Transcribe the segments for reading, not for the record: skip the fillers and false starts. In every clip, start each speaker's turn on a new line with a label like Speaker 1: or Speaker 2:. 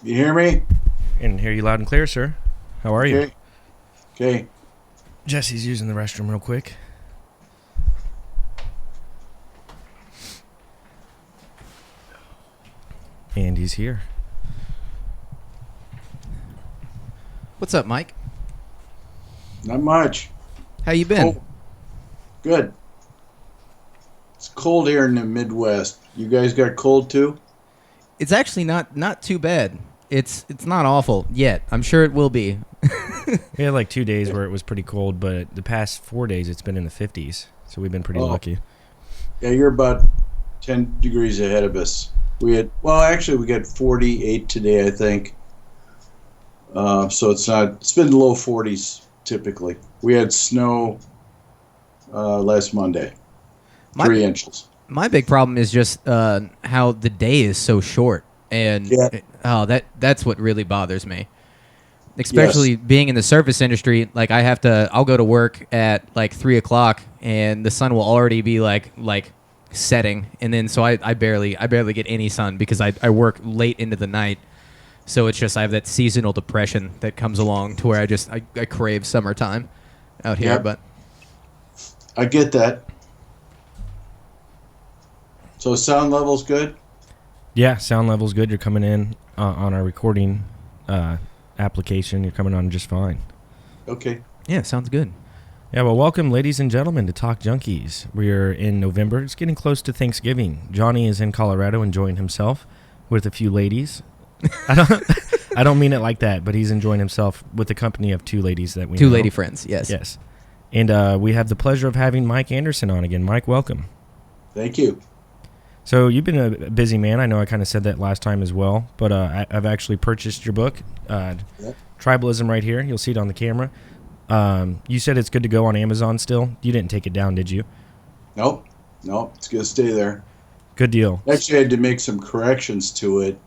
Speaker 1: You hear me?
Speaker 2: And hear you loud and clear, sir. How are you?
Speaker 1: Okay.
Speaker 2: Jesse's using the restroom real quick. And he's here.
Speaker 3: What's up, Mike?
Speaker 1: Not much.
Speaker 3: How you been?
Speaker 1: Oh, good. It's cold here in the Midwest. You guys got cold too?
Speaker 3: It's actually not too bad. It's not awful yet. I'm sure it will be.
Speaker 2: We had like 2 days where it was pretty cold, but the past 4 days it's been in the 50s. So we've been pretty lucky.
Speaker 1: Yeah, you're about 10 degrees ahead of us. We got 48 today, I think. So it's been low 40s typically. We had snow last Monday, 3 inches.
Speaker 3: My big problem is just how the day is so short, and that's what really bothers me. Especially being in the service industry, like I'll go to work at like 3 o'clock, and the sun will already be like setting, and then so I barely get any sun because I work late into the night. So it's just I have that seasonal depression that comes along to where I crave summertime out here.
Speaker 1: Yep.
Speaker 3: But
Speaker 1: I get that. So sound level's good?
Speaker 2: Yeah, sound level's good. You're coming in on our recording application. You're coming on just fine.
Speaker 1: Okay.
Speaker 3: yeah, sounds good.
Speaker 2: Yeah, well, welcome, ladies and gentlemen, to Talk Junkies. We're in November. It's getting close to Thanksgiving. Johnny is in Colorado enjoying himself with a few ladies. I don't mean it like that, but he's enjoying himself with the company of 2 ladies that we know.
Speaker 3: 2 lady friends, yes.
Speaker 2: Yes. And we have the pleasure of having Mike Anderson on again. Mike, welcome.
Speaker 1: Thank you.
Speaker 2: So you've been a busy man. I know I kind of said that last time as well, but I've actually purchased your book, Tribalism, right here. You'll see it on the camera. You said it's good to go on Amazon still. You didn't take it down, did you?
Speaker 1: Nope. It's going to stay there.
Speaker 2: Good deal.
Speaker 1: Actually, I had to make some corrections to it,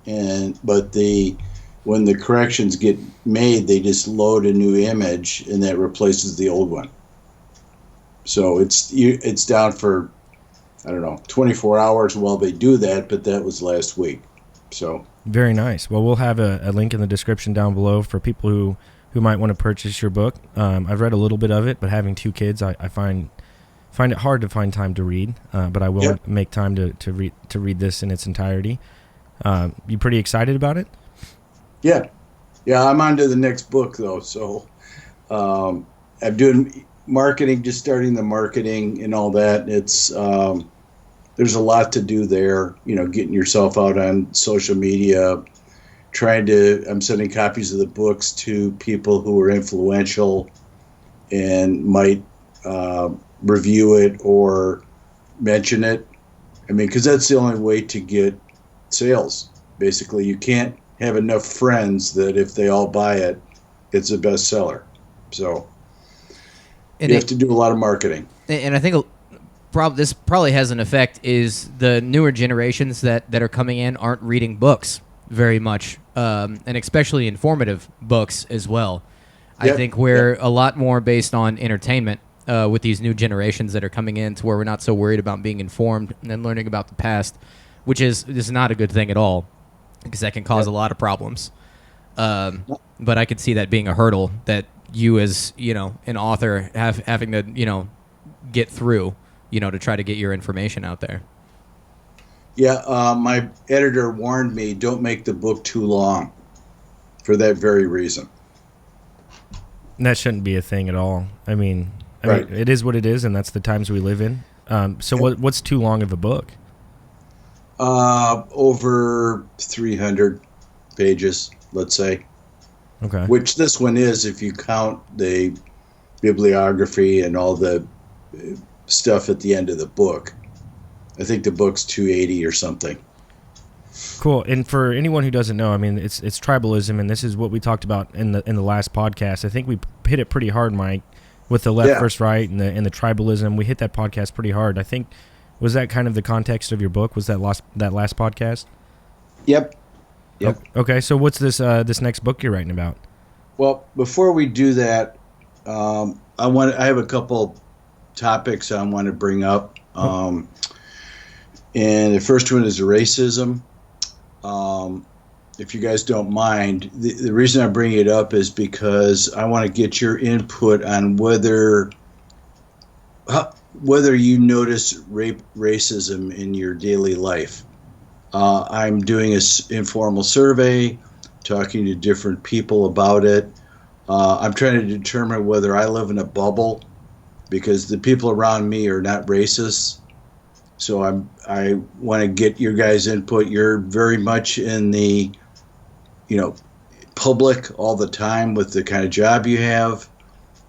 Speaker 1: but when the corrections get made, they just load a new image, and that replaces the old one. So it's down for, I don't know, 24 hours while they do that, but that was last week. So
Speaker 2: very nice. Well, we'll have a link in the description down below for people who might want to purchase your book. I've read a little bit of it, but having 2 kids, I find it hard to find time to read. But I will make time to read this in its entirety. You pretty excited about it?
Speaker 1: Yeah. I'm on to the next book though. So I'm doing marketing, just starting the marketing and all that. It's there's a lot to do there. Getting yourself out on social media. I'm sending copies of the books to people who are influential and might review it or mention it. I mean, because that's the only way to get sales. Basically, you can't have enough friends that if they all buy it, it's a bestseller. So you have to do a lot of marketing.
Speaker 3: And I think this probably has an effect is the newer generations that are coming in aren't reading books very much, and especially informative books as well. I think we're a lot more based on entertainment with these new generations that are coming in to where we're not so worried about being informed and learning about the past, which is not a good thing at all because that can cause a lot of problems. But I could see that being a hurdle that you as, an author having to, get through, to try to get your information out there.
Speaker 1: Yeah, my editor warned me, don't make the book too long for that very reason.
Speaker 2: That shouldn't be a thing at all. I mean, it is what it is, and that's the times we live in. So what's too long of a book?
Speaker 1: Over 300 pages, let's say.
Speaker 2: Okay.
Speaker 1: Which this one is if you count the bibliography and all the stuff at the end of the book. I think the book's 280 or something.
Speaker 2: Cool. And for anyone who doesn't know, I mean, it's tribalism, and this is what we talked about in the last podcast. I think we hit it pretty hard, Mike, with the left versus right and the tribalism. We hit that podcast pretty hard. I think was that kind of the context of your book? Was that last podcast?
Speaker 1: Yep.
Speaker 2: Okay. So what's this next book you're writing about?
Speaker 1: Well, before we do that, I have a couple topics I want to bring up. And the first one is racism. if you guys don't mind, the reason I bring it up is because I want to get your input on whether you notice racism in your daily life. I'm doing an informal survey, talking to different people about it. I'm trying to determine whether I live in a bubble because the people around me are not racist. So I want to get your guys' input. You're very much in the, public all the time with the kind of job you have.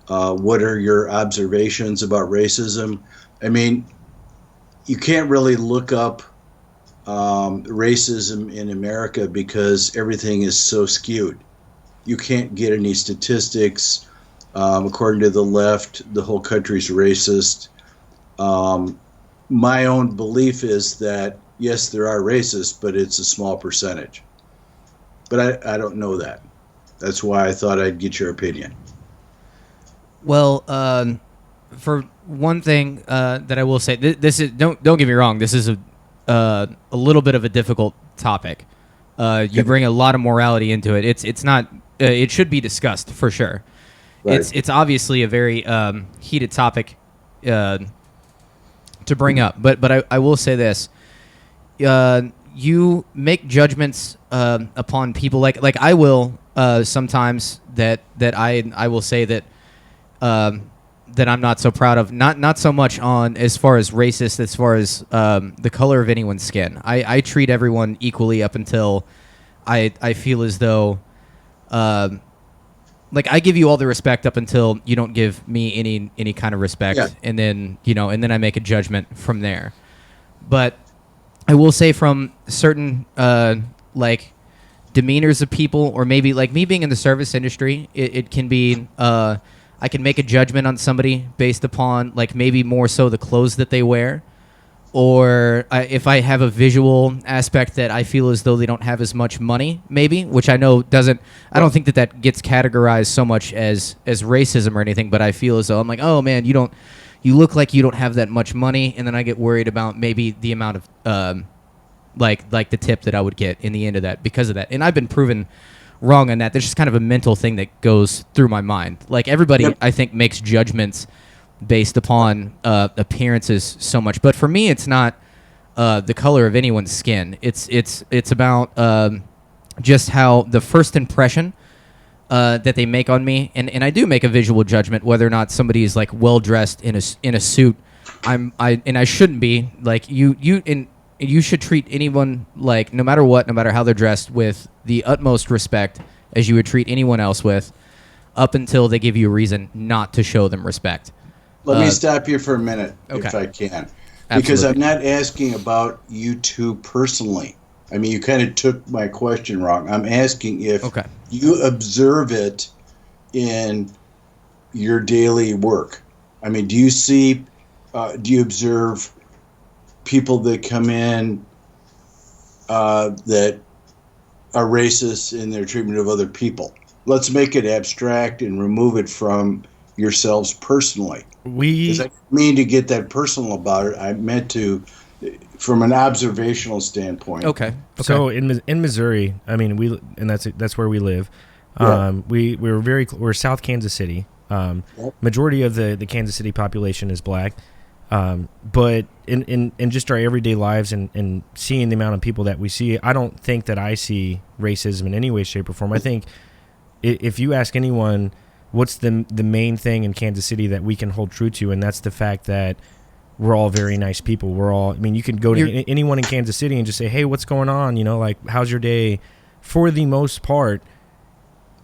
Speaker 1: What are your observations about racism? I mean, you can't really look up racism in America because everything is so skewed. You can't get any statistics. According to the left, the whole country's racist. My own belief is that, yes, there are racists, but it's a small percentage. But I don't know that. That's why I thought I'd get your opinion.
Speaker 3: Well, for one thing that I will say, this is don't get me wrong. This is a little bit of a difficult topic. You bring a lot of morality into it. It's not. It should be discussed for sure.
Speaker 1: Right.
Speaker 3: It's obviously a very heated topic to bring up. But I will say this. You make judgments upon people like I will sometimes that I will say that that I'm not so proud of. Not so much on as far as racist, as far as the color of anyone's skin. I treat everyone equally up until I feel as though like I give you all the respect up until you don't give me any kind of respect, and then I make a judgment from there. But I will say from certain like demeanors of people, or maybe like me being in the service industry, it can be I can make a judgment on somebody based upon like maybe more so the clothes that they wear, or if I have a visual aspect that I feel as though they don't have as much money, maybe, which I know doesn't. I don't think that gets categorized so much as racism or anything, but I feel as though I'm like, oh man, you look like you don't have that much money, and then I get worried about maybe the amount of like the tip that I would get in the end of that because of that. And I've been proven wrong on that. There's just kind of a mental thing that goes through my mind. Like everybody, I think, makes judgments based upon appearances so much, but for me, it's not the color of anyone's skin. It's about just how the first impression that they make on me, and I do make a visual judgment whether or not somebody is like well dressed in a suit. I shouldn't be like you should treat anyone like no matter how they're dressed with the utmost respect as you would treat anyone else with, up until they give you a reason not to show them respect.
Speaker 1: Let me stop you for a minute,
Speaker 3: okay.
Speaker 1: if I can,
Speaker 3: Absolutely.
Speaker 1: because I'm not asking about you two personally. I mean, you kind of took my question wrong. I'm asking if you observe it in your daily work. I mean, do you observe people that come in that are racist in their treatment of other people? Let's make it abstract and remove it from yourselves personally. Because I didn't mean to get that personal about it. I meant to, from an observational standpoint.
Speaker 2: Okay. So in Missouri, I mean, that's where we live. We're South Kansas City. Majority of the Kansas City population is black. But in just our everyday lives and seeing the amount of people that we see, I don't think that I see racism in any way, shape, or form. I think if you ask anyone, what's the main thing in Kansas City that we can hold true to, and that's the fact that we're all very nice people. You can go to anyone in Kansas City and just say, hey, what's going on? Like, how's your day? For the most part,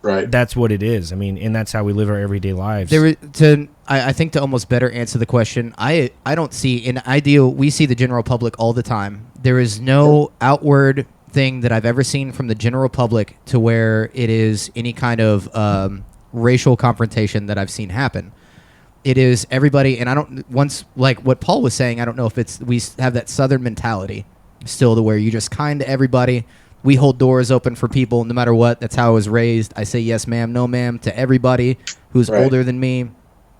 Speaker 2: right. That's what it is. I mean, and that's how we live our everyday lives.
Speaker 3: I think to almost better answer the question, I don't see we see the general public all the time. There is no outward thing that I've ever seen from the general public to where it is any kind of racial confrontation that I've seen happen. It is everybody, and like what Paul was saying, I don't know if we have that Southern mentality still to where you just kind to everybody. We hold doors open for people no matter what. That's how I was raised. I say yes, ma'am, no, ma'am to everybody who's older than me.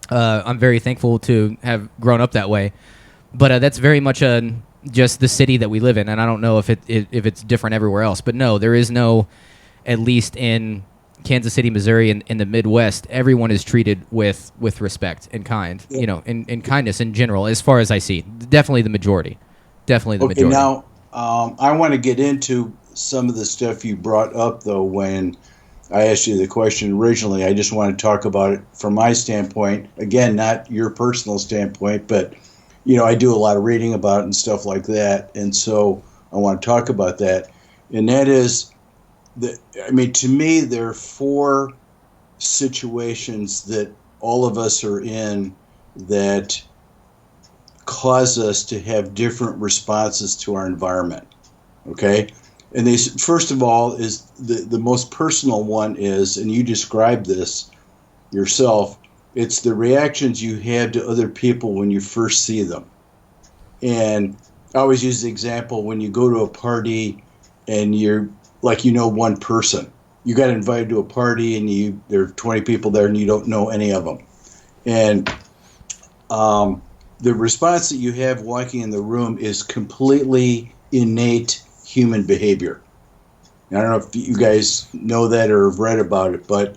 Speaker 3: I'm very thankful to have grown up that way. But that's very much just the city that we live in, and I don't know if if it's different everywhere else, but no, there is no, at least in Kansas City, Missouri, and in the Midwest, everyone is treated with respect and kind, and kindness in general, as far as I see. Definitely the majority. Definitely the majority.
Speaker 1: Now, I want to get into some of the stuff you brought up, though, when I asked you the question originally. I just want to talk about it from my standpoint. Again, not your personal standpoint, but, I do a lot of reading about it and stuff like that. And so I want to talk about that. And that is, to me, there are 4 situations that all of us are in that cause us to have different responses to our environment. Okay? And first of all, is the most personal one is, and you described this yourself, it's the reactions you have to other people when you first see them. And I always use the example when you go to a party and you're like, one person. You got invited to a party and there are 20 people there and you don't know any of them. And the response that you have walking in the room is completely innate human behavior. And I don't know if you guys know that or have read about it, but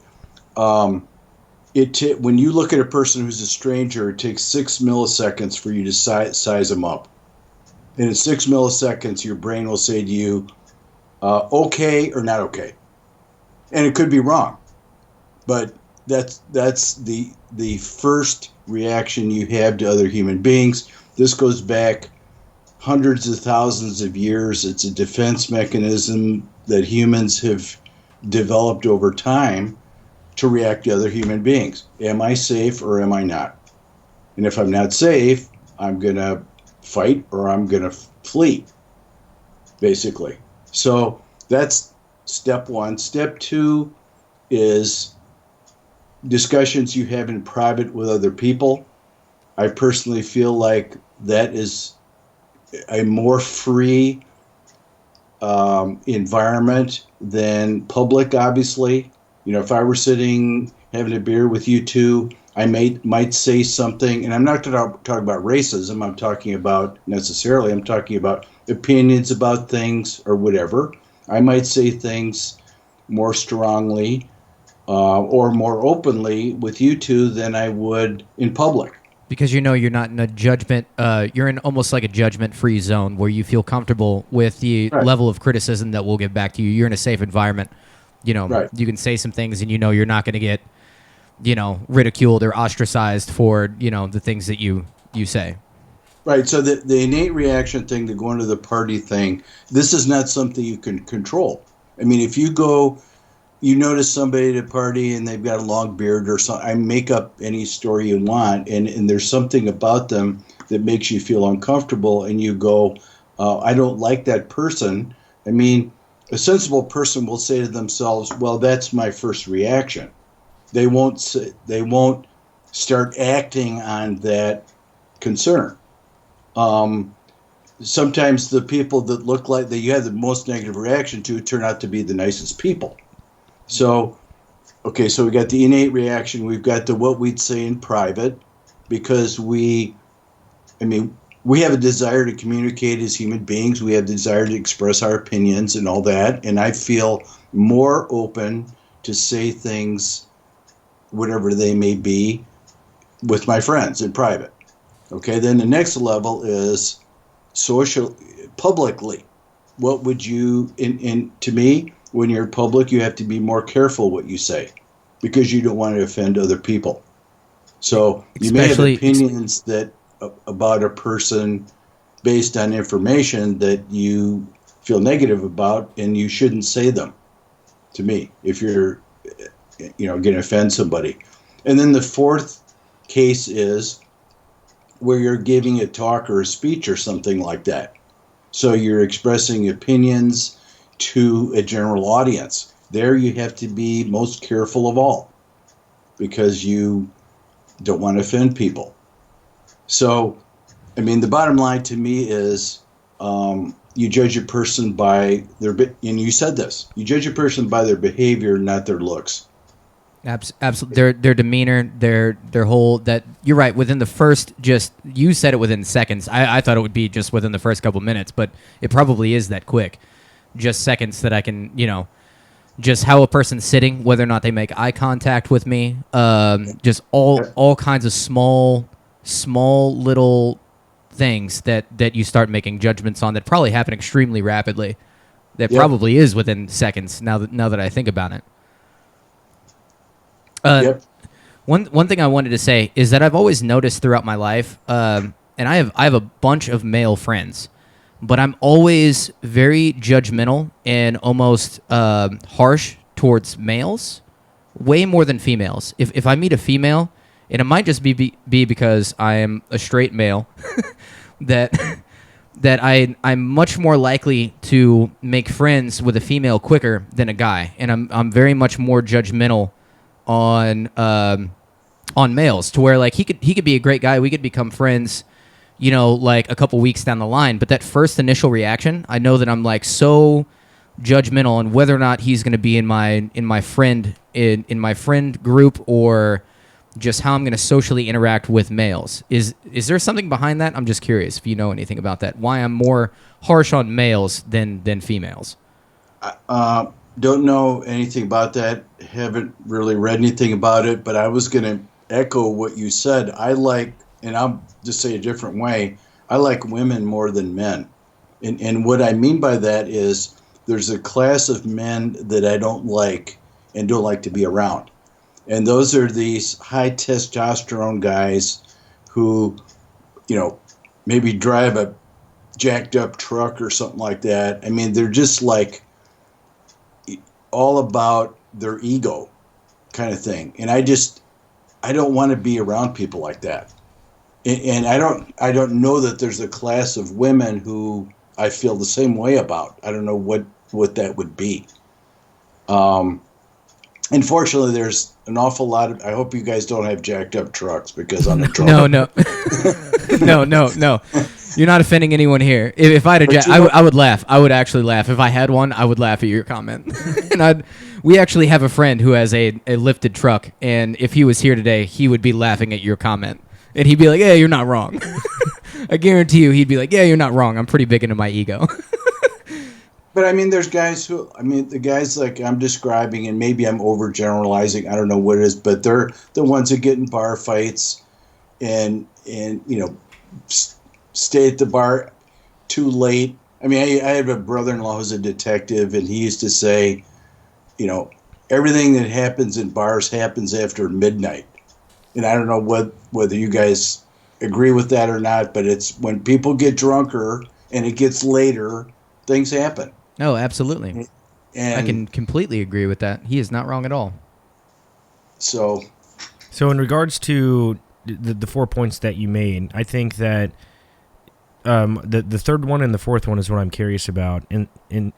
Speaker 1: when you look at a person who's a stranger, it takes 6 milliseconds for you to size them up. And in 6 milliseconds, your brain will say to you, okay or not okay. And it could be wrong, but that's the first reaction you have to other human beings. This goes back hundreds of thousands of years. It's a defense mechanism that humans have developed over time to react to other human beings. Am I safe or am I not? And if I'm not safe, I'm going to fight or I'm going to flee, basically. So that's step 1. Step 2 is discussions you have in private with other people. I personally feel like that is a more free environment than public, obviously. If I were sitting having a beer with you two, I might say something, and I'm not talking about racism. I'm talking about opinions about things or whatever. I might say things more strongly or more openly with you two than I would in public.
Speaker 3: Because you're not in a judgment, you're in almost like a judgment-free zone where you feel comfortable with the level of criticism that will give back to you. You're in a safe environment. You can say some things and you're not going to get, ridiculed or ostracized for, the things that you say.
Speaker 1: Right. So the innate reaction thing, to go into the party thing, this is not something you can control. If you notice somebody at a party and they've got a long beard or something, I make up any story you want, and there's something about them that makes you feel uncomfortable, and you go, I don't like that person. A sensible person will say to themselves, well, that's my first reaction. They won't start acting on that concern. Sometimes the people that look like that you have the most negative reaction to turn out to be the nicest people. So we got the innate reaction. We've got the what we'd say in private, because we have a desire to communicate as human beings. We have the desire to express our opinions and all that. And I feel more open to say things, whatever they may be, with my friends in private. Okay, then the next level is publicly. What would you, to me, when you're public, you have to be more careful what you say, because you don't want to offend other people. So you may have opinions about a person based on information that you feel negative about, and you shouldn't say them, to me, if you're going to offend somebody. And then the fourth case is where you're giving a talk or a speech or something like that. So you're expressing opinions to a general audience. There you have to be most careful of all, because you don't want to offend people. So, the bottom line to me is you judge a person by and you said this, you judge a person by their behavior, not their looks.
Speaker 3: Absolutely, their demeanor, their whole that you're right. Within the first, just you said it within seconds. I thought it would be just within the first couple minutes, but it probably is that quick. Just seconds that I can, just how a person's sitting, whether or not they make eye contact with me, just all kinds of small little things that you start making judgments on that probably happen extremely rapidly. That probably is within seconds. Now that I think about it. One thing I wanted to say is that I've always noticed throughout my life, and I have a bunch of male friends, but I'm always very judgmental and almost harsh towards males, way more than females. If I meet a female, and it might just be because I am a straight male, that I'm much more likely to make friends with a female quicker than a guy, and I'm very much more judgmental on males, to where like he could be a great guy, we could become friends, like a couple weeks down the line, but that first initial reaction, I know that I'm like so judgmental on whether or not he's going to be in my friend group, or just how I'm going to socially interact with males. Is there something behind that? I'm just curious if you know anything about that. Why I'm more harsh on males than females.
Speaker 1: Don't know anything about that. Haven't really read anything about it, but I was going to echo what you said. I like, and I'll just say a different way, I like women more than men. And what I mean by that is there's a class of men that I don't like and don't like to be around. And those are these high testosterone guys who, maybe drive a jacked up truck or something like that. I mean, they're just like all about their ego kind of thing. And I don't want to be around people like that. And I don't know that there's a class of women who I feel the same way about. I don't know what that would be. Unfortunately, there's an awful lot of. I hope you guys don't have jacked up trucks, because I'm a truck.
Speaker 3: No, no. You're not offending anyone here. If I had I would laugh. I would actually laugh if I had one. I would laugh at your comment. And we actually have a friend who has a lifted truck, and if he was here today, he would be laughing at your comment, and he'd be like, "Yeah, you're not wrong." I guarantee you, he'd be like, "Yeah, you're not wrong. I'm pretty big into my ego."
Speaker 1: But I mean, there's guys who, the guys like I'm describing, and maybe I'm overgeneralizing, I don't know what it is, but they're the ones that get in bar fights and stay at the bar too late. I mean, I have a brother-in-law who's a detective, and he used to say, everything that happens in bars happens after midnight. And I don't know whether you guys agree with that or not, but it's when people get drunker and it gets later, things happen.
Speaker 3: Oh, absolutely. And I can completely agree with that. He is not wrong at all.
Speaker 1: So
Speaker 2: in regards to the 4 points that you made, I think that the third one and the fourth one is what I'm curious about, and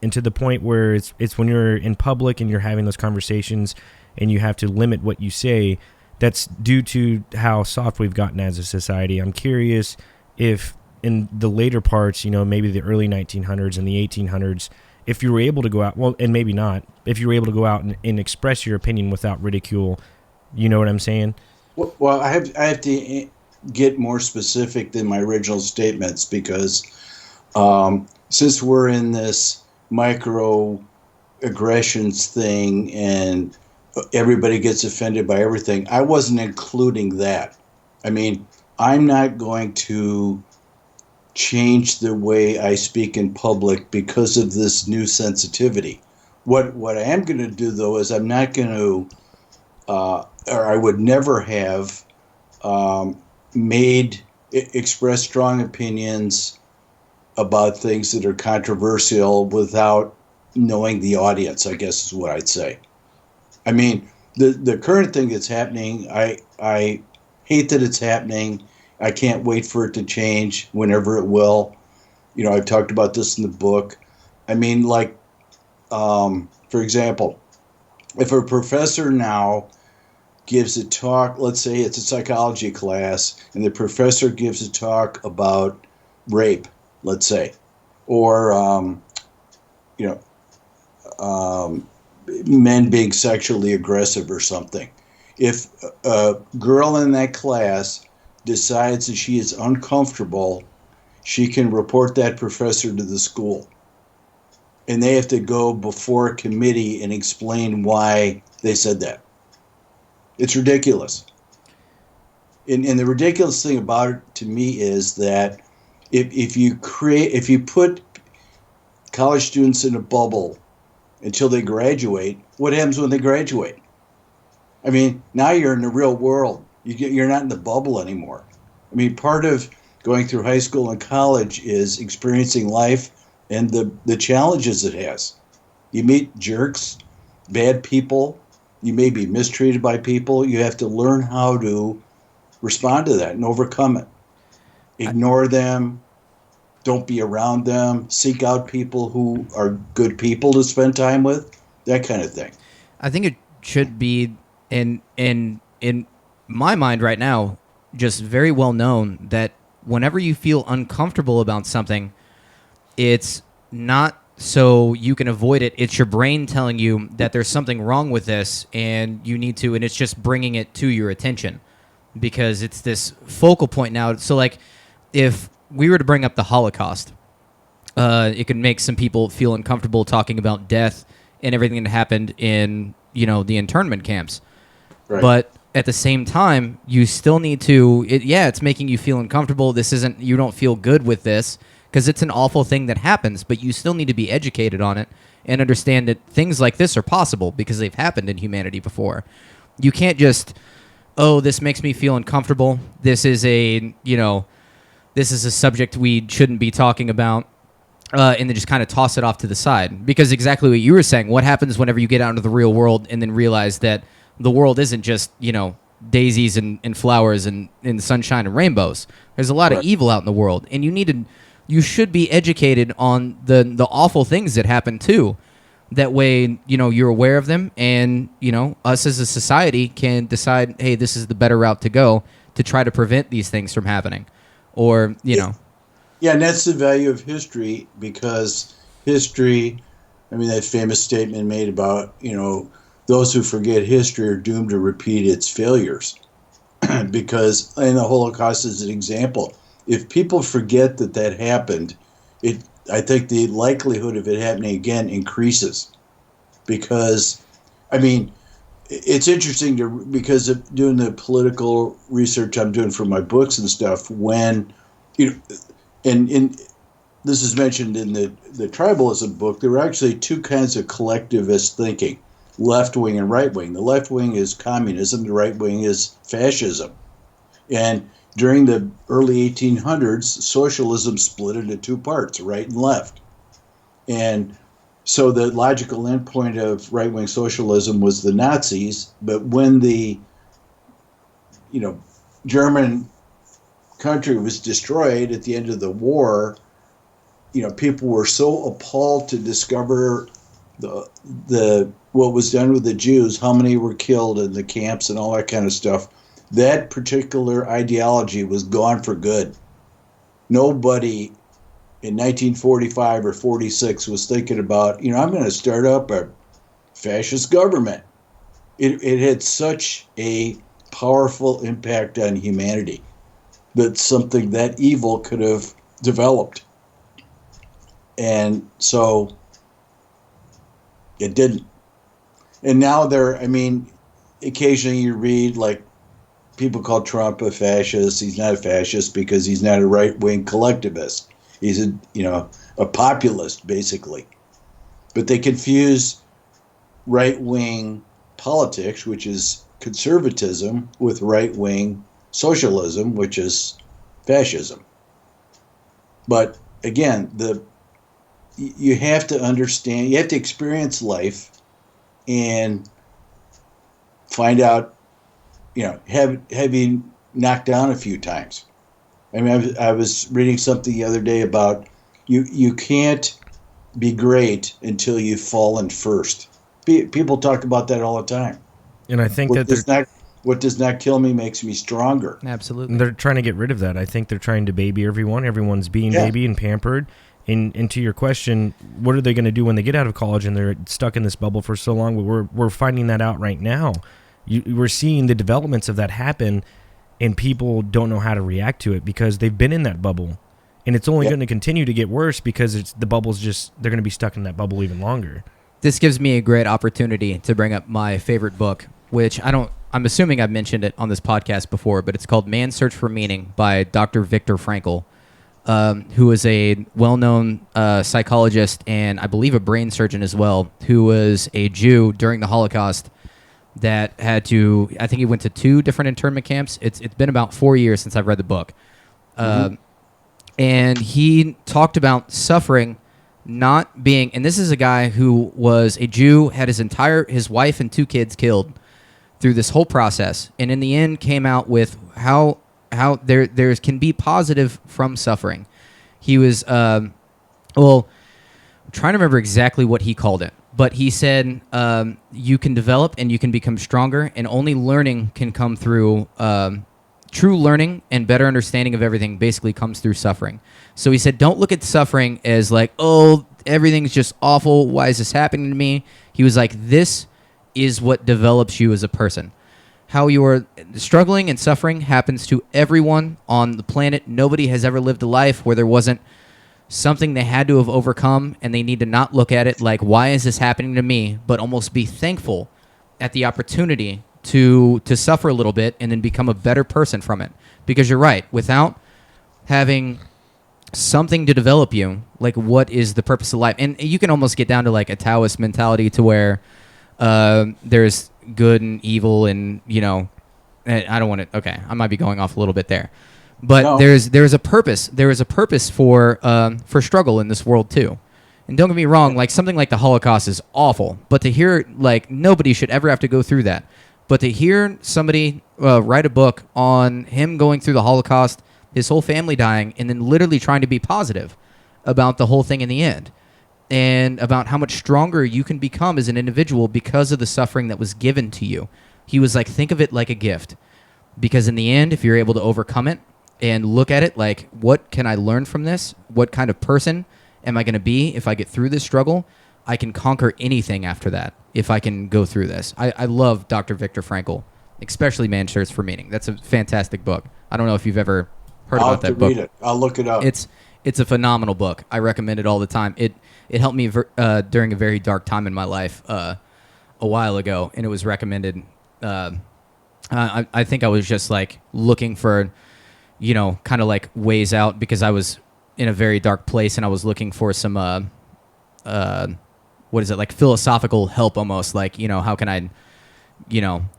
Speaker 2: to the point where it's when you're in public and you're having those conversations and you have to limit what you say. That's due to how soft we've gotten as a society. I'm curious if in the later parts, maybe the early 1900s and the 1800s, if you were able to go out, well, and maybe not, if you were able to go out and express your opinion without ridicule, you know what I'm saying?
Speaker 1: Well, I have to get more specific than my original statements, because since we're in this microaggressions thing and everybody gets offended by everything, I wasn't including that. I mean, I'm not going to change the way I speak in public because of this new sensitivity. What I am going to do, though, is I'm not going to, or I would never have expressed strong opinions about things that are controversial without knowing the audience, I guess is what I'd say. I mean, the current thing that's happening, I hate that it's happening. I can't wait for it to change whenever it will. I've talked about this in the book. I mean, like, for example, if a professor now gives a talk, let's say it's a psychology class, and the professor gives a talk about rape, let's say, or, men being sexually aggressive or something. If a girl in that class decides that she is uncomfortable, she can report that professor to the school. And they have to go before a committee and explain why they said that. It's ridiculous. And the ridiculous thing about it to me is that if you put college students in a bubble until they graduate, what happens when they graduate? I mean, now you're in the real world. You're not in the bubble anymore. I mean, part of going through high school and college is experiencing life and the challenges it has. You meet jerks, bad people. You may be mistreated by people. You have to learn how to respond to that and overcome it. Ignore them. Don't be around them. Seek out people who are good people to spend time with. That kind of thing.
Speaker 3: I think it should be in my mind right now just very well known that whenever you feel uncomfortable about something, it's not so you can avoid it. It's your brain telling you that there's something wrong with this and you need to, and it's just bringing it to your attention because it's this focal point now. So like if we were to bring up the Holocaust, it could make some people feel uncomfortable talking about death and everything that happened in, the internment camps. Right. But at the same time, you still need to, it's making you feel uncomfortable. You don't feel good with this because it's an awful thing that happens, but you still need to be educated on it and understand that things like this are possible because they've happened in humanity before. You can't just, this makes me feel uncomfortable. This is a subject we shouldn't be talking about. And then just kind of toss it off to the side. Because exactly what you were saying, what happens whenever you get out into the real world and then realize that the world isn't just, daisies and flowers and sunshine and rainbows. There's a lot of evil out in the world. And you should be educated on the awful things that happen too. That way, you're aware of them and, us as a society can decide, hey, this is the better route to go to try to prevent these things from happening. Or,
Speaker 1: Yeah, and that's the value of history because history, that famous statement made about, those who forget history are doomed to repeat its failures. Because, and the Holocaust is an example. If people forget that happened, I think the likelihood of it happening again increases. Because, it's interesting because of doing the political research I'm doing for my books and stuff, when, and this is mentioned in the Tribalism book, there were actually two kinds of collectivist thinking, left wing and right wing. The left wing is communism, the right wing is fascism. And during the early 1800s, socialism split into two parts, right and left. And so the logical endpoint of right wing socialism was the Nazis, but when the German country was destroyed at the end of the war, people were so appalled to discover the what was done with the Jews, how many were killed in the camps and all that kind of stuff. That particular ideology was gone for good. Nobody in 1945 or 46 was thinking about, I'm going to start up a fascist government. It had such a powerful impact on humanity that something that evil could have developed. And so it didn't. And now occasionally you read like people call Trump a fascist. He's not a fascist because he's not a right-wing collectivist. He's a populist, basically. But they confuse right-wing politics, which is conservatism, with right-wing socialism, which is fascism. But again, you have to understand, you have to experience life and find out, have you knocked down a few times? I was reading something the other day about you can't be great until you've fallen first. People talk about that all the time.
Speaker 2: And I think
Speaker 1: what does not kill me makes me stronger.
Speaker 3: Absolutely.
Speaker 2: And they're trying to get rid of that. I think they're trying to baby everyone. Everyone's being babied and pampered. And to your question, what are they going to do when they get out of college and they're stuck in this bubble for so long? We're finding that out right now. We're seeing the developments of that happen, and people don't know how to react to it because they've been in that bubble. And it's only going to continue to get worse because the bubble's they're going to be stuck in that bubble even longer.
Speaker 3: This gives me a great opportunity to bring up my favorite book, which I'm assuming I've mentioned it on this podcast before, but it's called Man's Search for Meaning by Dr. Viktor Frankl, who is a well-known psychologist and I believe a brain surgeon as well, who was a Jew during the Holocaust that had to, I think he went to 2 different internment camps. It's been about 4 years since I've read the book. And he talked about suffering not being, and this is a guy who was a Jew, had his wife and 2 kids killed through this whole process, and in the end came out with how there can be positive from suffering. He was, I'm trying to remember exactly what he called it, but he said you can develop and you can become stronger, and only learning can come through, true learning and better understanding of everything basically comes through suffering. So he said, don't look at suffering as like, oh, everything's just awful. Why is this happening to me? He was like, this is what develops you as a person. How you are struggling and suffering happens to everyone on the planet. Nobody has ever lived a life where there wasn't something they had to have overcome, and they need to not look at it like, why is this happening to me, but almost be thankful at the opportunity to suffer a little bit and then become a better person from it. Because you're right, without having something to develop you, like what is the purpose of life? And you can almost get down to like a Taoist mentality to where there's good and evil, and I don't want to. Okay, I might be going off a little bit there, but no. There's a purpose. There is a purpose for struggle in this world too. And don't get me wrong, like something like the Holocaust is awful, but to hear like nobody should ever have to go through that. But to hear somebody write a book on him going through the Holocaust, his whole family dying, and then literally trying to be positive about the whole thing in the end, and about how much stronger you can become as an individual because of the suffering that was given to you. He was like, think of it like a gift. Because in the end, if you're able to overcome it and look at it like, what can I learn from this? What kind of person am I going to be if I get through this struggle? I can conquer anything after that if I can go through this. I love Dr. Viktor Frankl, especially Man's Search for Meaning. That's a fantastic book. I don't know if you've ever heard about that book.
Speaker 1: Read it. I'll look it up.
Speaker 3: It's a phenomenal book. I recommend it all the time. It helped me during a very dark time in my life a while ago, and it was recommended. I think I was just like looking for, kind of like ways out because I was in a very dark place, and I was looking for some what is it, like philosophical help almost, like, how can I,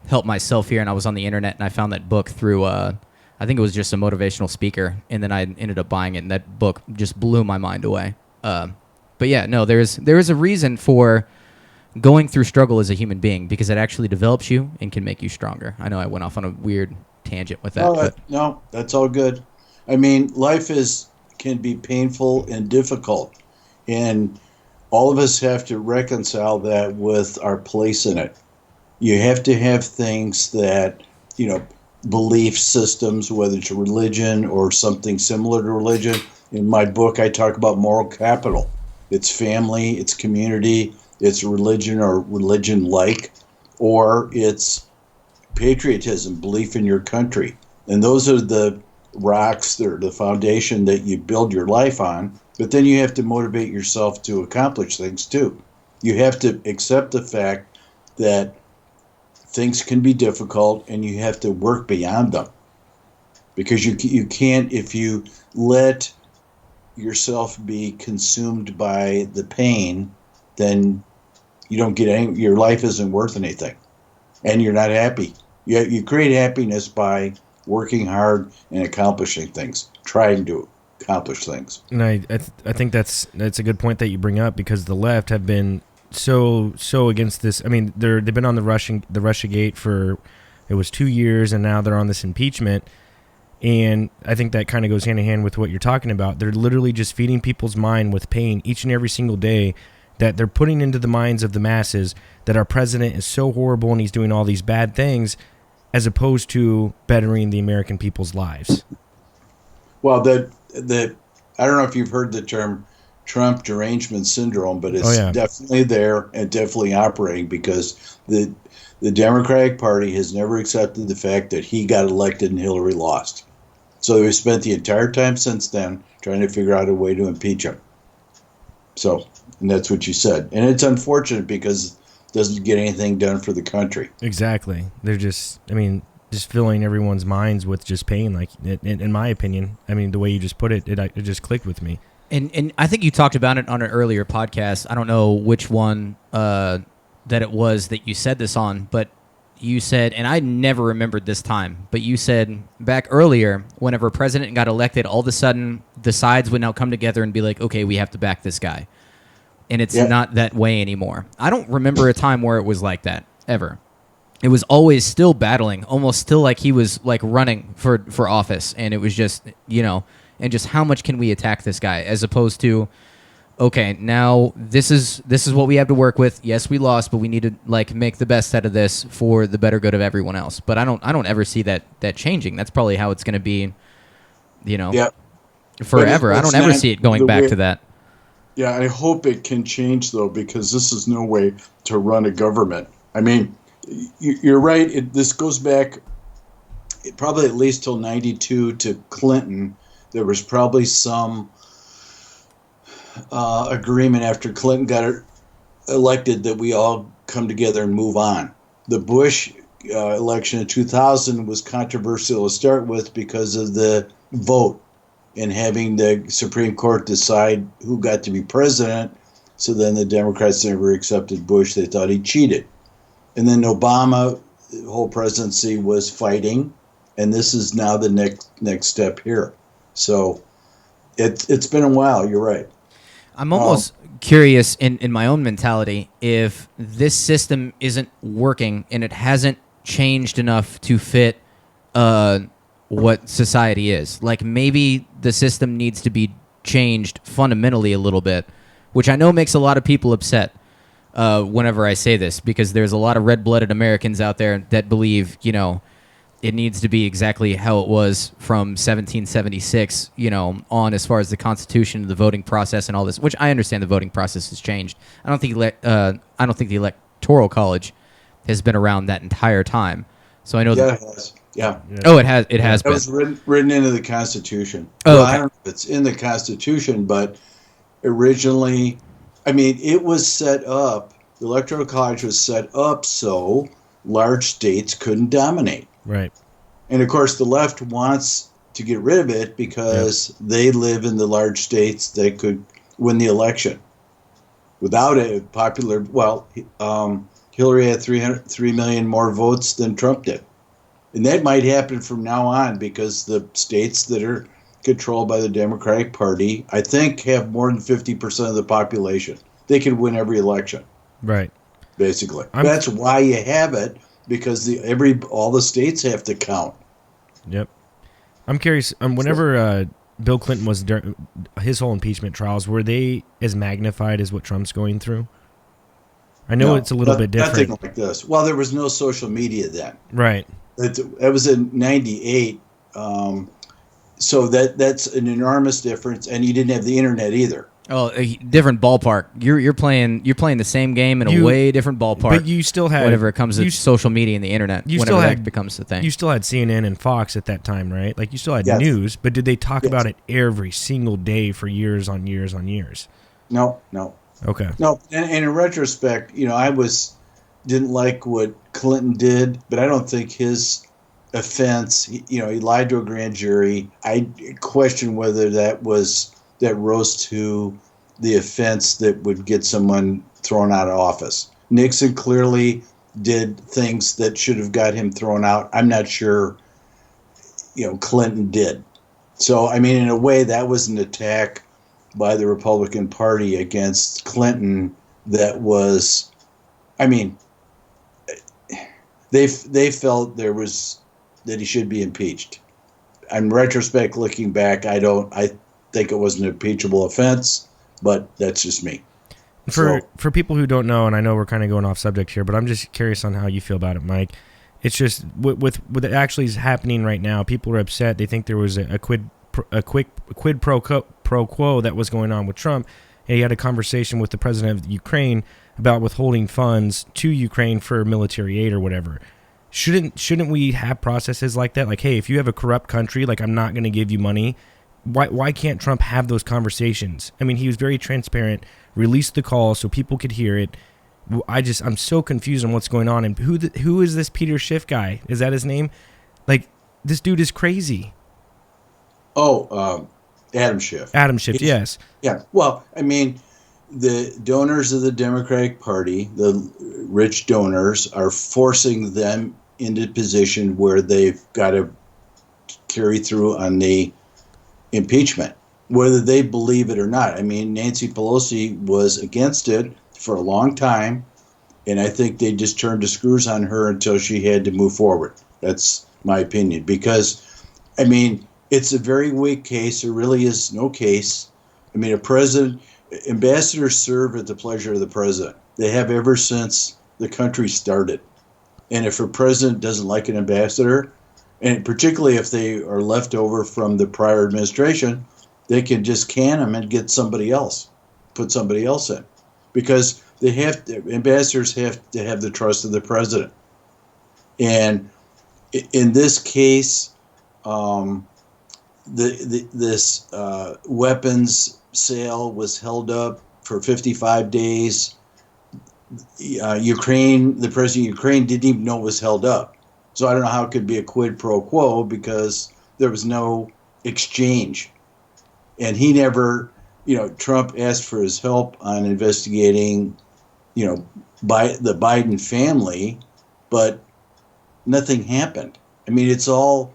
Speaker 3: help myself here? And I was on the internet and I found that book through, I think it was just a motivational speaker, and then I ended up buying it, and that book just blew my mind away. But yeah, no, there is a reason for going through struggle as a human being, because it actually develops you and can make you stronger. I know I went off on a weird tangent with that.
Speaker 1: No, that's all good. I mean, life can be painful and difficult, and all of us have to reconcile that with our place in it. You have to have things that, belief systems, whether it's a religion or something similar to religion. In my book, I talk about moral capital. It's family, it's community, it's religion or religion-like, or it's patriotism, belief in your country. And those are the rocks, they're the foundation that you build your life on. But then you have to motivate yourself to accomplish things too. You have to accept the fact that things can be difficult, and you have to work beyond them. Because you can't, if you let yourself be consumed by the pain, then you don't get any, your life isn't worth anything, and you're not happy. You create happiness by working hard and accomplishing things, trying to accomplish things.
Speaker 2: And I think that's a good point that you bring up, because the left have been so against this. I mean, they've been on the Russiagate for, it was 2 years, and now they're on this impeachment. And I think that kind of goes hand in hand with what you're talking about. They're literally just feeding people's mind with pain each and every single day, that they're putting into the minds of the masses that our president is so horrible and he's doing all these bad things, as opposed to bettering the American people's lives.
Speaker 1: Well, I don't know if you've heard the term Trump derangement syndrome, but it's
Speaker 2: Oh, yeah.
Speaker 1: definitely there and definitely operating because the Democratic Party has never accepted the fact that he got elected and Hillary lost. So we spent the entire time since then trying to figure out a way to impeach him. So, and that's what you said. And it's unfortunate because it doesn't get anything done for the country.
Speaker 2: Exactly. They're just, I mean, just filling everyone's minds with just pain. Like, in my opinion, I mean, the way you just put it, it just clicked with me.
Speaker 3: And I think you talked about it on an earlier podcast. I don't know which one that it was that you said this on, but you said, and I never remembered this time, but you said back earlier, whenever a president got elected, all of a sudden the sides would now come together and be like, okay, we have to back this guy. And it's not that way anymore. I don't remember a time where it was like that, ever. It was always still battling, almost still like he was like running for office, and it was just, you know, and just how much can we attack this guy, as opposed to, okay, now this is what we have to work with. Yes, we lost, but we need to like make the best out of this for the better good of everyone else. But I don't ever see that changing. That's probably how it's going to be, you know, forever. I don't ever see it going back to that.
Speaker 1: Yeah, I hope it can change though, because this is no way to run a government. I mean, you're right. This goes back probably at least till '92 to Clinton. There was probably some agreement after Clinton got elected that we all come together and move on. The Bush election in 2000 was controversial to start with because of the vote and having the Supreme Court decide who got to be president. So then the Democrats never accepted Bush. They thought he cheated. And then Obama, the whole presidency was fighting, and this is now the next step here. So it's been a while. You're right.
Speaker 3: I'm almost curious in my own mentality if this system isn't working and it hasn't changed enough to fit what society is. Like maybe the system needs to be changed fundamentally a little bit, which I know makes a lot of people upset whenever I say this, because there's a lot of red-blooded Americans out there that believe, you know, it needs to be exactly how it was from 1776, you know, on as far as the Constitution, the voting process, and all this. Which I understand the voting process has changed. I don't think the Electoral College has been around that entire time. So I know
Speaker 1: that it has. Yeah.
Speaker 3: Oh, it has. It has been.
Speaker 1: It was written into the Constitution.
Speaker 3: Oh,
Speaker 1: well,
Speaker 3: okay.
Speaker 1: I don't know if it's in the Constitution, but originally, I mean, it was set up. The Electoral College was set up so large states couldn't dominate.
Speaker 2: Right.
Speaker 1: And of course, the left wants to get rid of it because they live in the large states that could win the election. Without it, Hillary had 3 million more votes than Trump did. And that might happen from now on because the states that are controlled by the Democratic Party, I think, have more than 50% of the population. They can win every election.
Speaker 2: Right.
Speaker 1: Basically. That's why you have it. Because all the states have to count.
Speaker 2: Yep. I'm curious. Whenever Bill Clinton was his whole impeachment trials, were they as magnified as what Trump's going through? I know it's a little bit different.
Speaker 1: Nothing like this. Well, there was no social media then.
Speaker 2: Right.
Speaker 1: It was in '98. So that's an enormous difference, and you didn't have the internet either.
Speaker 3: Oh, a different ballpark. You're playing the same game in a way different ballpark.
Speaker 2: But you still had
Speaker 3: whenever it comes to social media and the internet. Whenever that becomes the thing.
Speaker 2: You still had CNN and Fox at that time, right? Like you still had news, but did they talk about it every single day for years on years on years?
Speaker 1: No.
Speaker 2: Okay.
Speaker 1: No, and in retrospect, you know, I didn't like what Clinton did, but I don't think his offense. He lied to a grand jury. I question whether that rose to the offense that would get someone thrown out of office. Nixon clearly did things that should have got him thrown out. I'm not sure, Clinton did. So, I mean, in a way, that was an attack by the Republican Party against Clinton that was, I mean, they felt that he should be impeached. In retrospect, looking back, I think it was an impeachable offense, but that's just me.
Speaker 2: For people who don't know, and I know we're kind of going off subject here, but I'm just curious on how you feel about it, Mike. It's just with what actually is happening right now, people are upset. They think there was a quid pro quo that was going on with Trump, and he had a conversation with the president of Ukraine about withholding funds to Ukraine for military aid or whatever. Shouldn't we have processes like that? Like, hey, if you have a corrupt country, like, I'm not going to give you money. Why can't Trump have those conversations? I mean, he was very transparent, released the call so people could hear it. I'm so confused on what's going on. And who is this Peter Schiff guy? Is that his name? Like, this dude is crazy.
Speaker 1: Oh, Adam Schiff.
Speaker 2: Adam Schiff, yes.
Speaker 1: Yeah. Well, I mean, the donors of the Democratic Party, the rich donors, are forcing them into a position where they've got to carry through on the impeachment, whether they believe it or not. I mean, Nancy Pelosi was against it for a long time, and I think they just turned the screws on her until she had to move forward. That's my opinion, because, I mean, it's a very weak case. There really is no case. I mean, ambassadors serve at the pleasure of the president. They have ever since the country started. And if a president doesn't like an ambassador, and particularly if they are left over from the prior administration, they can just can them and get somebody else, put somebody else in. Because ambassadors have to have the trust of the president. And in this case, this weapons sale was held up for 55 days. The president of Ukraine didn't even know it was held up. So I don't know how it could be a quid pro quo, because there was no exchange. And he never, Trump asked for his help on investigating, by the Biden family, but nothing happened. I mean, it's all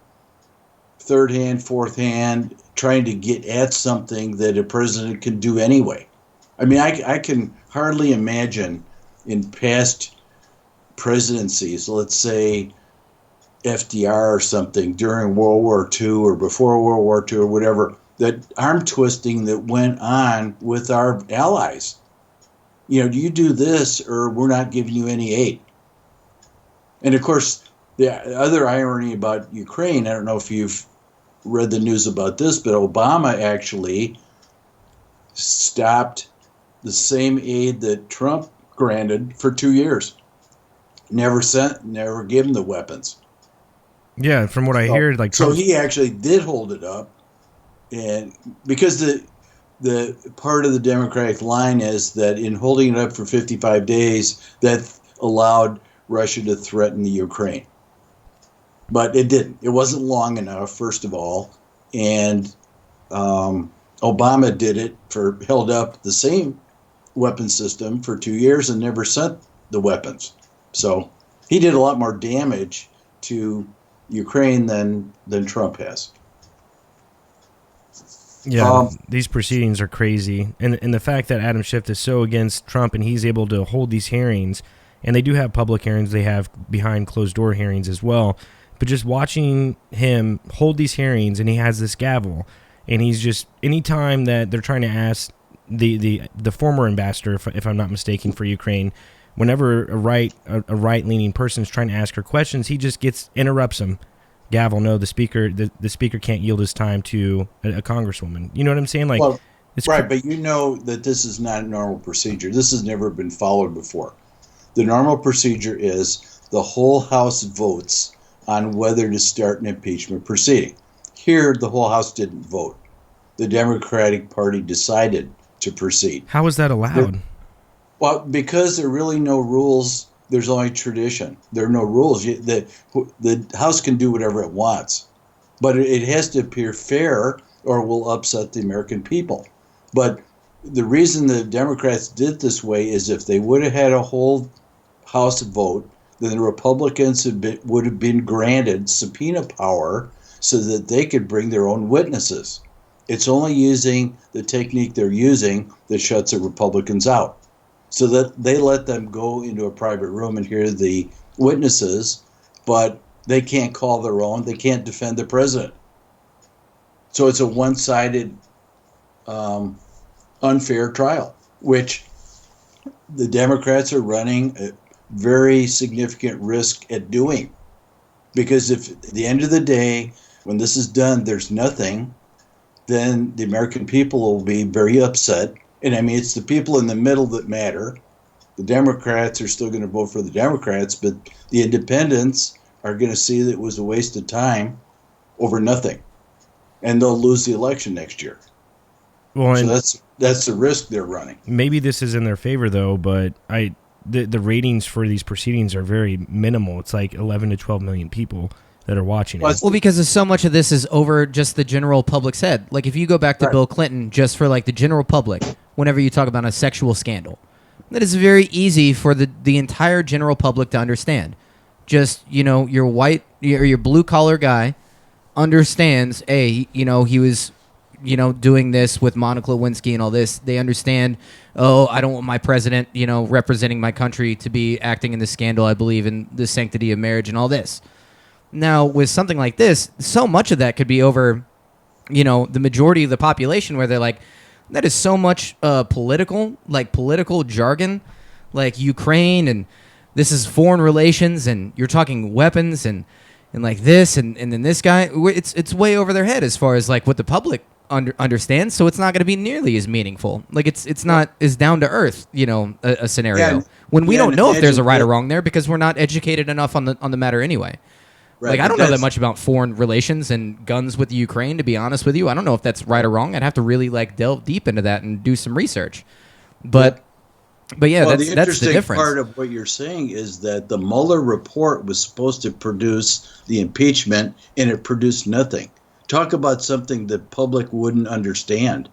Speaker 1: third hand, fourth hand, trying to get at something that a president can do anyway. I mean, I can hardly imagine in past presidencies, let's say FDR or something, during World War II or before World War II or whatever, that arm twisting that went on with our allies. You do this or we're not giving you any aid. And of course, the other irony about Ukraine, I don't know if you've read the news about this, but Obama actually stopped the same aid that Trump granted for 2 years. Never gave him the weapons.
Speaker 2: Yeah, from what I hear, like
Speaker 1: so he actually did hold it up, and because the part of the Democratic line is that in holding it up for 55 days, that allowed Russia to threaten the Ukraine. But it didn't. It wasn't long enough, first of all, and Obama did it held up the same weapon system for 2 years and never sent the weapons. So he did a lot more damage to Ukraine than Trump has.
Speaker 2: Yeah, these proceedings are crazy. And the fact that Adam Schiff is so against Trump and he's able to hold these hearings, and they do have public hearings, they have behind closed door hearings as well. But just watching him hold these hearings, and he has this gavel, and he's just, anytime that they're trying to ask the former ambassador, if I'm not mistaken, for Ukraine, whenever a right-leaning person is trying to ask her questions, he just interrupts them. Gavel, no, the speaker can't yield his time to a congresswoman. You know what I'm saying? Like,
Speaker 1: well, right, but you know that this is not a normal procedure. This has never been followed before. The normal procedure is the whole House votes on whether to start an impeachment proceeding. Here, the whole House didn't vote. The Democratic Party decided to proceed.
Speaker 2: How is that allowed?
Speaker 1: Well, because there are really no rules. There's only tradition. There are no rules. The House can do whatever it wants, but it has to appear fair or it will upset the American people. But the reason the Democrats did this way is if they would have had a whole House vote, then the Republicans would have been granted subpoena power so that they could bring their own witnesses. It's only using the technique they're using that shuts the Republicans out. So that they let them go into a private room and hear the witnesses, but they can't call their own. They can't defend the president. So it's a one-sided, unfair trial, which the Democrats are running a very significant risk at doing. Because if at the end of the day, when this is done, there's nothing, then the American people will be very upset, And I mean, it's the people in the middle that matter. The Democrats are still going to vote for the Democrats, but the independents are going to see that it was a waste of time over nothing. And they'll lose the election next year.
Speaker 2: Well,
Speaker 1: so that's the risk they're running.
Speaker 2: Maybe this is in their favor, though, but the ratings for these proceedings are very minimal. It's like 11 to 12 million people that are watching it.
Speaker 3: Well, because so much of this is over just the general public's head. Like, if you go back to Bill Clinton, just for like the general public, whenever you talk about a sexual scandal, that is very easy for the entire general public to understand. Just, your white or your blue collar guy understands, he was, doing this with Monica Lewinsky and all this. They understand, I don't want my president, representing my country to be acting in this scandal. I believe in the sanctity of marriage and all this. Now, with something like this, so much of that could be over, the majority of the population where they're like, that is so much political jargon, like Ukraine, and this is foreign relations, and you're talking weapons, and like this, and then this guy, it's way over their head as far as like what the public understands, so it's not going to be nearly as meaningful. Like it's not as down to earth, a scenario when we don't know if there's a right or wrong there because we're not educated enough on the matter anyway. Right, like, I don't know that much about foreign relations and guns with the Ukraine, to be honest with you. I don't know if that's right or wrong. I'd have to really delve deep into that and do some research. But yeah, that's the
Speaker 1: interesting
Speaker 3: difference.
Speaker 1: Part of what you're saying is that the Mueller report was supposed to produce the impeachment, and it produced nothing. Talk about something the public wouldn't understand.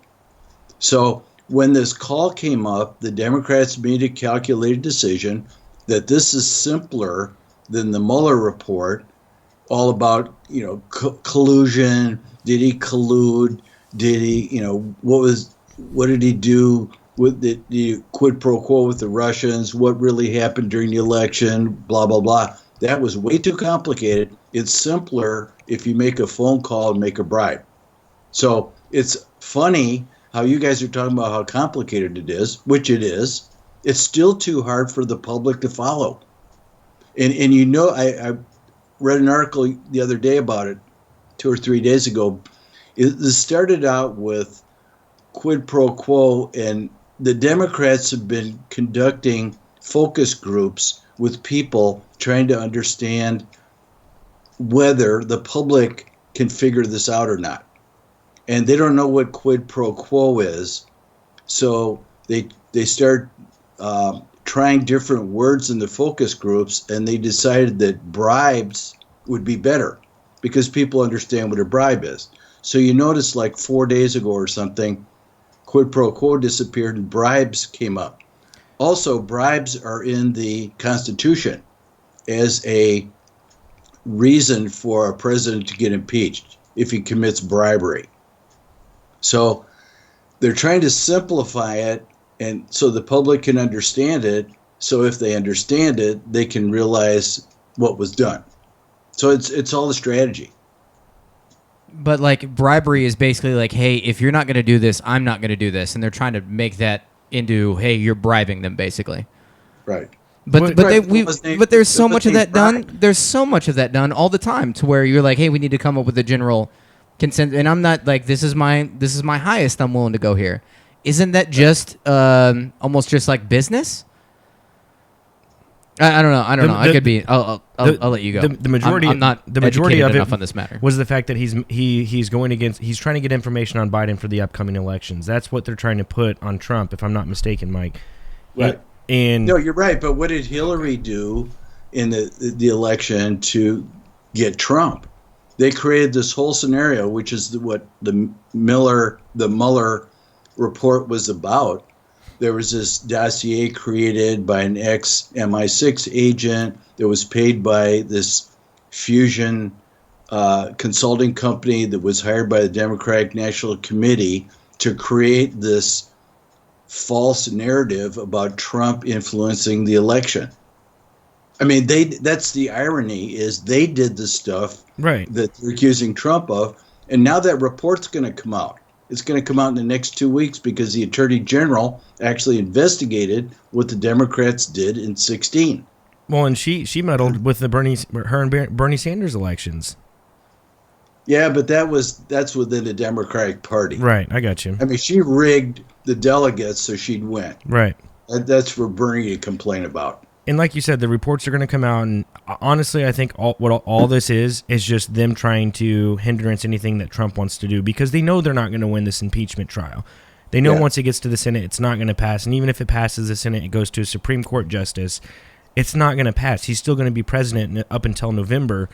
Speaker 1: So when this call came up, the Democrats made a calculated decision that this is simpler than the Mueller report, all about, collusion. Did he collude? Did he, what did he do with the quid pro quo with the Russians? What really happened during the election? Blah, blah, blah. That was way too complicated. It's simpler if you make a phone call and make a bribe. So it's funny how you guys are talking about how complicated it is, which it is. It's still too hard for the public to follow. And I read an article the other day about it, 2 or 3 days ago. It started out with quid pro quo, and the Democrats have been conducting focus groups with people trying to understand whether the public can figure this out or not. And they don't know what quid pro quo is, so they start trying different words in the focus groups, and they decided that bribes would be better because people understand what a bribe is. So you notice like 4 days ago or something, quid pro quo disappeared and bribes came up. Also, bribes are in the Constitution as a reason for a president to get impeached if he commits bribery. So they're trying to simplify it, and so the public can understand it. So if they understand it, they can realize what was done. So it's all a strategy.
Speaker 3: But like bribery is basically like, hey, if you're not going to do this, I'm not going to do this, and they're trying to make that into, hey, you're bribing them, basically.
Speaker 1: Right.
Speaker 3: But there's so much of that done. There's so much of that done all the time to where you're like, hey, we need to come up with a general consent. And I'm not like, this is my highest I'm willing to go here. Isn't that just almost just like business? I don't know. I could be. I'll let you go.
Speaker 2: The majority.
Speaker 3: I'm not
Speaker 2: the majority of it
Speaker 3: enough on this matter.
Speaker 2: Was the fact that he's going against. He's trying to get information on Biden for the upcoming elections. That's what they're trying to put on Trump, if I'm not mistaken, Mike.
Speaker 1: Right.
Speaker 2: And
Speaker 1: no, you're right. But what did Hillary do in the election to get Trump? They created this whole scenario, which is what the Mueller report was about. There was this dossier created by an ex-MI6 agent that was paid by this fusion consulting company that was hired by the Democratic National Committee to create this false narrative about Trump influencing the election. I mean, that's the irony, is they did the stuff
Speaker 2: right
Speaker 1: that they're accusing Trump of, and now that report's going to come out. It's going to come out in the next 2 weeks because the Attorney General actually investigated what the Democrats did in 2016.
Speaker 2: Well, and she meddled with the Bernie Sanders elections.
Speaker 1: Yeah, but that's within the Democratic Party.
Speaker 2: Right, I got you.
Speaker 1: I mean, she rigged the delegates so she'd win.
Speaker 2: Right.
Speaker 1: That's for Bernie to complain about.
Speaker 2: And like you said, the reports are going to come out, and honestly, I think all this is just them trying to hindrance anything that Trump wants to do, because they know they're not going to win this impeachment trial. They know once it gets to the Senate, it's not going to pass, and even if it passes the Senate, it goes to a Supreme Court justice. It's not going to pass. He's still going to be president up until November.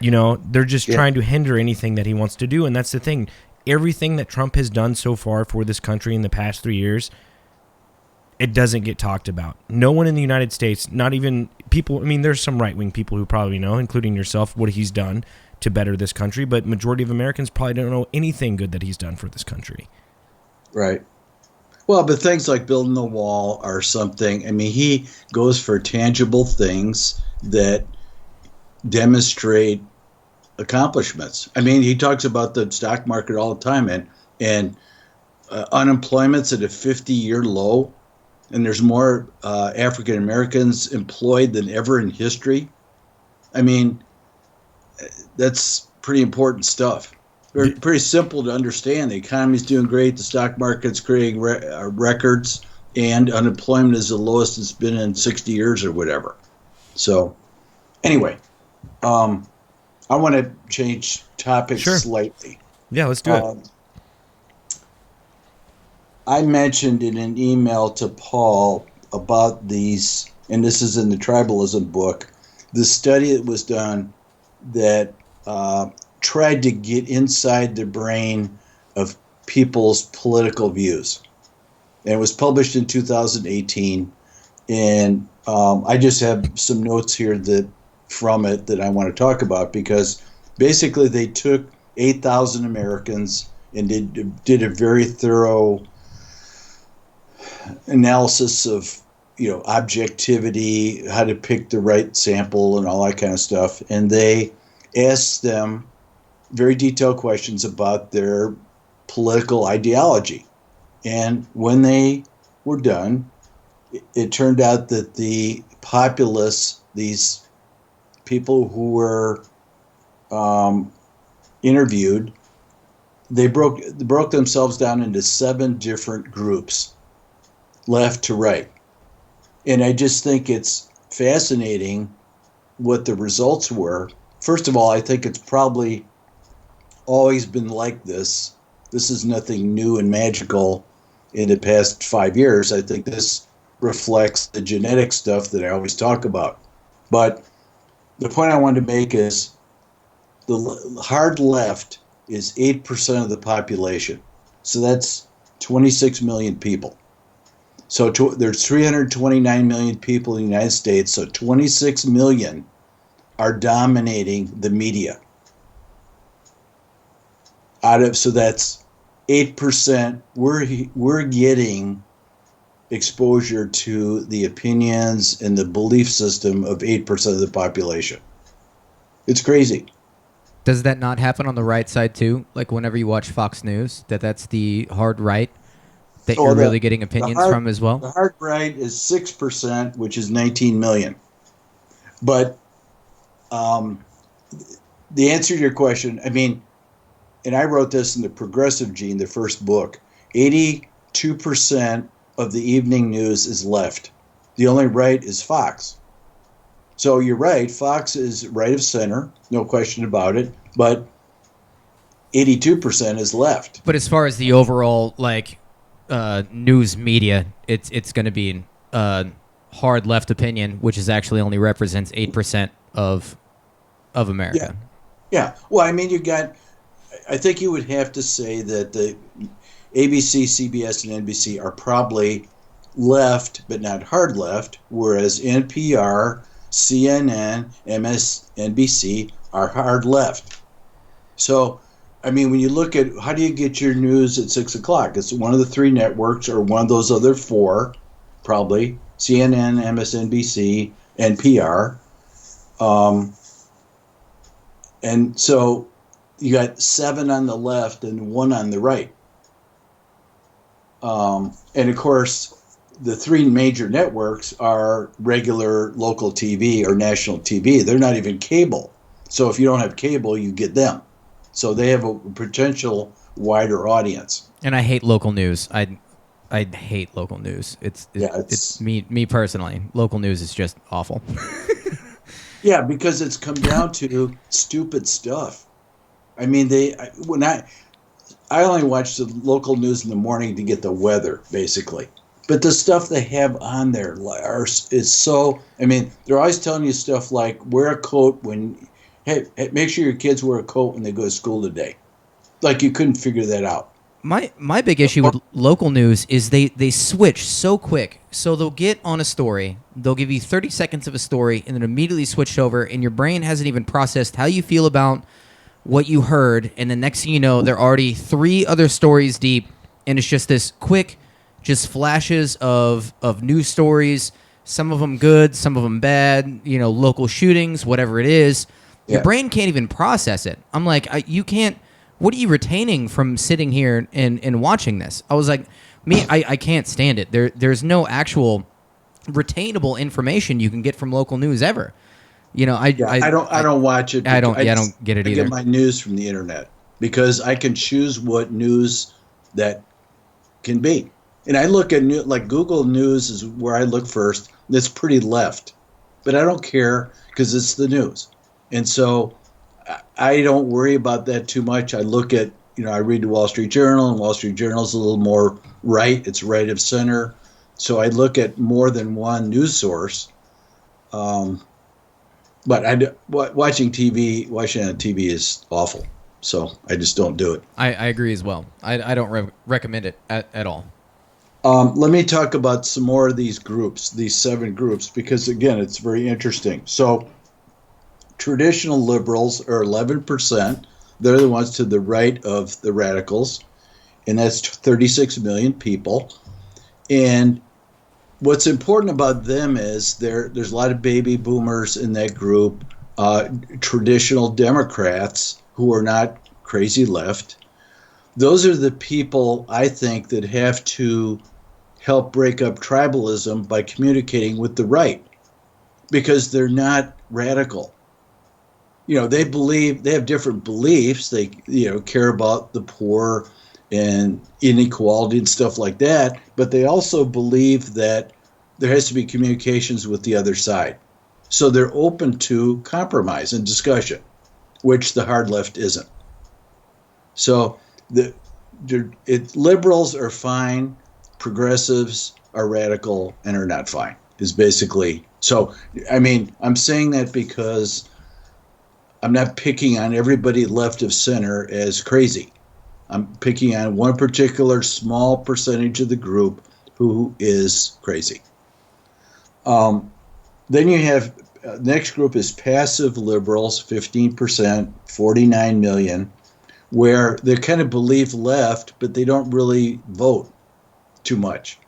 Speaker 2: You know, they're just trying to hinder anything that he wants to do, and that's the thing. Everything that Trump has done so far for this country in the past 3 years, it doesn't get talked about. No one in the United States, not even people, I mean, there's some right-wing people who probably know, including yourself, what he's done to better this country, but majority of Americans probably don't know anything good that he's done for this country.
Speaker 1: Right. Well, but things like building the wall are something, I mean, he goes for tangible things that demonstrate accomplishments. I mean, he talks about the stock market all the time, and unemployment's at a 50-year low, and there's more African Americans employed than ever in history. I mean, that's pretty important stuff. Pretty simple to understand. The economy's doing great. The stock market's creating records, and unemployment is the lowest it's been in 60 years or whatever. So, anyway, I want to change topics slightly.
Speaker 2: Yeah, let's do it.
Speaker 1: I mentioned in an email to Paul about these, and this is in the Tribalism book, the study that was done that tried to get inside the brain of people's political views. And it was published in 2018. And I just have some notes here from it that I want to talk about, because basically they took 8,000 Americans and did a very thorough analysis of, objectivity, how to pick the right sample and all that kind of stuff. And they asked them very detailed questions about their political ideology. And when they were done, it turned out that the populace, these people who were interviewed, they broke themselves down into 7 different groups, left to right. And I just think it's fascinating what the results were. First of all, I think it's probably always been like this. This is nothing new and magical in the past 5 years. I think this reflects the genetic stuff that I always talk about. But the point I wanted to make is the hard left is 8% of the population. So that's 26 million people. So there's 329 million people in the United States, so 26 million are dominating the media. So that's 8%. We're getting exposure to the opinions and the belief system of 8% of the population. It's crazy.
Speaker 3: Does that not happen on the right side too? Like whenever you watch Fox News, that's the hard right that you're really getting opinions from as well?
Speaker 1: The hard right is 6%, which is 19 million. But the answer to your question, I mean, and I wrote this in the Progressive Gene, the first book, 82% of the evening news is left. The only right is Fox. So you're right, Fox is right of center, no question about it, but 82% is left.
Speaker 3: But as far as the overall news media, it's going to be hard left opinion, which is actually only represents 8% of America.
Speaker 1: Yeah. Well, I mean, I think you would have to say that the ABC, CBS, and NBC are probably left, but not hard left, whereas NPR, CNN, MSNBC are hard left. So, I mean, when you look at how do you get your news at 6 o'clock, it's one of the 3 networks or one of those other 4, probably, CNN, MSNBC, NPR. And so you got 7 on the left and 1 on the right. And of course, the 3 major networks are regular local TV or national TV. They're not even cable. So if you don't have cable, you get them. So they have a potential wider audience.
Speaker 3: And I hate local news. I hate local news. It's me personally. Local news is just awful.
Speaker 1: Yeah, because it's come down to stupid stuff. I mean, I only watch the local news in the morning to get the weather, basically. But the stuff they have on there is so. I mean, they're always telling you stuff like wear a coat when. Hey, make sure your kids wear a coat when they go to school today. Like you couldn't figure that out.
Speaker 3: My big issue with local news is they switch so quick. So they'll get on a story, they'll give you 30 seconds of a story, and then immediately switch over, and your brain hasn't even processed how you feel about what you heard, and the next thing you know, they're already 3 other stories deep, and it's just this quick, just flashes of news stories, some of them good, some of them bad, local shootings, whatever it is. Your brain can't even process it. I'm like, you can't. What are you retaining from sitting here and watching this? I was like, I can't stand it. There's no actual retainable information you can get from local news ever. I
Speaker 1: don't watch it.
Speaker 3: I don't get it either.
Speaker 1: I get my news from the internet because I can choose what news that can be. And I look at like Google News is where I look first. It's pretty left, but I don't care because it's the news. And so I don't worry about that too much. I look at, I read the Wall Street Journal, and Wall Street Journal is a little more right. It's right of center. So I look at more than one news source. But watching on TV is awful. So I just don't do it.
Speaker 3: I agree as well. I don't recommend it at all.
Speaker 1: Let me talk about some more of these groups, these 7 groups, because, again, it's very interesting. So traditional liberals are 11%. They're the ones to the right of the radicals, and that's 36 million people. And what's important about them is there's a lot of baby boomers in that group, traditional Democrats who are not crazy left. Those are the people, I think, that have to help break up tribalism by communicating with the right, because they're not radical. They have different beliefs. They, care about the poor and inequality and stuff like that. But they also believe that there has to be communications with the other side. So they're open to compromise and discussion, which the hard left isn't. So liberals are fine, progressives are radical and are not fine, is basically. So, I mean, I'm saying that because I'm not picking on everybody left of center as crazy. I'm picking on one particular small percentage of the group who is crazy. Then you have, next group is passive liberals, 15%, 49 million, where they kind of believe left, but they don't really vote too much.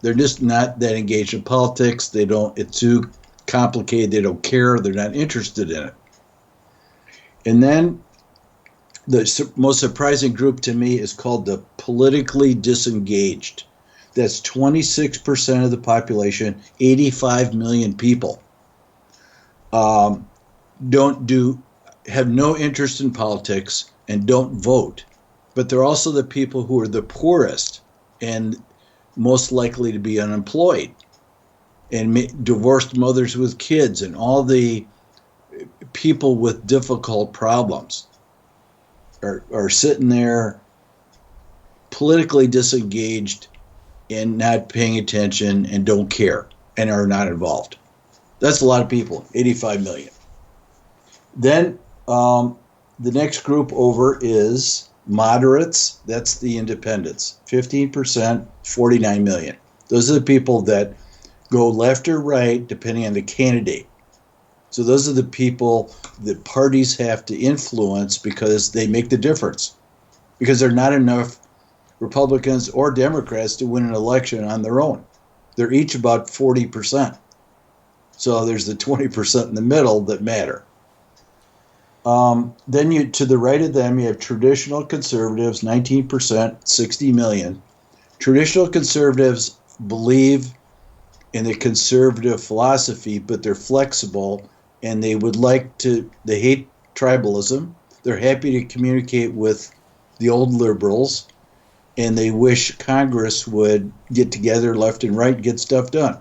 Speaker 1: They're just not that engaged in politics. It's too complicated. They don't care. They're not interested in it. And then the most surprising group to me is called the politically disengaged. That's 26% of the population, 85 million people. Have no interest in politics and don't vote. But they're also the people who are the poorest and most likely to be unemployed, and divorced mothers with kids, and all the people with difficult problems are sitting there politically disengaged and not paying attention and don't care and are not involved. That's a lot of people, 85 million. Then the next group over is moderates. That's the independents, 15%, 49 million. Those are the people that go left or right depending on the candidate. So those are the people that parties have to influence because they make the difference. Because there are not enough Republicans or Democrats to win an election on their own. They're each about 40%. So there's the 20% in the middle that matter. Then to the right of them, you have traditional conservatives, 19%, 60 million. Traditional conservatives believe in the conservative philosophy, but they're flexible, and they hate tribalism. They're happy to communicate with the old liberals, and they wish Congress would get together, left and right, and get stuff done.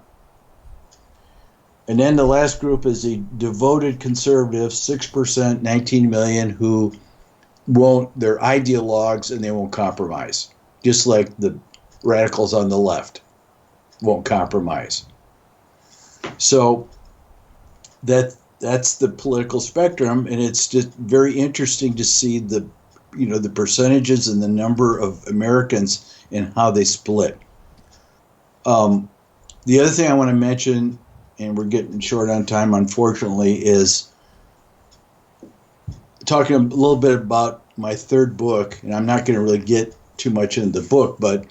Speaker 1: And then the last group is the devoted conservatives, 6%, 19 million, who they're ideologues and they won't compromise. Just like the radicals on the left won't compromise. So that's the political spectrum, and it's just very interesting to see the percentages and the number of Americans and how they split. The other thing I want to mention, and we're getting short on time, unfortunately, is talking a little bit about my third book, and I'm not going to really get too much into the book, but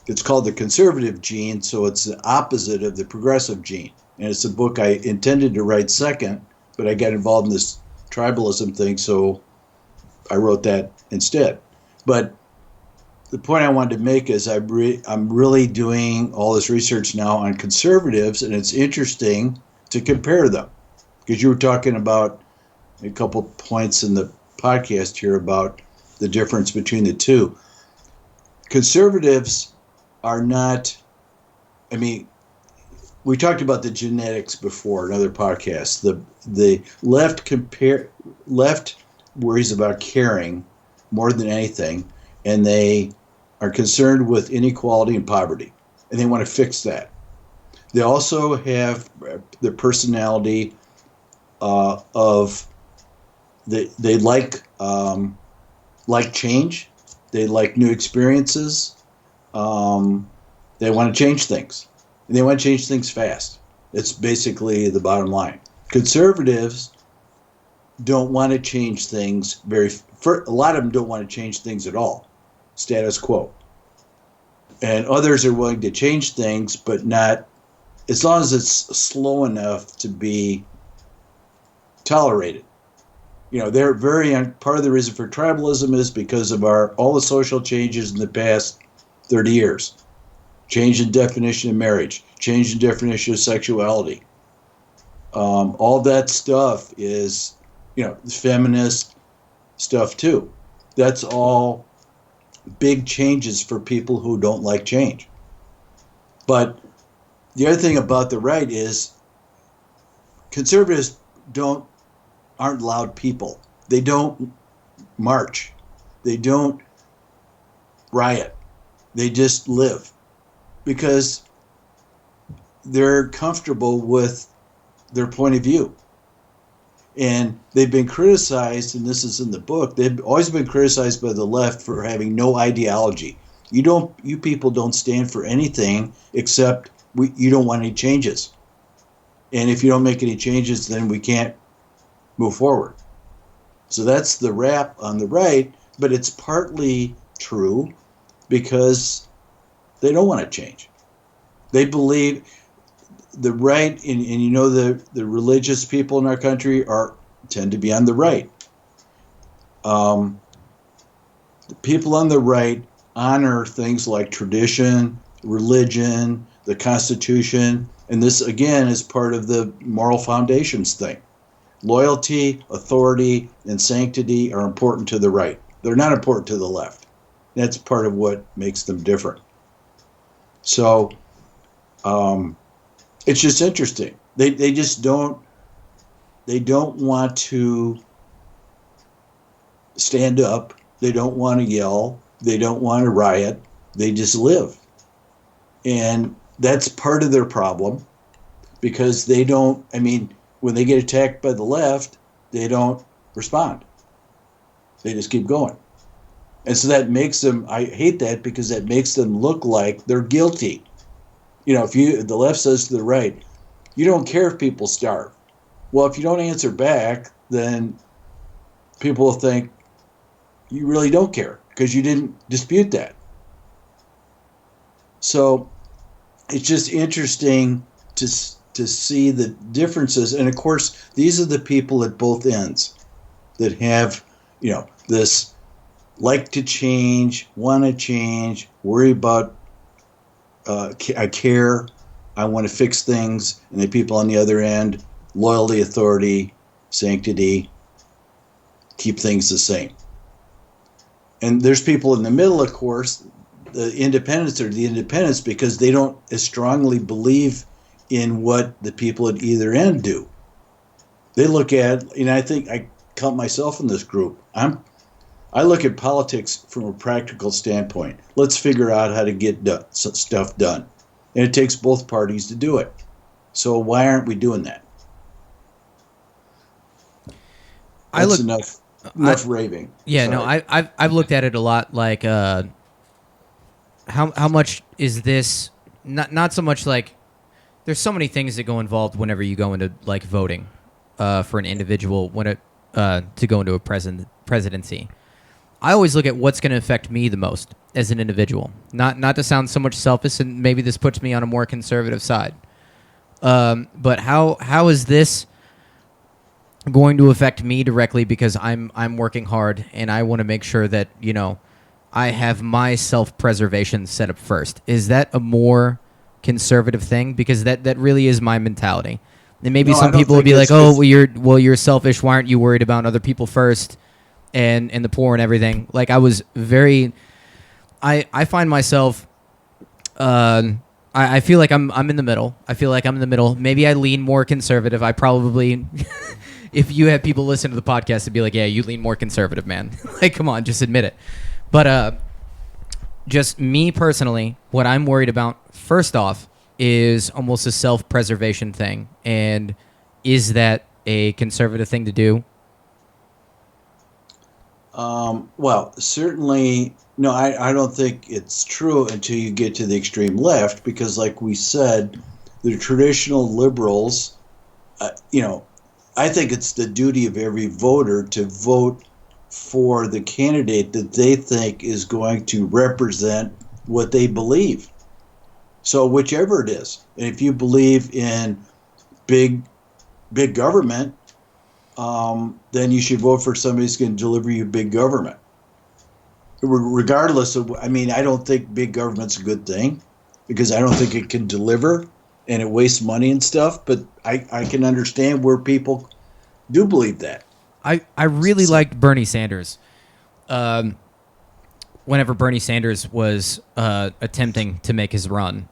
Speaker 1: it's called The Conservative Gene, so it's the opposite of the progressive gene. And it's a book I intended to write second, but I got involved in this tribalism thing, so I wrote that instead. But the point I wanted to make is I'm really doing all this research now on conservatives, and it's interesting to compare them. Because you were talking about a couple points in the podcast here about the difference between the two. Conservatives are not, we talked about the genetics before in other podcasts. The left worries about caring more than anything, and they are concerned with inequality and poverty, and they want to fix that. They also have the personality of they like change, they like new experiences, they want to change things, and they want to change things fast. It's basically the bottom line. Conservatives don't want to change things a lot of them don't want to change things at all. Status quo. And others are willing to change things, but not as long as it's slow enough to be tolerated. They're part of the reason for tribalism is because of all the social changes in the past 30 years. Change in definition of marriage, change in definition of sexuality. All that stuff is, feminist stuff too. That's all big changes for people who don't like change. But the other thing about the right is conservatives aren't loud people. They don't march. They don't riot. They just live because they're comfortable with their point of view. And they've been criticized, and this is in the book, they've always been criticized by the left for having no ideology. You people don't stand for anything except you don't want any changes. And if you don't make any changes, then we can't move forward. So that's the rap on the right, but it's partly true because they don't want to change. They believe the right, and the religious people in our country tend to be on the right. The people on the right honor things like tradition, religion, the Constitution, and this again is part of the moral foundations thing. Loyalty, authority, and sanctity are important to the right. They're not important to the left. That's part of what makes them different. So it's just interesting. They just don't want to stand up. They don't want to yell. They don't want to riot. They just live. And that's part of their problem because they don't, when they get attacked by the left, they don't respond. They just keep going. And so that makes them, I hate that because that makes them look like they're guilty. If the left says to the right, you don't care if people starve. Well, if you don't answer back, then people will think you really don't care because you didn't dispute that. So it's just interesting to see the differences. And of course, these are the people at both ends that have, this like to change, want to change, worry about I care, I want to fix things, and the people on the other end, loyalty, authority, sanctity. keep things the same. And there's people in the middle, of course. The independents are the independents because they don't as strongly believe in what the people at either end do. They look at, and I think I count myself in this group. I look at politics from a practical standpoint. Let's figure out how to get stuff done. And it takes both parties to do it. So why aren't we doing that? That's enough raving.
Speaker 3: Yeah,
Speaker 1: Sorry.
Speaker 3: no, I've looked at it a lot. Like, how much is this? Not so much like. There's so many things that go involved whenever you go into like voting for an individual to go into a presidency. I always look at what's going to affect me the most as an individual. Not to sound so much selfish, and maybe this puts me on a more conservative side. But how is this going to affect me directly? Because I'm working hard and I want to make sure that I have my self-preservation set up first. Is that a more conservative thing? Because that really is my mentality. And maybe some people would be like, "Oh, you're selfish. Why aren't you worried about other people first and the poor and everything?" Like I was very. I find myself. I feel like I'm in the middle. I feel like I'm in the middle. Maybe I lean more conservative. I probably, if you have people listen to the podcast, it'd be like, yeah, you lean more conservative, man. Like, come on, just admit it. But just me personally, what I'm worried about, first off, is almost a self-preservation thing. And is that a conservative thing to do?
Speaker 1: Well, certainly, no, I don't think it's true until you get to the extreme left, because like we said, the traditional liberals, I think it's the duty of every voter to vote for the candidate that they think is going to represent what they believe. So whichever it is, and if you believe in big government, then you should vote for somebody who's going to deliver you big government. Regardless of, I don't think big government's a good thing, because I don't think it can deliver and it wastes money and stuff, but I can understand where people do believe that.
Speaker 3: I really liked Bernie Sanders. Whenever Bernie Sanders was attempting to make his run,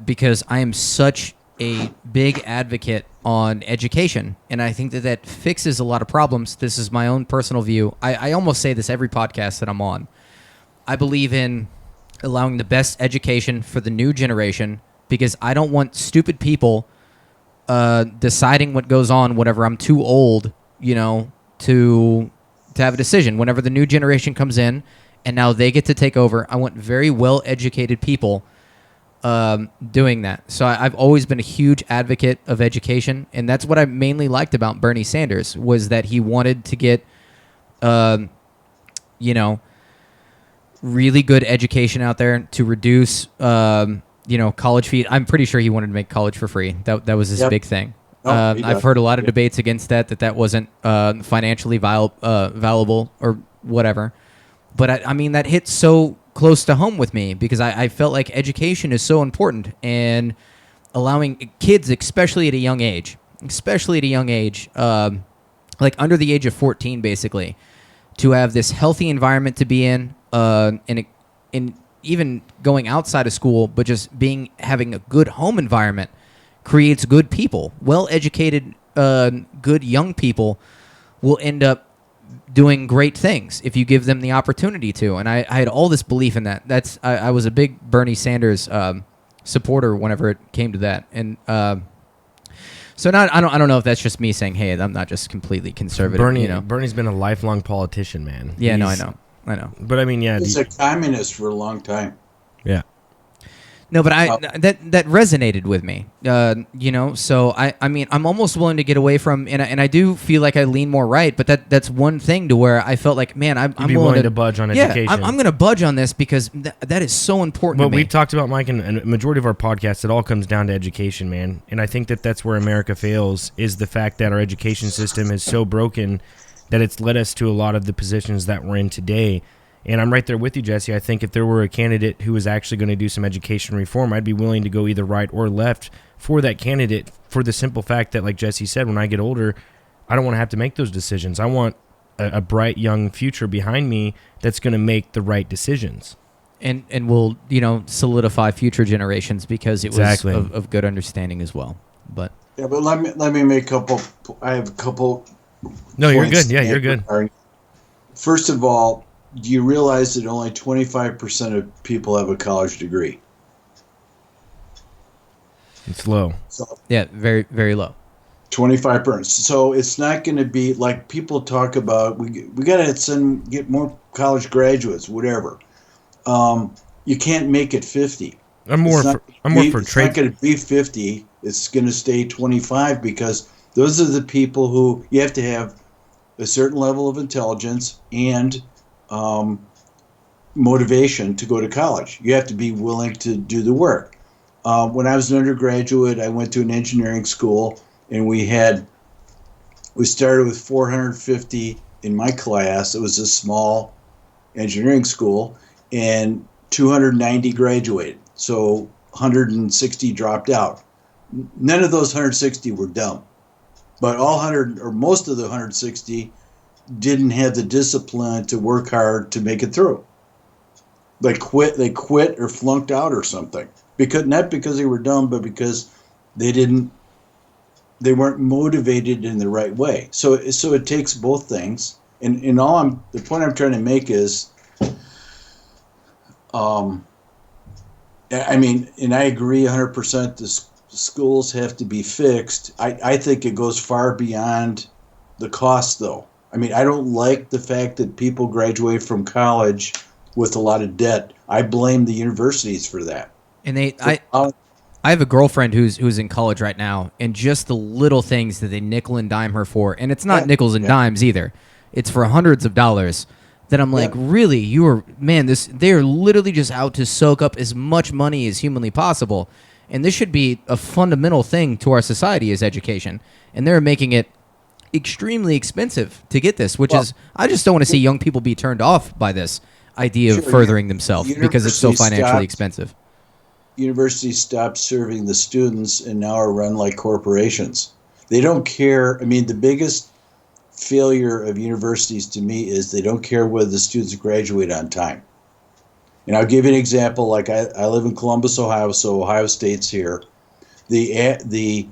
Speaker 3: because I am such a big advocate on education, and I think that fixes a lot of problems. This is my own personal view. I almost say this every podcast that I'm on. I believe in allowing the best education for the new generation, because I don't want stupid people deciding what goes on whenever I'm too old, to have a decision. Whenever the new generation comes in and now they get to take over, I want very well-educated people doing that. So I've always been a huge advocate of education, and that's what I mainly liked about Bernie Sanders, was that he wanted to get, really good education out there to reduce, college fees. I'm pretty sure he wanted to make college for free. That was his big thing. I've heard a lot of debates against that wasn't financially valuable or whatever. But I mean, that hit so close to home with me, because I felt like education is so important, and allowing kids, especially at a young age, like under the age of 14, basically, to have this healthy environment to be in even going outside of school, but just having a good home environment creates good people. Well-educated, good young people will end up doing great things if you give them the opportunity to. And I had all this belief in that. I was a big Bernie Sanders supporter whenever it came to that. And so now I don't know if that's just me saying, hey, I'm not just completely conservative.
Speaker 2: Bernie's been a lifelong politician, man.
Speaker 3: Yeah, no, I know.
Speaker 2: But I mean, yeah,
Speaker 1: he's a communist for a long time.
Speaker 2: Yeah.
Speaker 3: No, but that resonated with me, So I mean, I'm almost willing to get away from, and I do feel like I lean more right, but that's one thing to where I felt like, man, I'm
Speaker 2: willing to budge on education.
Speaker 3: Yeah, I'm going to budge on this because that is so important.
Speaker 2: But
Speaker 3: to me.
Speaker 2: we've talked about, Mike, and a majority of our podcasts, it all comes down to education, man. And I think that's where America fails, is the fact that our education system is so broken that it's led us to a lot of the positions that we're in today. And I'm right there with you, Jesse. I think if there were a candidate who was actually going to do some education reform, I'd be willing to go either right or left for that candidate, for the simple fact that, like Jesse said, when I get older, I don't want to have to make those decisions. I want a bright young future behind me that's going to make the right decisions.
Speaker 3: And will, solidify future generations because it was of good understanding as well. But
Speaker 1: let me make a couple. I have a couple.
Speaker 2: No, you're good. Yeah, you're good.
Speaker 1: First of all, do you realize that only 25% of people have a college degree?
Speaker 2: It's low.
Speaker 3: So, yeah, very, very low.
Speaker 1: 25%. So it's not going to be like people talk about. We got to get more college graduates, whatever. You can't make it 50.
Speaker 2: I'm more for trade.
Speaker 1: It's not going to be 50. It's going to stay 25 because those are the people who you have to have a certain level of intelligence and motivation to go to college. You have to be willing to do the work. When I was an undergraduate, I went to an engineering school, and we started with 450 in my class. It was a small engineering school, and 290 graduated. So 160 dropped out. None of those 160 were dumb, but most of the 160 didn't have the discipline to work hard to make it through. They quit or flunked out or something. Not because they were dumb, but because they weren't motivated in the right way. So it takes both things. And the point I'm trying to make is, and I agree 100%. The schools have to be fixed. I think it goes far beyond the cost, though. I don't like the fact that people graduate from college with a lot of debt. I blame the universities for that.
Speaker 3: And I have a girlfriend who's in college right now, and just the little things that they nickel and dime her for, and it's not nickels and dimes either. It's for hundreds of dollars. That I'm like, really, they're literally just out to soak up as much money as humanly possible. And this should be a fundamental thing to our society is education. And they're making it extremely expensive to get this, I just don't want to see young people be turned off by this idea of furthering themselves because it's so financially expensive.
Speaker 1: Universities stopped serving the students and now are run like corporations. They don't care. The biggest failure of universities to me is they don't care whether the students graduate on time. And I'll give you an example. Like I live in Columbus, Ohio, so Ohio State's here. The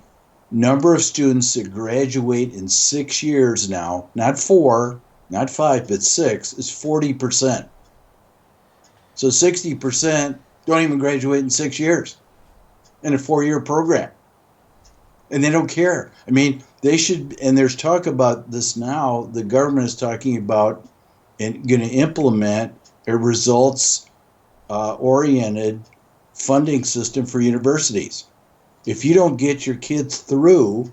Speaker 1: number of students that graduate in 6 years now, not 4, not 5, but 6, is 40%. So 60% don't even graduate in 6 years in a 4-year program. And they don't care. They should, and there's talk about this now. The government is talking about and going to implement a results-oriented funding system for universities. If you don't get your kids through,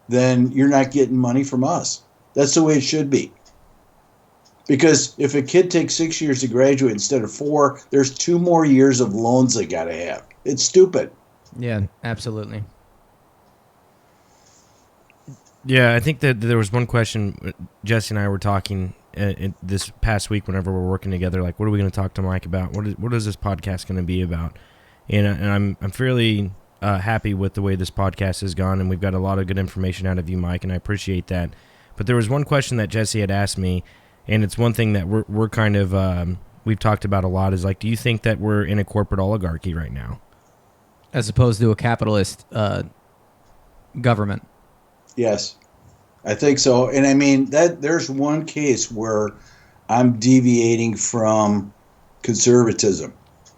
Speaker 1: then you're not getting money from us. That's the way it should be. Because if a kid takes 6 years to graduate instead of 4, there's 2 more years of loans they got to have. It's stupid.
Speaker 3: Yeah, absolutely.
Speaker 2: Yeah, I think that there was one question Jesse and I were talking this past week whenever we're working together, like, what are we going to talk to Mike about? What is this podcast going to be about? And I'm fairly happy with the way this podcast has gone, and we've got a lot of good information out of you, Mike, and I appreciate that. But there was one question that Jesse had asked me, and it's one thing that we're kind of we've talked about a lot, is like, do you think that we're in a corporate oligarchy right now?
Speaker 3: As opposed to a capitalist government.
Speaker 1: Yes, I think so. And that there's one case where I'm deviating from conservatism.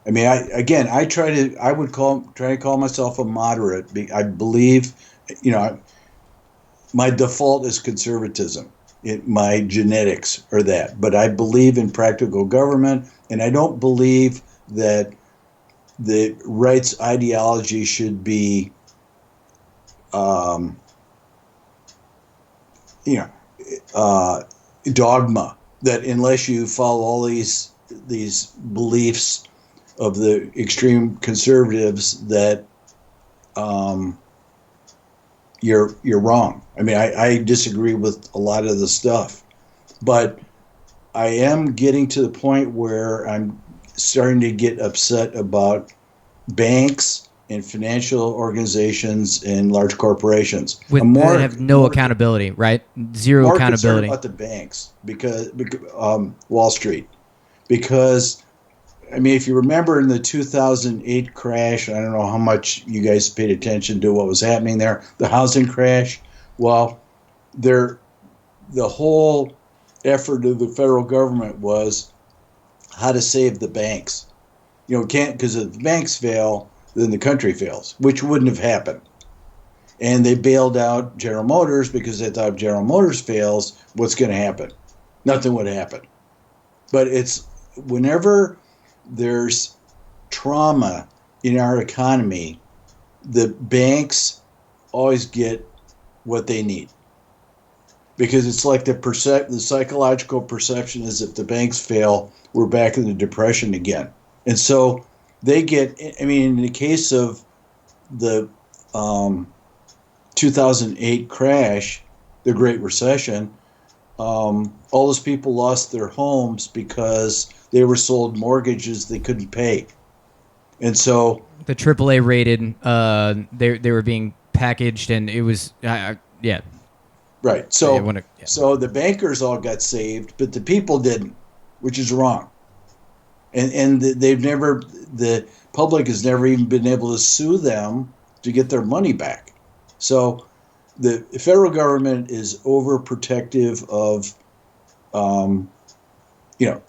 Speaker 1: I try to call myself a moderate. I believe, my default is conservatism. My genetics are that, but I believe in practical government, and I don't believe that the rights ideology should be, dogma, that unless you follow all these beliefs of the extreme conservatives, that you're wrong. I disagree with a lot of the stuff, but I am getting to the point where I'm starting to get upset about banks and financial organizations and large corporations.
Speaker 3: With
Speaker 1: I'm
Speaker 3: that have no accountability, right? Zero
Speaker 1: more
Speaker 3: accountability.
Speaker 1: concerned about the banks because Wall Street, because I mean, if you remember in the 2008 crash, I don't know how much you guys paid attention to what was happening there, the housing crash. Well, the whole effort of the federal government was how to save the banks. You know, can't, because if the banks fail, then the country fails, which wouldn't have happened. And they bailed out General Motors because they thought if General Motors fails, what's going to happen? Nothing would happen. But it's whenever there's trauma in our economy, the banks always get what they need. Because it's like the psychological perception is if the banks fail, we're back in the Depression again. And so they get, I mean, in the case of the 2008 crash, the Great Recession, all those people lost their homes because they were sold mortgages they couldn't pay. And so
Speaker 3: The AAA rated, they were being packaged, and it was, yeah.
Speaker 1: right. So
Speaker 3: Yeah.
Speaker 1: so the bankers all got saved, but the people didn't, which is wrong. And the public has never even been able to sue them to get their money back. So the federal government is overprotective of,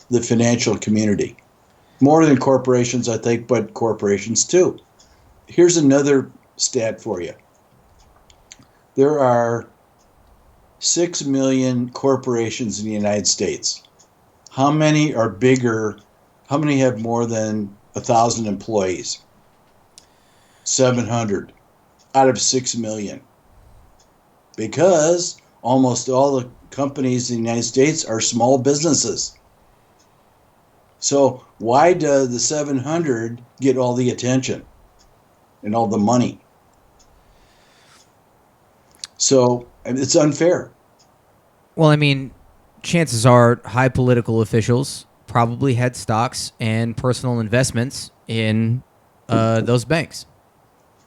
Speaker 1: the financial community. More than corporations, I think, but corporations too. Here's another stat for you. There are 6 million corporations in the United States. How many are bigger? How many have more than 1,000 employees? 700 out of 6 million. Because almost all the companies in the United States are small businesses. So why do the 700 get all the attention and all the money? So it's unfair.
Speaker 3: Well, I mean, chances are high political officials probably had stocks and personal investments in those banks.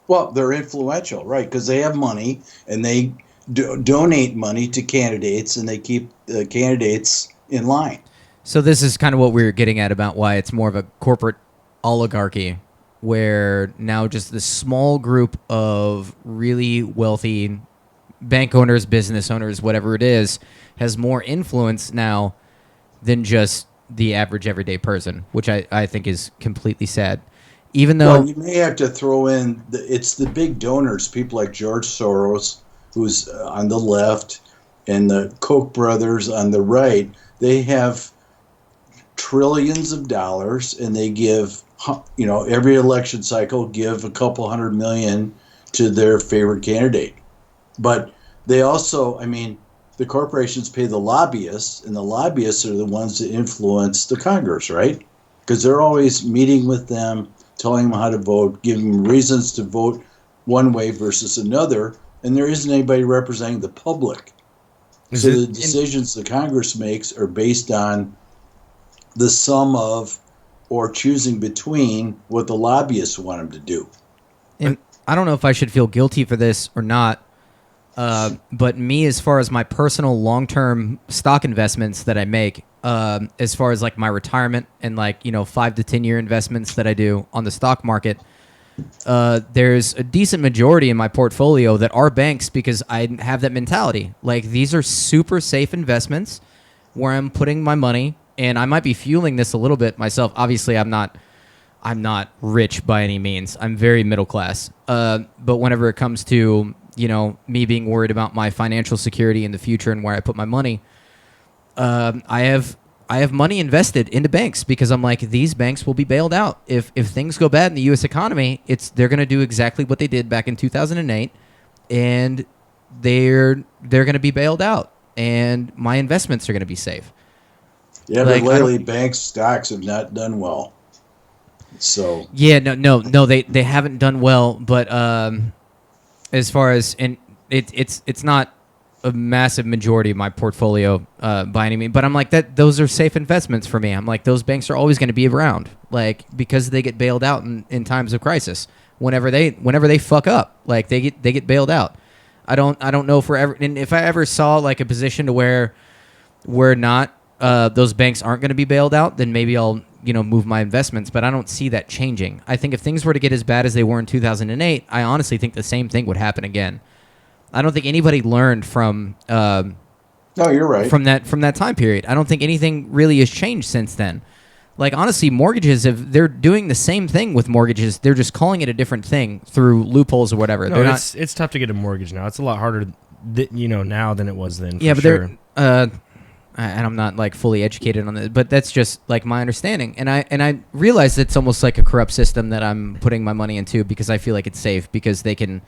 Speaker 1: Well, they're influential, right? Because they have money and they donate money to candidates and they keep the candidates in line.
Speaker 3: So this is kind of what we were getting at about why it's more of a corporate oligarchy, where now just this small group of really wealthy bank owners, business owners, whatever it is, has more influence now than just the average everyday person, which I think is completely sad. Even though
Speaker 1: you may have to throw in, it's the big donors, people like George Soros, who's on the left, and the Koch brothers on the right. They have trillions of dollars, and they give, every election cycle, give a couple $100 million to their favorite candidate. But they also, the corporations pay the lobbyists, and the lobbyists are the ones that influence the Congress, right? Because they're always meeting with them, telling them how to vote, giving them reasons to vote one way versus another, and there isn't anybody representing the public. So the decisions the Congress makes are based on the sum of or choosing between what the lobbyists want them to do.
Speaker 3: And I don't know if I should feel guilty for this or not, but me, as far as my personal long-term stock investments that I make, as far as like my retirement and 5 to 10 year investments that I do on the stock market, there's a decent majority in my portfolio that are banks because I have that mentality. Like, these are super safe investments where I'm putting my money, and I might be fueling this a little bit myself. Obviously, I'm not rich by any means. I'm very middle class. But whenever it comes to, me being worried about my financial security in the future and where I put my money, I have money invested into banks because I'm like, these banks will be bailed out. If things go bad in the U.S. economy, they're going to do exactly what they did back in 2008, and they're going to be bailed out, and my investments are going to be safe.
Speaker 1: Yeah, but lately bank stocks have not done well. So
Speaker 3: yeah, no, they haven't done well, but as far as, and it's not a massive majority of my portfolio by any means, but I'm like, those are safe investments for me. I'm like, those banks are always going to be around, like, because they get bailed out in times of crisis. whenever they fuck up. Like they get bailed out. I don't know if we're ever, and if I ever saw like a position to where we're not, those banks aren't going to be bailed out, then maybe I'll, move my investments, but I don't see that changing. I think if things were to get as bad as they were in 2008, I honestly think the same thing would happen again. I don't think anybody learned from,
Speaker 1: No, you're right.
Speaker 3: from that time period. I don't think anything really has changed since then. Like, honestly, they're doing the same thing with mortgages. They're just calling it a different thing through loopholes or whatever.
Speaker 2: No, it's tough to get a mortgage now. It's a lot harder, now than it was then.
Speaker 3: Yeah, but
Speaker 2: sure.
Speaker 3: and I'm not like fully educated on it, but that's just like my understanding. And I realize it's almost like a corrupt system that I'm putting my money into because I feel like it's safe because they can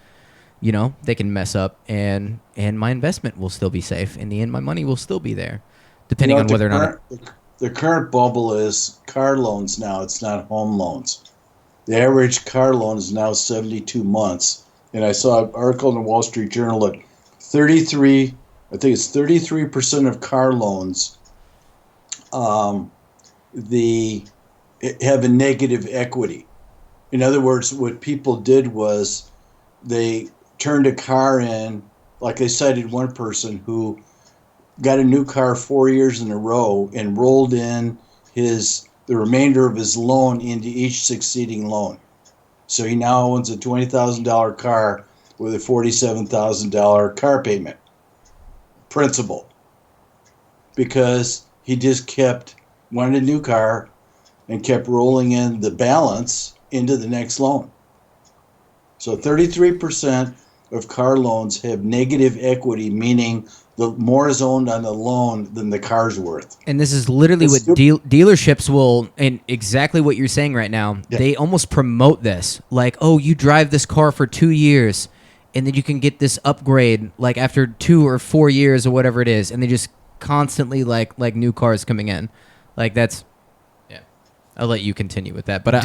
Speaker 3: mess up and my investment will still be safe. In the end, my money will still be there, depending on whether or not.
Speaker 1: The current bubble is car loans now. It's not home loans. The average car loan is now 72 months. And I saw an article in the Wall Street Journal that 33% of car loans have a negative equity. In other words, what people did was they turned a car in, like they cited one person who got a new car 4 years in a row and rolled in the remainder of his loan into each succeeding loan. So he now owns a $20,000 car with a $47,000 car payment principal because he just wanted a new car and kept rolling in the balance into the next loan. So 33% of car loans have negative equity, meaning the more is owned on the loan than the car's worth.
Speaker 3: And this is literally what dealerships will, and exactly what you're saying right now, They almost promote this. Like, oh, you drive this car for 2 years, and then you can get this upgrade, like, after 2 or 4 years or whatever it is. And they just constantly, like new cars coming in. Like, that's... Yeah. I'll let you continue with that. But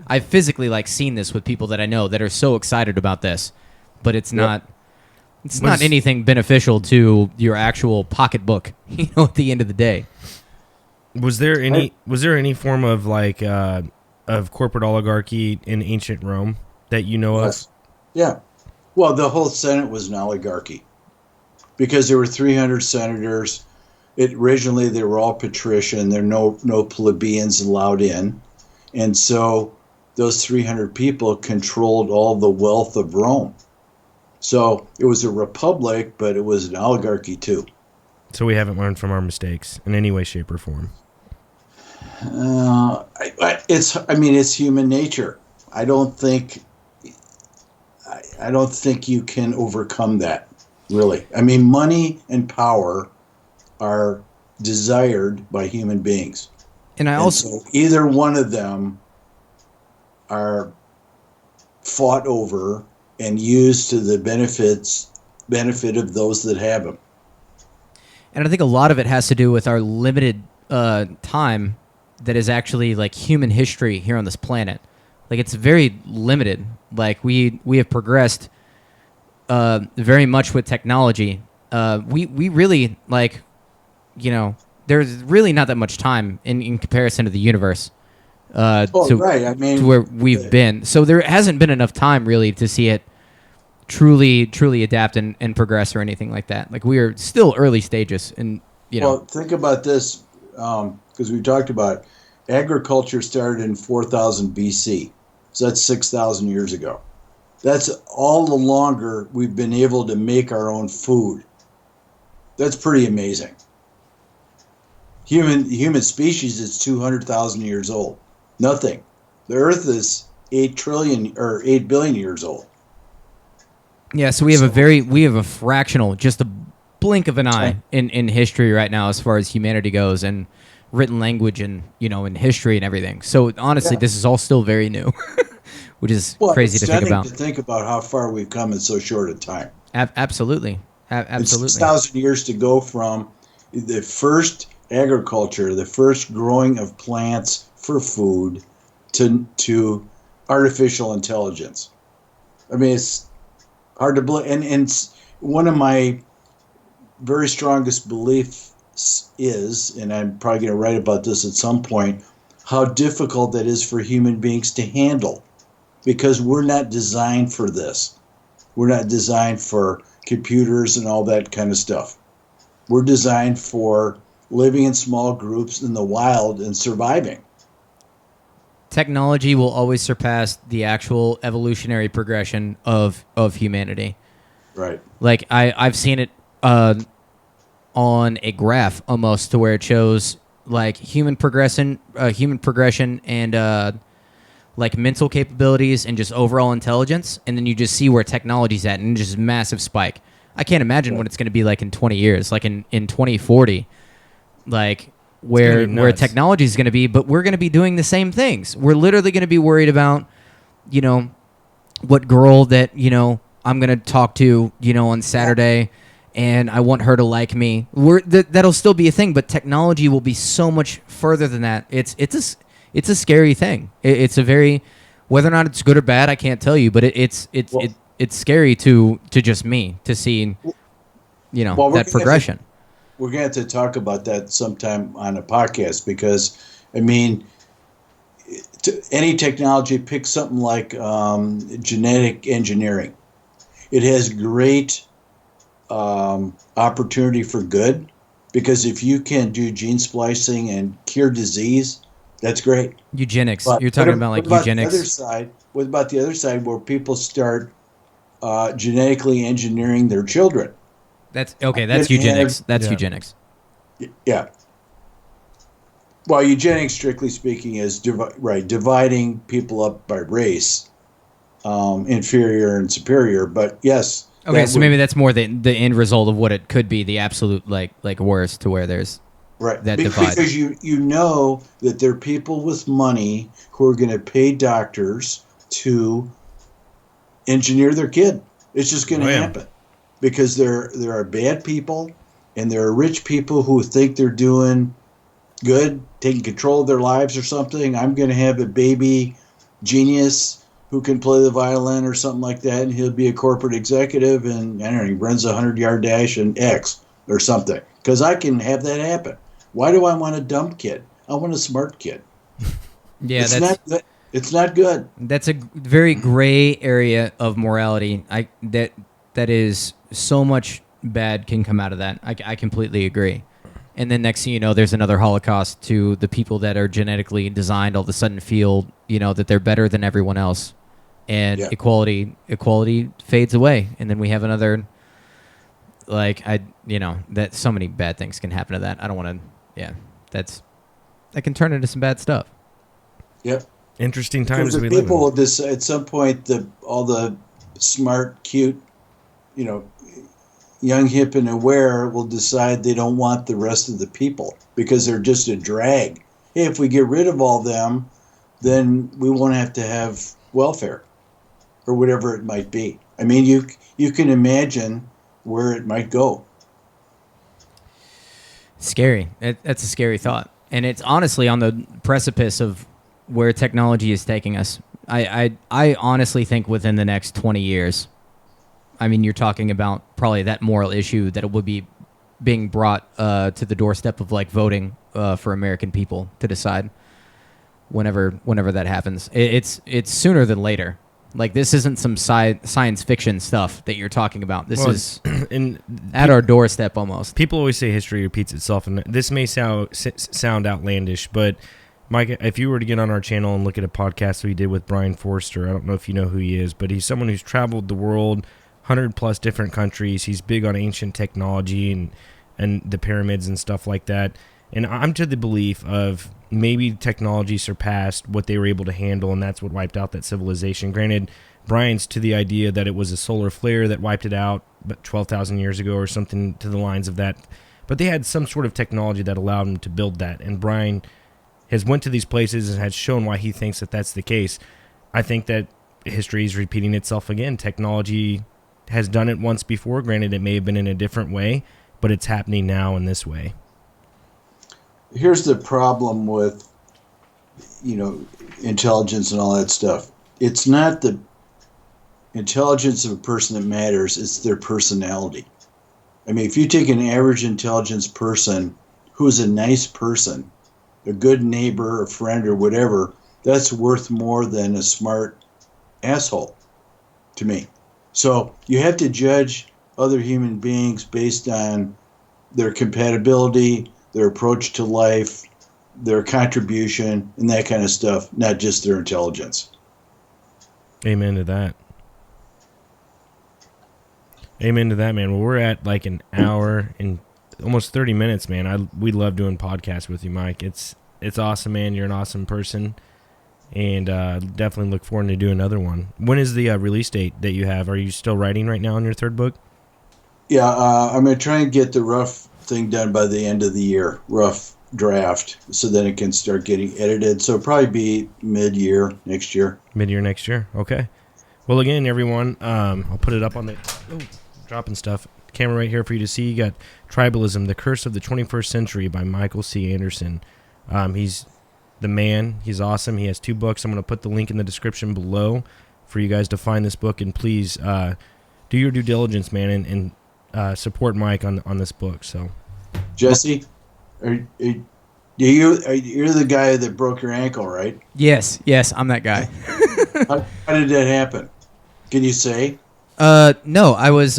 Speaker 3: I've physically, like, seen this with people that I know that are so excited about this. But it's not... It's not anything beneficial to your actual pocketbook, at the end of the day.
Speaker 2: Was there any form of like of corporate oligarchy in ancient Rome that you know of?
Speaker 1: Yeah. Well, the whole Senate was an oligarchy because there were 300 senators. Originally, they were all patrician. There were no plebeians allowed in. And so those 300 people controlled all the wealth of Rome. So it was a republic, but it was an oligarchy too.
Speaker 2: So we haven't learned from our mistakes in any way, shape, or form.
Speaker 1: It's human nature. I don't think you can overcome that, really. I mean, money and power are desired by human beings.
Speaker 3: And
Speaker 1: so either one of them are fought over and used to the benefit of those that have them.
Speaker 3: And I think a lot of it has to do with our limited time that is actually like human history here on this planet. Like, it's very limited. Like, we have progressed very much with technology. We really, like, there's really not that much time in comparison to the universe.
Speaker 1: Right. I mean,
Speaker 3: to where we've been. So there hasn't been enough time really to see it truly adapt and progress or anything like that. Like, we are still early stages, and
Speaker 1: Well, think about this, because we talked about agriculture started in 4000 BC, so that's 6,000 years ago. That's all the longer we've been able to make our own food. That's pretty amazing. Human species is 200,000 years old. Nothing. The Earth is 8 billion years old.
Speaker 3: Yeah, so we have a fractional, just a blink of an eye in history right now as far as humanity goes, and written language and in history and everything. So honestly, this is all still very new, which is crazy to think about.
Speaker 1: To think about how far we've come in so short a time.
Speaker 3: Absolutely.
Speaker 1: It's 6,000 years to go from the first agriculture, the first growing of plants for food, to artificial intelligence. I mean, it's hard to believe. And one of my very strongest beliefs is, and I'm probably going to write about this at some point, how difficult that is for human beings to handle. because we're not designed for this. We're not designed for computers and all that kind of stuff. We're designed for living in small groups in the wild and surviving.
Speaker 3: Technology will always surpass the actual evolutionary progression of humanity.
Speaker 1: Right.
Speaker 3: Like I've seen it on a graph almost, to where it shows like human progression and like mental capabilities and just overall intelligence, and then you just see where technology's at, and just massive spike. I can't imagine what it's going to be like in 20 years, like in 2040, like where technology is going to be, but we're going to be doing the same things. We're literally going to be worried about, what girl that, I'm going to talk to, on Saturday, and I want her to like me. That'll still be a thing, but technology will be so much further than that. It's a scary thing. It's a very, whether or not it's good or bad, I can't tell you, but it's scary to just me to see, that progression.
Speaker 1: We're going to have to talk about that sometime on a podcast, because, I mean, any technology, pick something like genetic engineering. It has great opportunity for good, because if you can do gene splicing and cure disease, that's great.
Speaker 3: Eugenics. You're talking about like eugenics.
Speaker 1: What about the other side, where people start genetically engineering their children?
Speaker 3: That's eugenics. That's eugenics.
Speaker 1: Yeah. Well, eugenics, strictly speaking, is dividing people up by race, inferior and superior. But yes.
Speaker 3: Okay, so maybe that's more the end result of what it could be, the absolute like worst, to where there's that divide.
Speaker 1: Because you know that there are people with money who are going to pay doctors to engineer their kid. It's just going to happen. Because there are bad people, and there are rich people who think they're doing good, taking control of their lives or something. I'm going to have a baby genius who can play the violin or something like that, and he'll be a corporate executive, and I don't know, he runs a 100-yard dash in X or something. Because I can have that happen. Why do I want a dumb kid? I want a smart kid.
Speaker 3: Yeah,
Speaker 1: it's not good.
Speaker 3: That's a very gray area of morality. That is, so much bad can come out of that. I completely agree. And then next thing you know, there's another Holocaust to the people that are genetically designed all of a sudden feel, that they're better than everyone else. And equality fades away. And then we have another, that so many bad things can happen to that. I don't want to, that can turn into some bad stuff.
Speaker 1: Yep.
Speaker 2: Interesting times we live in.
Speaker 1: People at some point, all the smart, cute, young, hip, and aware will decide they don't want the rest of the people because they're just a drag. Hey, if we get rid of all them, then we won't have to have welfare or whatever it might be. I mean, you can imagine where it might go.
Speaker 3: Scary. That's a scary thought. And it's honestly on the precipice of where technology is taking us. I honestly think within the next 20 years, I mean, you're talking about probably that moral issue that it would be being brought to the doorstep of like voting for American people to decide whenever that happens. It's sooner than later. Like, this isn't some science fiction stuff that you're talking about. This is at our doorstep almost.
Speaker 2: People always say history repeats itself, and this may sound outlandish, but Mike, if you were to get on our channel and look at a podcast we did with Brian Forster, I don't know if you know who he is, but he's someone who's traveled the world, 100+ different countries. He's big on ancient technology and the pyramids and stuff like that. And I'm to the belief of maybe technology surpassed what they were able to handle, and that's what wiped out that civilization. Granted, Brian's to the idea that it was a solar flare that wiped it out 12,000 years ago or something to the lines of that. But they had some sort of technology that allowed them to build that. And Brian has went to these places and has shown why he thinks that that's the case. I think that history is repeating itself again. Technology has done it once before. Granted, it may have been in a different way, but it's happening now in this way.
Speaker 1: Here's the problem with, intelligence and all that stuff. It's not the intelligence of a person that matters, it's their personality. I mean, if you take an average intelligence person who's a nice person, a good neighbor, a friend, or whatever, that's worth more than a smart asshole to me. So you have to judge other human beings based on their compatibility, their approach to life, their contribution, and that kind of stuff, not just their intelligence.
Speaker 2: Amen to that. Amen to that, man. Well, we're at like an hour and almost 30 minutes, man. We love doing podcasts with you, Mike. It's awesome, man. You're an awesome person, and definitely look forward to doing another one. When is the release date that you have? Are you still writing right now on your third book?
Speaker 1: Yeah, I'm going to try and get the rough thing done by the end of the year, rough draft, so then it can start getting edited. So it'll probably be mid-year next year.
Speaker 2: Mid-year next year. Okay. Well, again, everyone, I'll put it up on the dropping stuff. Camera right here for you to see. You got Tribalism, The Curse of the 21st Century by Michael C. Anderson. He's the man. He's awesome. He has 2 books. I'm going to put the link in the description below for you guys to find this book. And please do your due diligence, man, and support Mike on this book. So,
Speaker 1: Jesse, you're the guy that broke your ankle, right?
Speaker 3: Yes, I'm that guy.
Speaker 1: How did that happen? Can you say?
Speaker 3: No, I was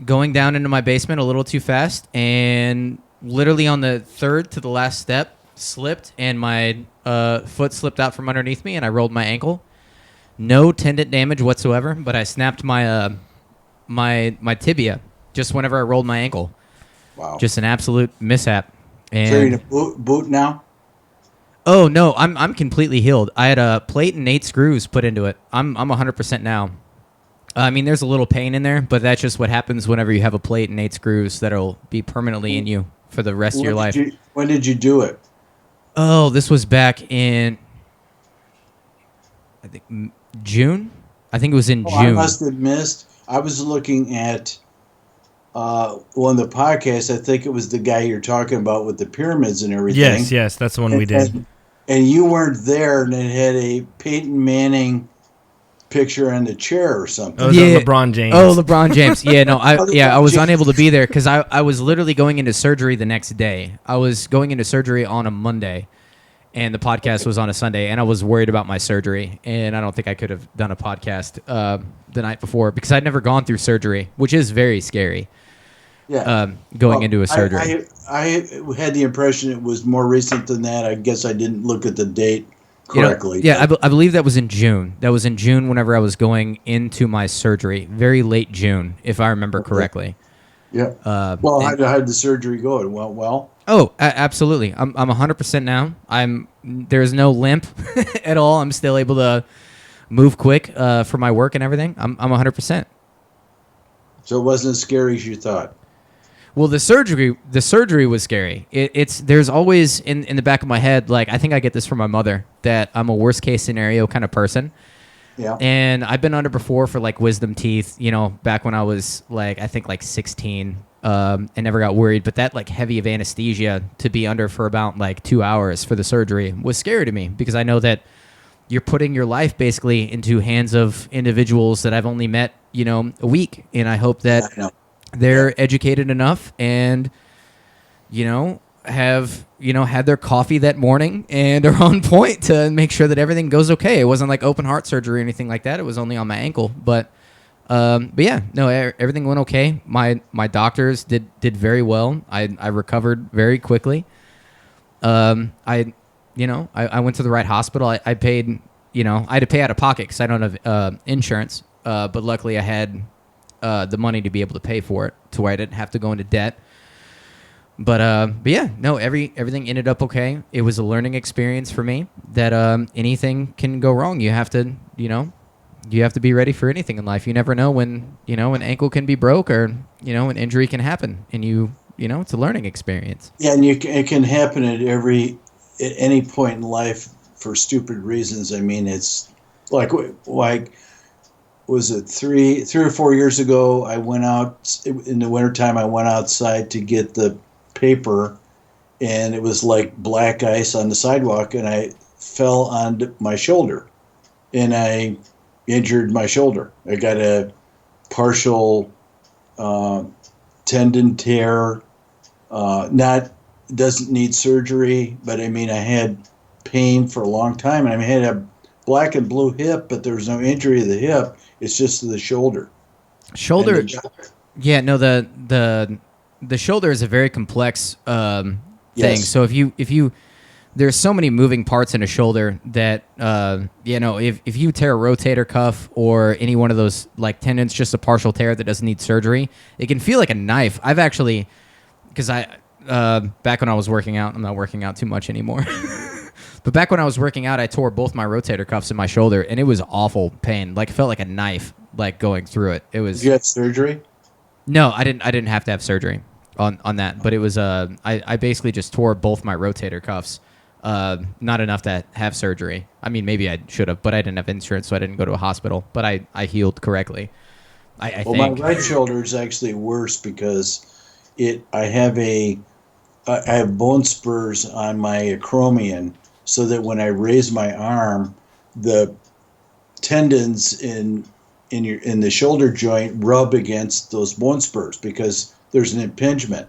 Speaker 3: going down into my basement a little too fast, and literally on the third to the last step, slipped, and my foot slipped out from underneath me, and I rolled my ankle. No tendon damage whatsoever, but I snapped my my tibia just whenever I rolled my ankle.
Speaker 1: Wow.
Speaker 3: Just an absolute mishap. And
Speaker 1: so you're in a boot now?
Speaker 3: Oh no, I'm completely healed. I had a plate and 8 screws put into it. I'm 100% now. I mean, there's a little pain in there, but that's just what happens whenever you have a plate and 8 screws that'll be permanently in you for the rest of your life.
Speaker 1: When did you do it?
Speaker 3: Oh, this was back in, I think, June? I think it was in June.
Speaker 1: I must have missed. I was looking at one of the podcasts. I think it was the guy you're talking about with the pyramids and everything.
Speaker 2: Yes, that's the one we did.
Speaker 1: And you weren't there, and it had a Peyton Manning picture on the chair or something.
Speaker 2: Oh, yeah. LeBron James.
Speaker 3: Oh, LeBron James. Yeah, no, I was unable to be there because I was literally going into surgery the next day. I was going into surgery on a Monday, and the podcast was on a Sunday, and I was worried about my surgery, and I don't think I could have done a podcast the night before because I'd never gone through surgery, which is very scary.
Speaker 1: Yeah,
Speaker 3: going into a surgery.
Speaker 1: I had the impression it was more recent than that. I guess I didn't look at the date correctly.
Speaker 3: I believe that was in June. That was in June whenever I was going into my surgery. Very late June, if I remember correctly.
Speaker 1: Yeah. Well, how did the surgery go? It went well?
Speaker 3: Oh, absolutely. I'm 100% now. There's no limp at all. I'm still able to move quick for my work and everything. I'm 100%.
Speaker 1: So it wasn't as scary as you thought.
Speaker 3: Well, the surgery was scary. There's always in the back of my head, like, I think I get this from my mother, that I'm a worst case scenario kind of person.
Speaker 1: Yeah.
Speaker 3: And I've been under before for like wisdom teeth, back when I was like, I think like 16, and never got worried. But that like heavy of anesthesia to be under for about like 2 hours for the surgery was scary to me because I know that you're putting your life basically into hands of individuals that I've only met, a week. And I hope that they're educated enough and, have, had their coffee that morning and are on point to make sure that everything goes okay. It wasn't like open heart surgery or anything like that. It was only on my ankle. But yeah, no, everything went okay. My doctors did very well. I recovered very quickly. I went to the right hospital. I paid, I had to pay out of pocket because I don't have insurance. But luckily I had the money to be able to pay for it to where I didn't have to go into debt. But yeah, no, everything ended up okay. It was a learning experience for me that anything can go wrong. You have to, you have to be ready for anything in life. You never know when, an ankle can be broke or, an injury can happen. And it's a learning experience. Yeah,
Speaker 1: and it can happen at any point in life for stupid reasons. I mean, it's like was it 3 or 4 years ago? I went out in the wintertime. I went outside to get the paper, and it was like black ice on the sidewalk, and I fell on my shoulder, and I injured my shoulder. I got a partial tendon tear. Doesn't need surgery, but I mean, I had pain for a long time, and I had a black and blue hip, but there's no injury to the hip. It's just to the shoulder.
Speaker 3: Shoulder.
Speaker 1: And
Speaker 3: Yeah, no, the shoulder is a very complex thing.
Speaker 1: Yes.
Speaker 3: So if you there's so many moving parts in a shoulder that if you tear a rotator cuff or any one of those like tendons, just a partial tear that doesn't need surgery, it can feel like a knife. I've actually, because back when I was working out, I'm not working out too much anymore. But back when I was working out, I tore both my rotator cuffs in my shoulder, and it was awful pain. Like, it felt like a knife, like, going through it. It was.
Speaker 1: Did you have surgery?
Speaker 3: No, I didn't have to have surgery on that. But it was I basically just tore both my rotator cuffs. Not enough to have surgery. I mean, maybe I should have, but I didn't have insurance, so I didn't go to a hospital. But I healed correctly. I
Speaker 1: Well,
Speaker 3: think.
Speaker 1: my right shoulder is actually worse because I have bone spurs on my acromion, so that when I raise my arm, the tendons in the shoulder joint rub against those bone spurs because there's an impingement,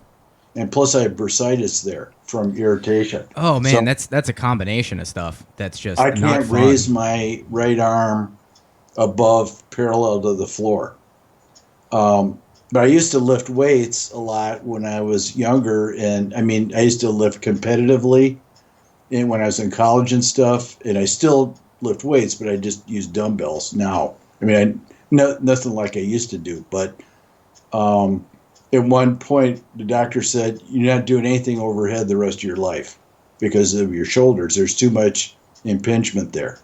Speaker 1: and plus I have bursitis there from irritation.
Speaker 3: Oh man,
Speaker 1: So
Speaker 3: that's a combination of stuff. That's just
Speaker 1: I
Speaker 3: not
Speaker 1: can't
Speaker 3: fun.
Speaker 1: raise my right arm above parallel to the floor. But I used to lift weights a lot when I was younger, and I mean, I used to lift competitively, and when I was in college and stuff, and I still lift weights, but I just use dumbbells now. I mean, nothing like I used to do, but at one point, the doctor said, "You're not doing anything overhead the rest of your life because of your shoulders. There's too much impingement there."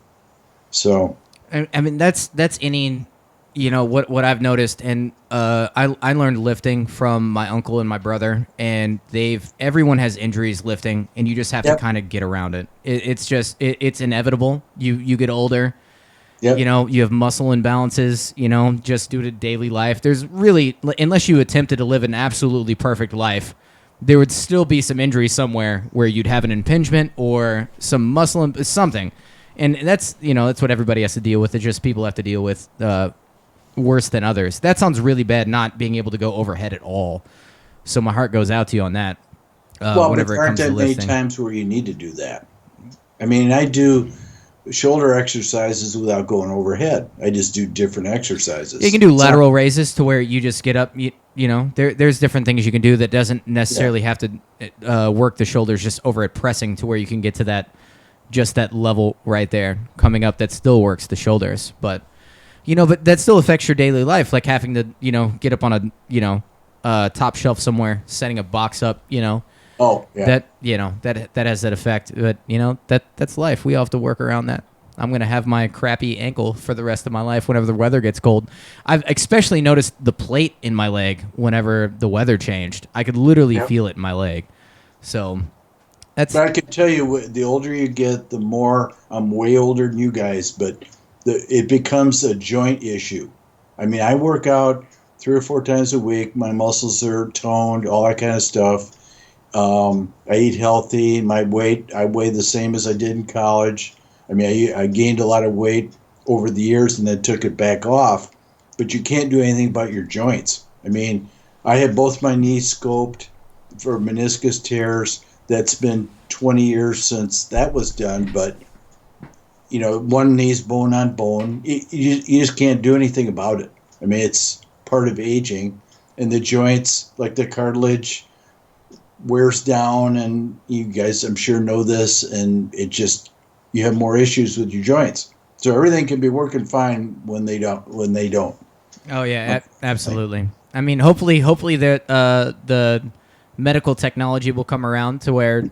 Speaker 1: So,
Speaker 3: I mean, that's any, what I've noticed, and I learned lifting from my uncle and my brother, and everyone has injuries lifting, and you just have to
Speaker 1: Yep.
Speaker 3: kind of get around it. It's just it's inevitable. You get older.
Speaker 1: yep.
Speaker 3: You have muscle imbalances, just due to daily life. There's really, unless you attempted to live an absolutely perfect life, there would still be some injury somewhere where you'd have an impingement or some muscle, something. And that's what everybody has to deal with. It's just people have to deal with worse than others. That sounds really bad, not being able to go overhead at all. So my heart goes out to you on that.
Speaker 1: Well, but
Speaker 3: Whenever
Speaker 1: there
Speaker 3: it
Speaker 1: aren't
Speaker 3: comes to
Speaker 1: that many
Speaker 3: lifting.
Speaker 1: times where you need to do that. I mean, I do shoulder exercises without going overhead. I just do different exercises.
Speaker 3: You can do
Speaker 1: It's not-
Speaker 3: lateral raises to where you just get up. There's different things you can do that doesn't necessarily have to work the shoulders just over at pressing to where you can get to that level right there coming up that still works the shoulders. But but that still affects your daily life, like having to get up on a top shelf somewhere, setting a box up.
Speaker 1: Oh, yeah.
Speaker 3: That has that effect. But that's life. We all have to work around that. I'm gonna have my crappy ankle for the rest of my life whenever the weather gets cold. I've especially noticed the plate in my leg whenever the weather changed. I could literally
Speaker 1: Yep.
Speaker 3: feel it in my leg. So that's
Speaker 1: But I can tell you, the older you get, the more I'm way older than you guys, but it becomes a joint issue. I mean, I work out 3 or 4 times a week. My muscles are toned, all that kind of stuff. I eat healthy. I weigh the same as I did in college. I mean, I gained a lot of weight over the years and then took it back off. But you can't do anything about your joints. I mean, I had both my knees scoped for meniscus tears. That's been 20 years since that was done. But, one knee's bone on bone. You just can't do anything about it. I mean, it's part of aging. And the joints, like the cartilage, wears down, and you guys I'm sure know this, and you have more issues with your joints. So everything can be working fine when they don't.
Speaker 3: Oh yeah, absolutely. I mean, hopefully that the medical technology will come around to where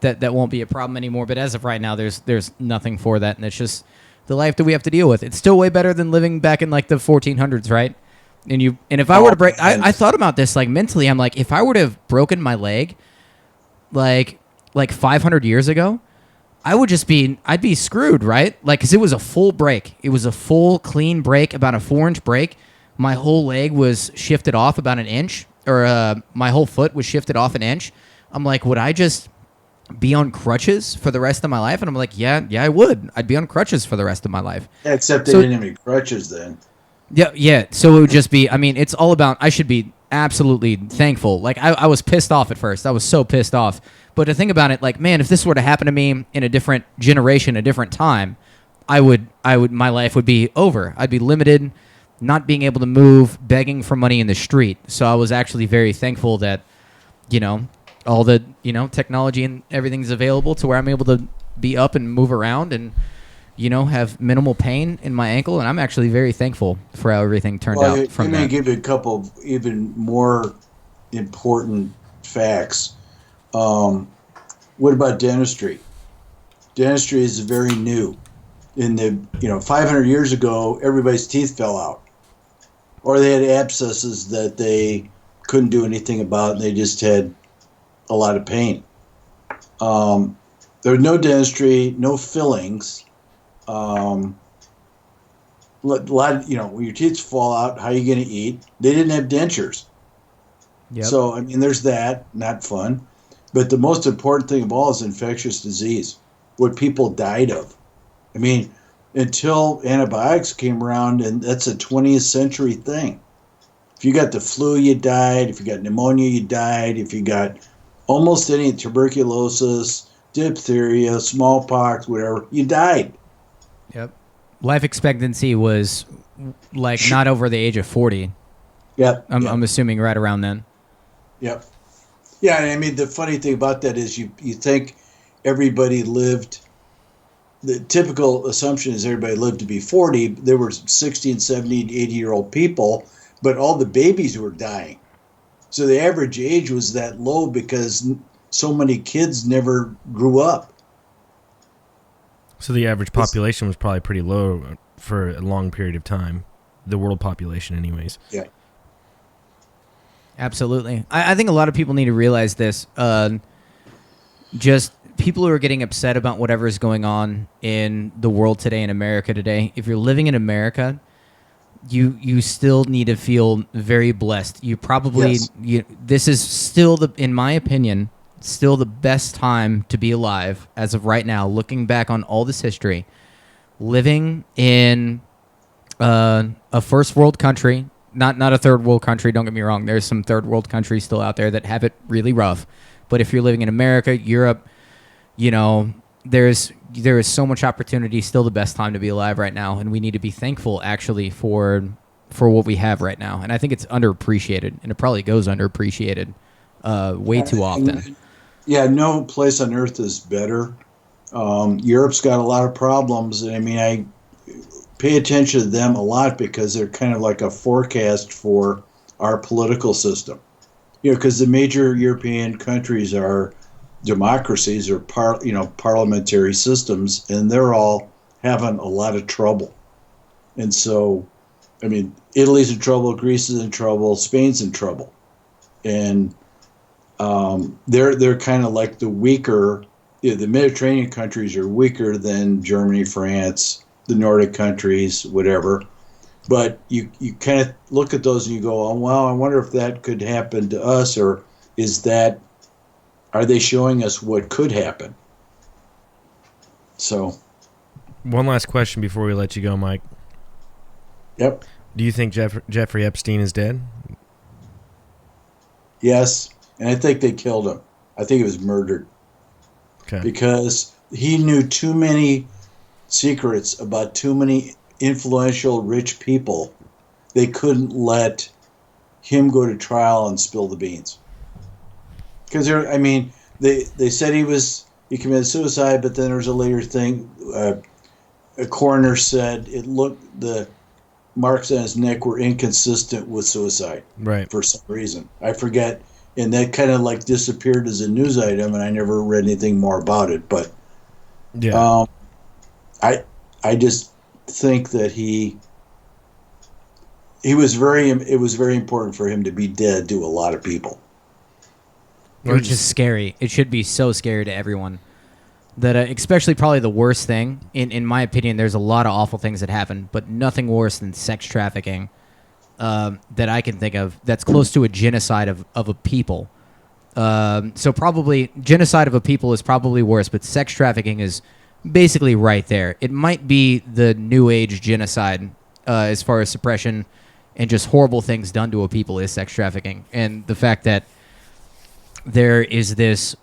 Speaker 3: that won't be a problem anymore. But as of right now, there's nothing for that, and it's just the life that we have to deal with. It's still way better than living back in like the 1400s, right? And if I were to break, I thought about this like mentally. I'm like, if I were to have broken my leg, like 500 years ago, I'd be screwed, right? Like, cause it was a full break. It was a full clean break, about a 4-inch break. My whole leg was shifted off about an inch, or my whole foot was shifted off an inch. I'm like, would I just be on crutches for the rest of my life? And I'm like, yeah, I would. I'd be on crutches for the rest of my life.
Speaker 1: Except they
Speaker 3: So-
Speaker 1: didn't have any crutches then.
Speaker 3: Yeah. So it would just be, I mean, it's all about, I should be absolutely thankful. Like, I was pissed off at first. I was so pissed off. But to think about it, like, man, if this were to happen to me in a different generation, a different time, my life would be over. I'd be limited, not being able to move, begging for money in the street. So I was actually very thankful that, all the, technology and everything's available to where I'm able to be up and move around and, have minimal pain in my ankle. And I'm actually very thankful for how everything turned out from that.
Speaker 1: Let me give you a couple of even more important facts. What about dentistry? Dentistry is very new. In the 500 years ago, everybody's teeth fell out, or they had abscesses that they couldn't do anything about, and they just had a lot of pain. There was no dentistry, no fillings. A lot, when your teeth fall out, how are you going to eat? They didn't have dentures.
Speaker 2: Yep.
Speaker 1: So, I mean, there's that, not fun. But the most important thing of all is infectious disease, what people died of. I mean, until antibiotics came around, and that's a 20th century thing. If you got the flu, you died. If you got pneumonia, you died. If you got almost any tuberculosis, diphtheria, smallpox, whatever, you died.
Speaker 3: Yep. Life expectancy was like not over the age of 40.
Speaker 1: Yep.
Speaker 3: I'm assuming right around then.
Speaker 1: Yep. Yeah, I mean, the funny thing about that is you think everybody lived, the typical assumption is everybody lived to be 40. There were 60 and 70 and 80-year-old people, but all the babies were dying. So the average age was that low because so many kids never grew up.
Speaker 2: So the average population was probably pretty low for a long period of time. The world population anyways.
Speaker 1: Yeah.
Speaker 3: Absolutely. I think a lot of people need to realize this. Just people who are getting upset about whatever is going on in the world today, in America today, if you're living in America, you still need to feel very blessed. You probably,
Speaker 1: Yes.
Speaker 3: This is still, in my opinion, still the best time to be alive as of right now, looking back on all this history, living in a first world country, not a third world country, don't get me wrong. There's some third world countries still out there that have it really rough. But if you're living in America, Europe, there is so much opportunity, still the best time to be alive right now. And we need to be thankful actually for what we have right now. And I think it's underappreciated, and it probably goes underappreciated way too often.
Speaker 1: Yeah, no place on earth is better. Europe's got a lot of problems. I mean, I pay attention to them a lot because they're kind of like a forecast for our political system. Because the major European countries are democracies or parliamentary systems, and they're all having a lot of trouble. And so, I mean, Italy's in trouble, Greece is in trouble, Spain's in trouble, and they're kind of like the weaker. The Mediterranean countries are weaker than Germany, France, the Nordic countries, whatever. But you kind of look at those and you go, oh, well, I wonder if that could happen to us, or are they showing us what could happen? So.
Speaker 2: One last question before we let you go, Mike.
Speaker 1: Yep.
Speaker 2: Do you think Jeffrey Epstein is dead?
Speaker 1: Yes, and I think they killed him. I think he was murdered.
Speaker 2: Okay.
Speaker 1: Because he knew too many secrets about too many influential rich people. They couldn't let him go to trial and spill the beans. Because they said he committed suicide, but then there was a later thing. A coroner said the marks on his neck were inconsistent with suicide.
Speaker 2: Right.
Speaker 1: For some reason, I forget, and that kind of like disappeared as a news item, and I never read anything more about it. But
Speaker 2: yeah,
Speaker 1: I just think that it was very important for him to be dead to a lot of people.
Speaker 3: Which is scary. It should be so scary to everyone. That especially probably the worst thing, in my opinion, there's a lot of awful things that happen, but nothing worse than sex trafficking that I can think of that's close to a genocide of a people. So probably genocide of a people is probably worse, but sex trafficking is basically right there. It might be the new age genocide as far as suppression and just horrible things done to a people is sex trafficking. And the fact that there is this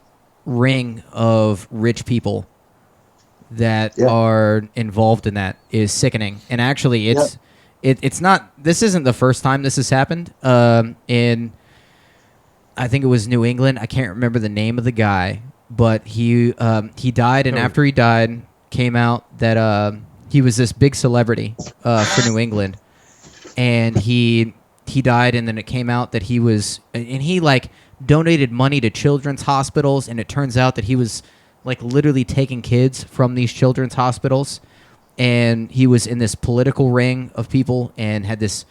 Speaker 3: ring of rich people that
Speaker 1: Yeah.
Speaker 3: are involved in that is sickening. And actually, it's not. This isn't the first time this has happened. In I think it was New England. I can't remember the name of the guy, but he died, and after he died, came out that he was this big celebrity for New England, and he died, and then it came out that he was, and he like donated money to children's hospitals, and it turns out that he was like literally taking kids from these children's hospitals, and he was in this political ring of people and had this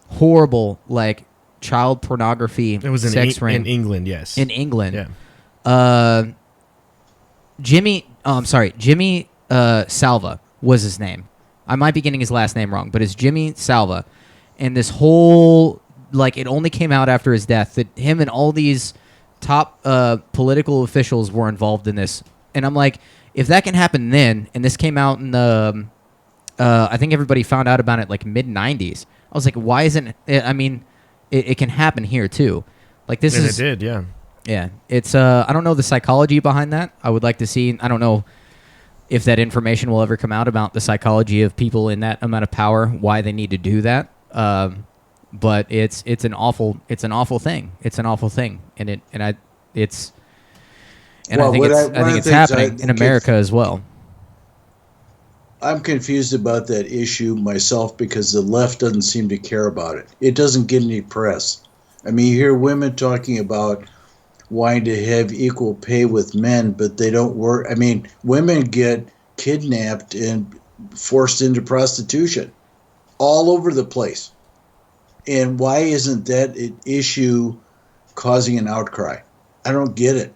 Speaker 3: horrible like child pornography
Speaker 2: It was
Speaker 3: sex ring
Speaker 2: in England, yes.
Speaker 3: in England.
Speaker 2: Yeah.
Speaker 3: Jimmy Salva was his name. I might be getting his last name wrong, but it's Jimmy Salva. And this whole, like, it only came out after his death that him and all these top political officials were involved in this. And I'm like, if that can happen then, and this came out in the, I think everybody found out about it like mid-90s. I was like, why isn't it? I mean, it can happen here too. Like this
Speaker 2: And
Speaker 3: is.
Speaker 2: it did, yeah.
Speaker 3: Yeah, it's I don't know the psychology behind that. I would like to see. I don't know if that information will ever come out about the psychology of people in that amount of power, why they need to do that. But it's an awful thing. It's an awful thing, and I think it's happening in America as well.
Speaker 1: I'm confused about that issue myself because the left doesn't seem to care about it. It doesn't get any press. I mean, you hear women talking about wanting to have equal pay with men, but they don't work. I mean, women get kidnapped and forced into prostitution all over the place. And why isn't that an issue causing an outcry? I don't get it.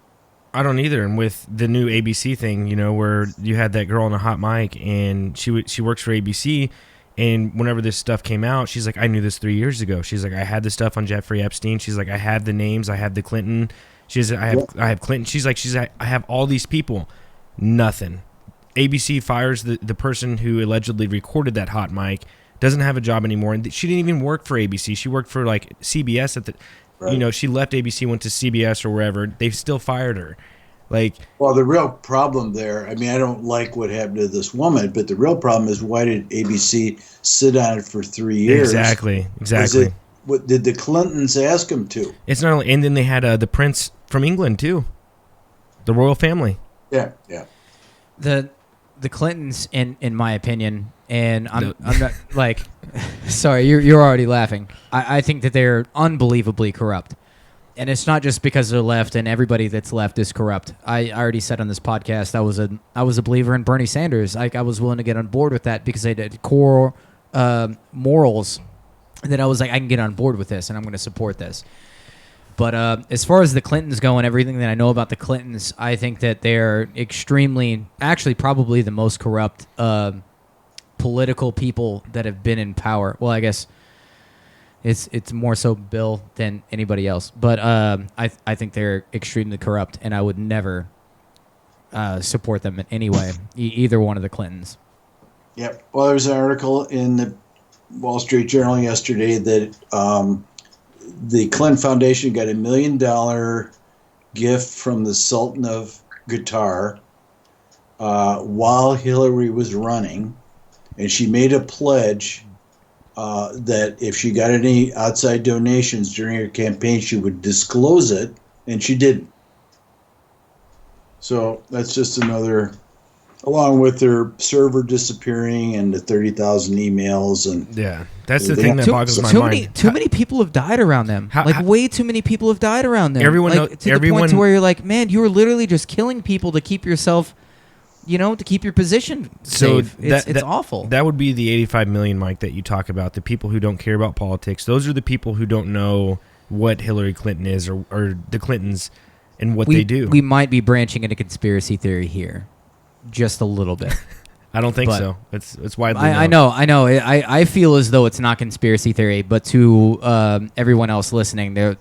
Speaker 2: I don't either. And with the new ABC thing, you know, where you had that girl on a hot mic and she works for ABC, and whenever this stuff came out, she's like, I knew this 3 years ago. She's like, I had the stuff on Jeffrey Epstein. She's like, I have the names. I have the Clinton. She's like, I have Clinton. She's like, I have all these people. Nothing. ABC fires the person who allegedly recorded that hot mic, doesn't have a job anymore. And she didn't even work for ABC. She worked for like CBS at the, right. You know, she left ABC, went to CBS or wherever. They still fired her. Like,
Speaker 1: well, the real problem there, I mean, I don't like what happened to this woman, but the real problem is why did ABC sit on it for 3 years?
Speaker 2: Exactly.
Speaker 1: What did the Clintons ask him to?
Speaker 2: It's not only, and then they had the prince from England too, the royal family.
Speaker 1: Yeah.
Speaker 3: The Clintons, in my opinion, and I'm not like, sorry, you're already laughing. I think that they're unbelievably corrupt. And it's not just because they're left, and everybody that's left is corrupt. I already said on this podcast I was a believer in Bernie Sanders. I was willing to get on board with that because they did core morals that I was like, I can get on board with this, and I'm going to support this. But as far as the Clintons go and everything that I know about the Clintons, I think that they're extremely, actually probably the most corrupt political people that have been in power. Well, I guess it's more so Bill than anybody else. But I think they're extremely corrupt, and I would never support them in any way, either one of the Clintons.
Speaker 1: Yep. Well, there was an article in the Wall Street Journal yesterday that the Clinton Foundation got $1 million gift from the Sultan of Qatar while Hillary was running, and she made a pledge that if she got any outside donations during her campaign, she would disclose it, and she didn't. So that's just another, along with their server disappearing and the 30,000 emails. And
Speaker 2: yeah, that's the thing that boggles my mind.
Speaker 3: Too many people have died around them. Way too many people have died around them.
Speaker 2: Everyone
Speaker 3: to the point to where you're like, man, you were literally just killing people to keep yourself, to keep your position safe. It's awful.
Speaker 2: That would be the 85 million, Mike, that you talk about. The people who don't care about politics. Those are the people who don't know what Hillary Clinton is or the Clintons and what they do.
Speaker 3: We might be branching into conspiracy theory here, just a little bit.
Speaker 2: I don't think so. It's widely known.
Speaker 3: I know. I feel as though it's not conspiracy theory, but to everyone else listening,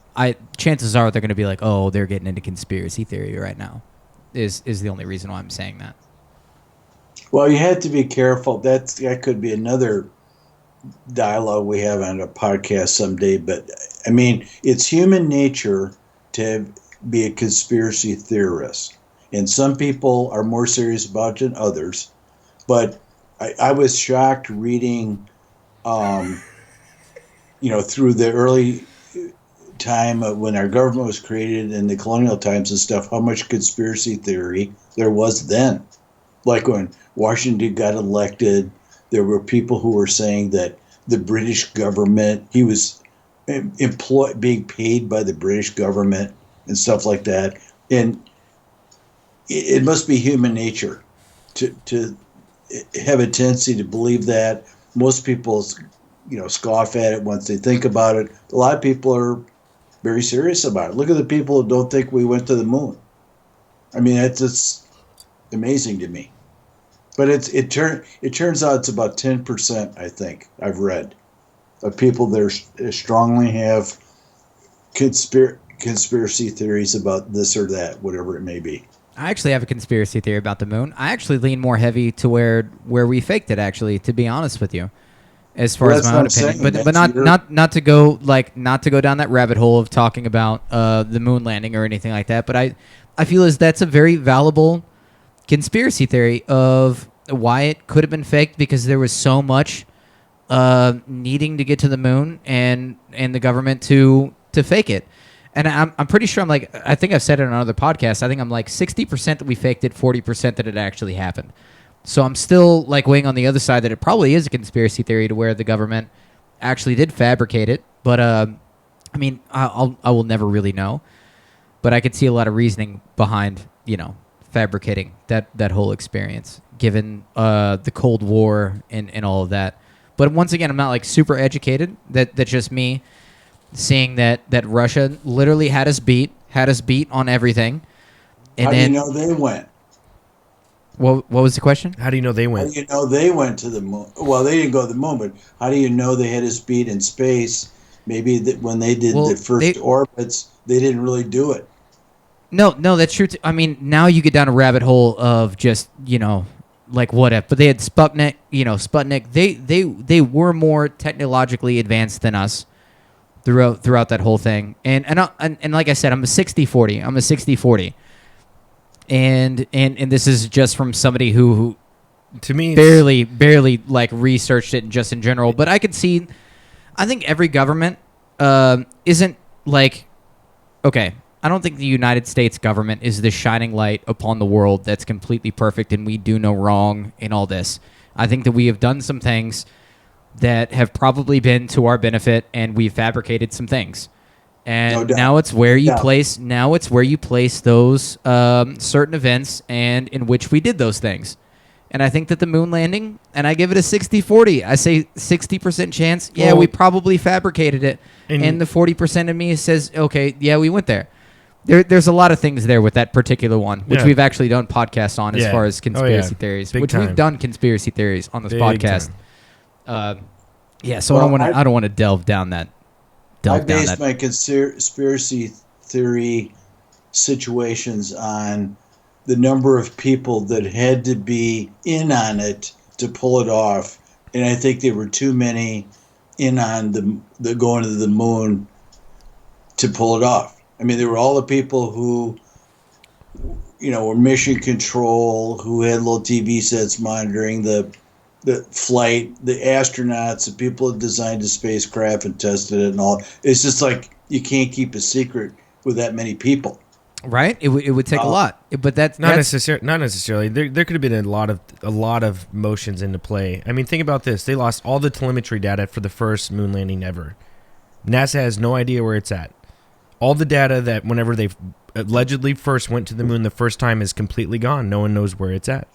Speaker 3: chances are they're going to be like, oh, they're getting into conspiracy theory right now. Is the only reason why I'm saying that.
Speaker 1: Well, you have to be careful. That could be another dialogue we have on a podcast someday. But I mean, it's human nature to be a conspiracy theorist. And some people are more serious about it than others. But I was shocked reading, through the early time of when our government was created in the colonial times and stuff, how much conspiracy theory there was then. Like when Washington got elected, there were people who were saying that the British government, he was being paid by the British government and stuff like that. And it must be human nature to have a tendency to believe that. Most people, scoff at it once they think about it. A lot of people are very serious about it. Look at the people who don't think we went to the moon. I mean, it's amazing to me. But it turns out it's about 10%, I think, I've read, of people that strongly have conspiracy theories about this or that, whatever it may be.
Speaker 3: I actually have a conspiracy theory about the moon. I actually lean more heavy to where we faked it, actually, to be honest with you. As far as my own opinion, but not to go down that rabbit hole of talking about the moon landing or anything like that. But I feel as that's a very valuable conspiracy theory of why it could have been faked, because there was so much needing to get to the moon and the government to fake it. And I'm pretty sure I think I've said it on another podcast. I think I'm like 60% that we faked it, 40% that it actually happened. So I'm still weighing on the other side that it probably is a conspiracy theory to where the government actually did fabricate it. But I will never really know. But I could see a lot of reasoning behind fabricating that whole experience, given the Cold War and all of that. But once again, I'm not super educated. That's just me seeing that Russia literally had us beat on everything. And
Speaker 1: How do you know they went?
Speaker 3: What was the question?
Speaker 2: How do you know they went?
Speaker 1: How do you know they went to the moon? Well, they didn't go to the moon, but how do you know they had us beat in space? Maybe when they did the first orbits, they didn't really do it.
Speaker 3: No, that's true. I mean, now you get down a rabbit hole of just what if? But they had Sputnik. They were more technologically advanced than us throughout that whole thing. And like I said, I'm a 60-40. I'm a 60-40. And this is just from somebody who
Speaker 2: to me
Speaker 3: barely researched it just in general. But I think every government isn't okay. I don't think the United States government is the shining light upon the world that's completely perfect and we do no wrong in all this. I think that we have done some things that have probably been to our benefit, and we've fabricated some things. And now it's where you place. Now it's where you place those certain events and in which we did those things. And I think that the moon landing, and I give it a 60-40. I say 60% chance. Yeah, we probably fabricated it, and the 40% of me says, okay, yeah, we went there. There's a lot of things there with that particular one, which we've actually done podcasts on as far as conspiracy theories,
Speaker 2: Big
Speaker 3: which
Speaker 2: time.
Speaker 3: we've done conspiracy theories on this
Speaker 2: Big
Speaker 3: podcast. So I don't want to delve down that.
Speaker 1: I based my conspiracy theory situations on the number of people that had to be in on it to pull it off, and I think there were too many in on the going to the moon to pull it off. I mean, there were all the people who, were mission control, who had little TV sets monitoring the flight, the astronauts, the people that designed the spacecraft and tested it and all. It's just you can't keep a secret with that many people.
Speaker 3: Right? It would take a lot, but that's
Speaker 2: not necessarily. There could have been a lot of motions into play. I mean, think about this: they lost all the telemetry data for the first moon landing ever. NASA has no idea where it's at. All the data that whenever they allegedly first went to the moon the first time is completely gone. No one knows where it's at.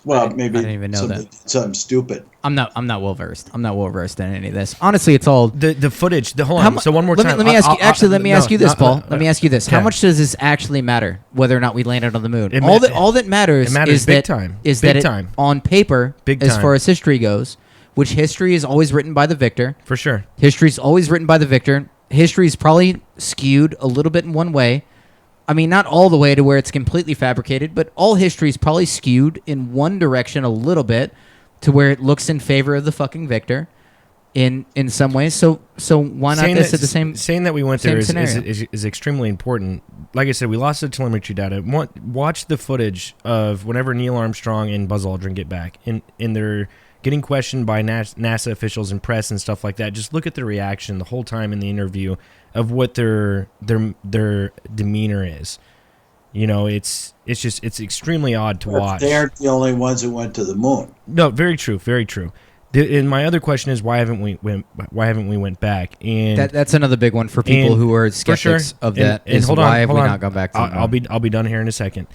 Speaker 1: Well, maybe
Speaker 3: I didn't even know that.
Speaker 1: Something stupid.
Speaker 3: I'm not well versed. I'm not well versed in any of this. Honestly, it's all
Speaker 2: the footage. Hold on. So one more time.
Speaker 3: Let me ask you. Let me ask you this, Paul. Let me ask you this.
Speaker 2: Okay.
Speaker 3: How much does this actually matter? Whether or not we landed on the moon?
Speaker 2: It
Speaker 3: All that matters is
Speaker 2: big
Speaker 3: that
Speaker 2: time.
Speaker 3: is
Speaker 2: Big
Speaker 3: that
Speaker 2: time.
Speaker 3: on paper,
Speaker 2: Big
Speaker 3: as
Speaker 2: time.
Speaker 3: far as history goes, which history is always written by the victor.
Speaker 2: For sure.
Speaker 3: History is always written by the victor. History is probably skewed a little bit in one way. I mean, not all the way to where it's completely fabricated, but all history is probably skewed in one direction a little bit to where it looks in favor of the fucking victor. in some ways. So why not
Speaker 2: saying
Speaker 3: this
Speaker 2: that,
Speaker 3: at the same?
Speaker 2: saying that we went
Speaker 3: same
Speaker 2: there
Speaker 3: scenario.
Speaker 2: is extremely important. Like I said, we lost the telemetry data. Watch the footage of whenever Neil Armstrong and Buzz Aldrin get back, and they're getting questioned by NASA officials and press and stuff like that. Just look at their reaction the whole time in the interview of what their demeanor is. You know, it's extremely odd to watch.
Speaker 1: They aren't the only ones that went to the moon.
Speaker 2: No, very true, very true. And my other question is why haven't we went back? And
Speaker 3: That's another big one for people who are skeptics of that.
Speaker 2: And
Speaker 3: is
Speaker 2: hold
Speaker 3: why
Speaker 2: on,
Speaker 3: have
Speaker 2: hold
Speaker 3: we
Speaker 2: on.
Speaker 3: not gone back to the moon?
Speaker 2: I'll be done here in a second.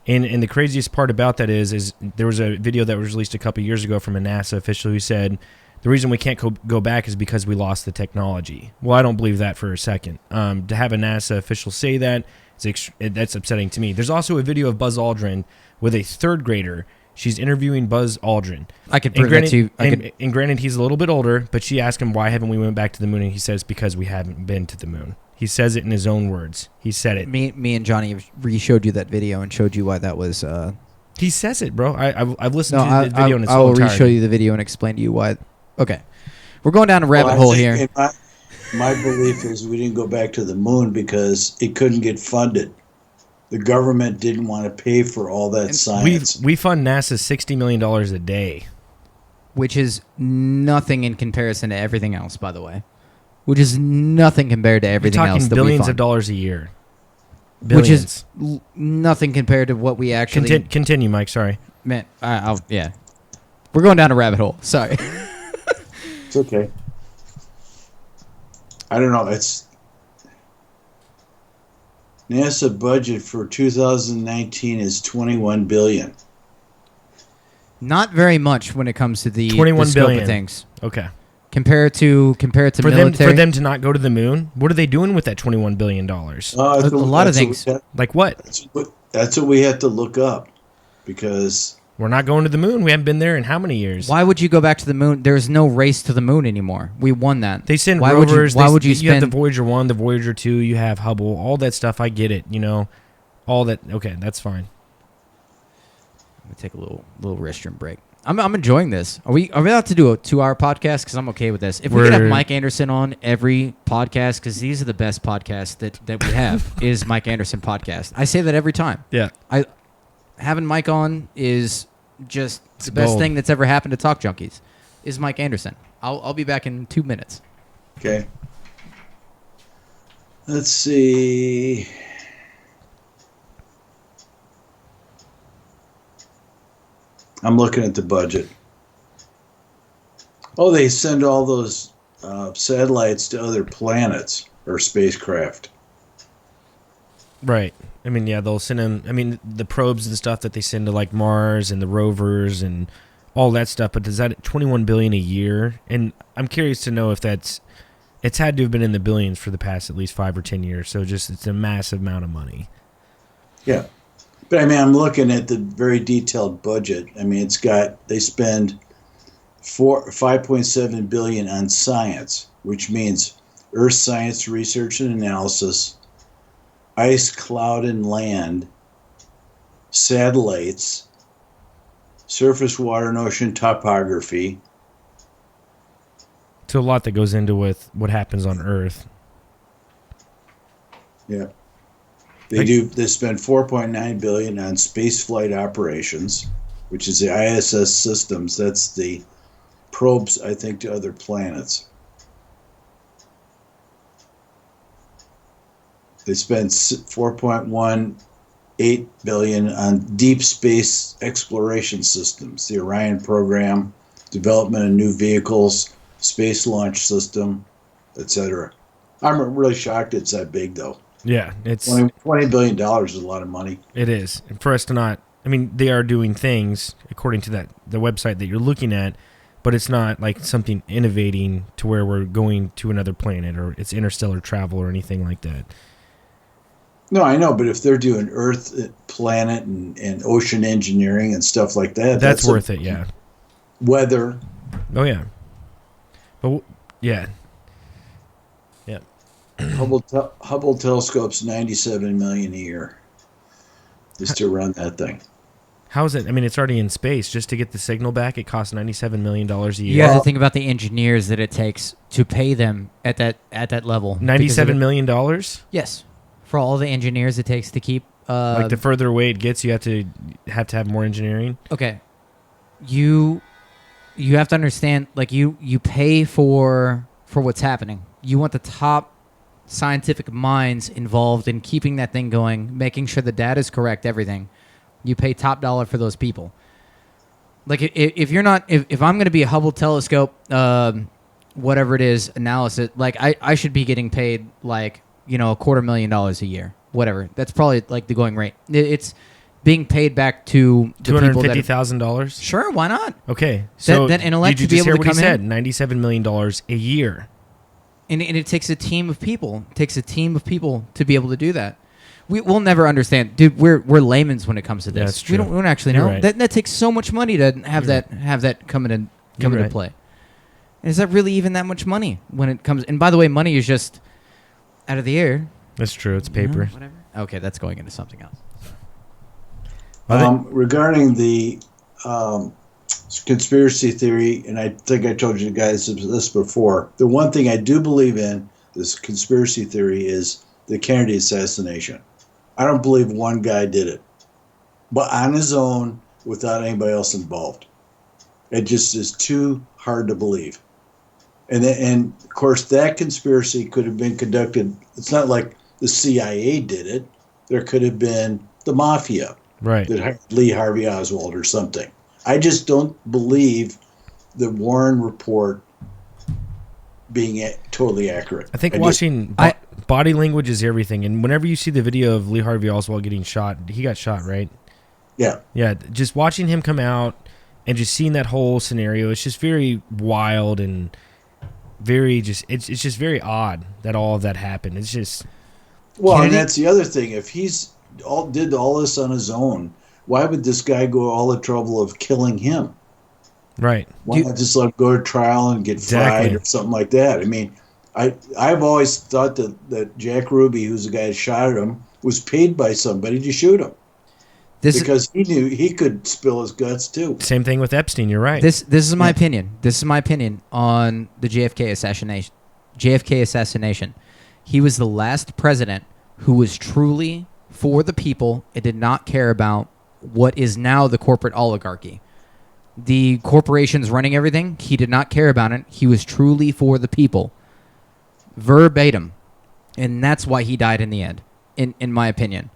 Speaker 2: And the craziest part about that is there was a video that was released a couple of years ago from a NASA official who said the reason we can't go back is because we lost the technology. Well, I don't believe that for a second. To have a NASA official say that, that's upsetting to me. There's also a video of Buzz Aldrin with a third grader. She's interviewing Buzz Aldrin.
Speaker 3: I could prove that to you.
Speaker 2: And granted, he's a little bit older, but she asked him, why haven't we went back to the moon? And he says, because we haven't been to the moon. He says it in his own words. He said it.
Speaker 3: Me and Johnny showed you that video and showed you why that was.
Speaker 2: He says it, bro. I've listened to the video in its
Speaker 3: I
Speaker 2: whole
Speaker 3: will
Speaker 2: entirety.
Speaker 3: re-show you the video and explain to you why. Okay. We're going down a rabbit hole here.
Speaker 1: My belief is we didn't go back to the moon because it couldn't get funded. The government didn't want to pay for all that science.
Speaker 2: We fund NASA $60 million a day.
Speaker 3: Which is nothing in comparison to everything else, by the way. Which is nothing compared to everything
Speaker 2: You're
Speaker 3: else
Speaker 2: talking
Speaker 3: that
Speaker 2: billions
Speaker 3: we fund.
Speaker 2: of dollars a year.
Speaker 3: Which is nothing compared to what we actually...
Speaker 2: Continue, Mike. Sorry.
Speaker 3: Man, yeah. We're going down a rabbit hole. Sorry.
Speaker 1: It's okay. I don't know. It's NASA budget for 2019 is $21 billion.
Speaker 3: Not very much when it comes to the
Speaker 2: 21
Speaker 3: scope
Speaker 2: billion.
Speaker 3: of things.
Speaker 2: Okay.
Speaker 3: Compared to
Speaker 2: For
Speaker 3: military.
Speaker 2: them to not go to the moon, what are they doing with that $21 billion?
Speaker 3: A lot of things.
Speaker 2: Like what?
Speaker 1: That's what we have to look up because
Speaker 2: We're not going to the moon. We haven't been there in how many years?
Speaker 3: Why would you go back to the moon? There's no race to the moon anymore. We won that.
Speaker 2: They send
Speaker 3: why
Speaker 2: rovers.
Speaker 3: Why would you
Speaker 2: You have
Speaker 3: spend...
Speaker 2: the Voyager 1, the Voyager 2, you have Hubble, all that stuff. I get it, you know. All that. Okay, that's fine.
Speaker 3: Let me take a little restroom break. I'm enjoying this. Are we allowed to do a 2-hour podcast? Because I'm okay with this. If we could have Mike Anderson on every podcast, because these are the best podcasts that we have, is Mike Anderson podcast. I say that every time.
Speaker 2: Yeah.
Speaker 3: Having Mike on is just the best thing that's ever happened to Talk Junkies. Is Mike Anderson. I'll be back in 2 minutes.
Speaker 1: Okay. Let's see. I'm looking at the budget. Oh, they send all those satellites to other planets or spacecraft.
Speaker 2: Right. I mean, yeah, they'll send them. I mean, the probes and stuff that they send to like Mars and the rovers and all that stuff. But does that $21 billion a year? And I'm curious to know if it's had to have been in the billions for the past at least 5 or 10 years. So it's a massive amount of money.
Speaker 1: Yeah. But I mean, I'm looking at the very detailed budget. I mean, they spend $5.7 billion on science, which means earth science research and analysis, ice, cloud, and land, satellites, surface water and ocean topography.
Speaker 2: So a lot that goes into with what happens on Earth.
Speaker 1: Yeah. They spend $4.9 billion on space flight operations, which is the ISS systems. That's the probes, I think, to other planets. They spend $4.18 billion on deep space exploration systems, the Orion program, development of new vehicles, space launch system, etc. I'm really shocked it's that big, though.
Speaker 2: Yeah, it's
Speaker 1: $20 billion is a lot of money.
Speaker 2: It is. And for us to not, I mean, they are doing things according to the website that you're looking at, but it's not like something innovating to where we're going to another planet or it's interstellar travel or anything like that.
Speaker 1: No, I know, but if they're doing Earth, planet, and ocean engineering and stuff like that,
Speaker 2: that's worth it. Yeah.
Speaker 1: Weather.
Speaker 2: Oh yeah. But yeah. Yeah.
Speaker 1: Hubble telescope's $97 million a year just to run that thing.
Speaker 2: How is it? I mean, it's already in space. Just to get the signal back, it costs $97 million a year.
Speaker 3: You have to think about the engineers that it takes to pay them at that level.
Speaker 2: $97 million?
Speaker 3: Yes, for all the engineers it takes to keep.
Speaker 2: Like the further away it gets, you have to have more engineering.
Speaker 3: Okay, you have to understand. Like you pay for what's happening. You want the top scientific minds involved in keeping that thing going, making sure the data is correct, everything. You pay top dollar for those people. Like if you're not, if I'm going to be a Hubble telescope, whatever it is, analysis, like I should be getting paid like, $250,000 a year, whatever. That's probably like the going rate. It's being paid back to the people that
Speaker 2: $250,000?
Speaker 3: Sure, why not?
Speaker 2: Okay. So
Speaker 3: that intellect
Speaker 2: did
Speaker 3: to
Speaker 2: you
Speaker 3: be
Speaker 2: just
Speaker 3: able
Speaker 2: hear
Speaker 3: to
Speaker 2: what he
Speaker 3: come
Speaker 2: said? $97 million a year.
Speaker 3: And it takes a team of people. It takes a team of people to be able to do that. We'll never understand, dude. We're laymen's when it comes to this.
Speaker 2: That's true.
Speaker 3: We don't actually
Speaker 2: You're
Speaker 3: know.
Speaker 2: right.
Speaker 3: That takes so much money to have that come into
Speaker 2: right.
Speaker 3: play. And is that really even that much money when it comes? And by the way, money is just out of the air.
Speaker 2: That's true. It's paper.
Speaker 3: Whatever. Okay, that's going into something else.
Speaker 1: Regarding the conspiracy theory, and I think I told you guys this before, the one thing I do believe in, this conspiracy theory, is the Kennedy assassination. I don't believe one guy did it, but on his own, without anybody else involved. It just is too hard to believe. And of course, that conspiracy could have been conducted. It's not like the CIA did it. There could have been the mafia,
Speaker 2: Right.
Speaker 1: that hired Lee Harvey Oswald or something. I just don't believe the Warren report being totally accurate.
Speaker 2: I think body language is everything. And whenever you see the video of Lee Harvey Oswald getting shot, he got shot, right?
Speaker 1: Yeah.
Speaker 2: Yeah, just watching him come out and just seeing that whole scenario, it's just very wild and very it's just very odd that all of that happened. It's just...
Speaker 1: Well,
Speaker 3: Kennedy?
Speaker 1: and that's the other thing. If he's did all this on his own, why would this guy go all the trouble of killing him?
Speaker 2: Right.
Speaker 1: Why not just let him go to trial and get
Speaker 2: Exactly.
Speaker 1: fried or something like that? I mean, I've always thought that Jack Ruby, who's the guy that shot at him, was paid by somebody to shoot him. Because he knew he could spill his guts too.
Speaker 2: Same thing with Epstein. You're right.
Speaker 3: This is my opinion. This is my opinion on the JFK assassination. He was the last president who was truly for the people and did not care about what is now the corporate oligarchy. The corporations running everything, he did not care about it. He was truly for the people. Verbatim. And that's why he died in the end, in my opinion.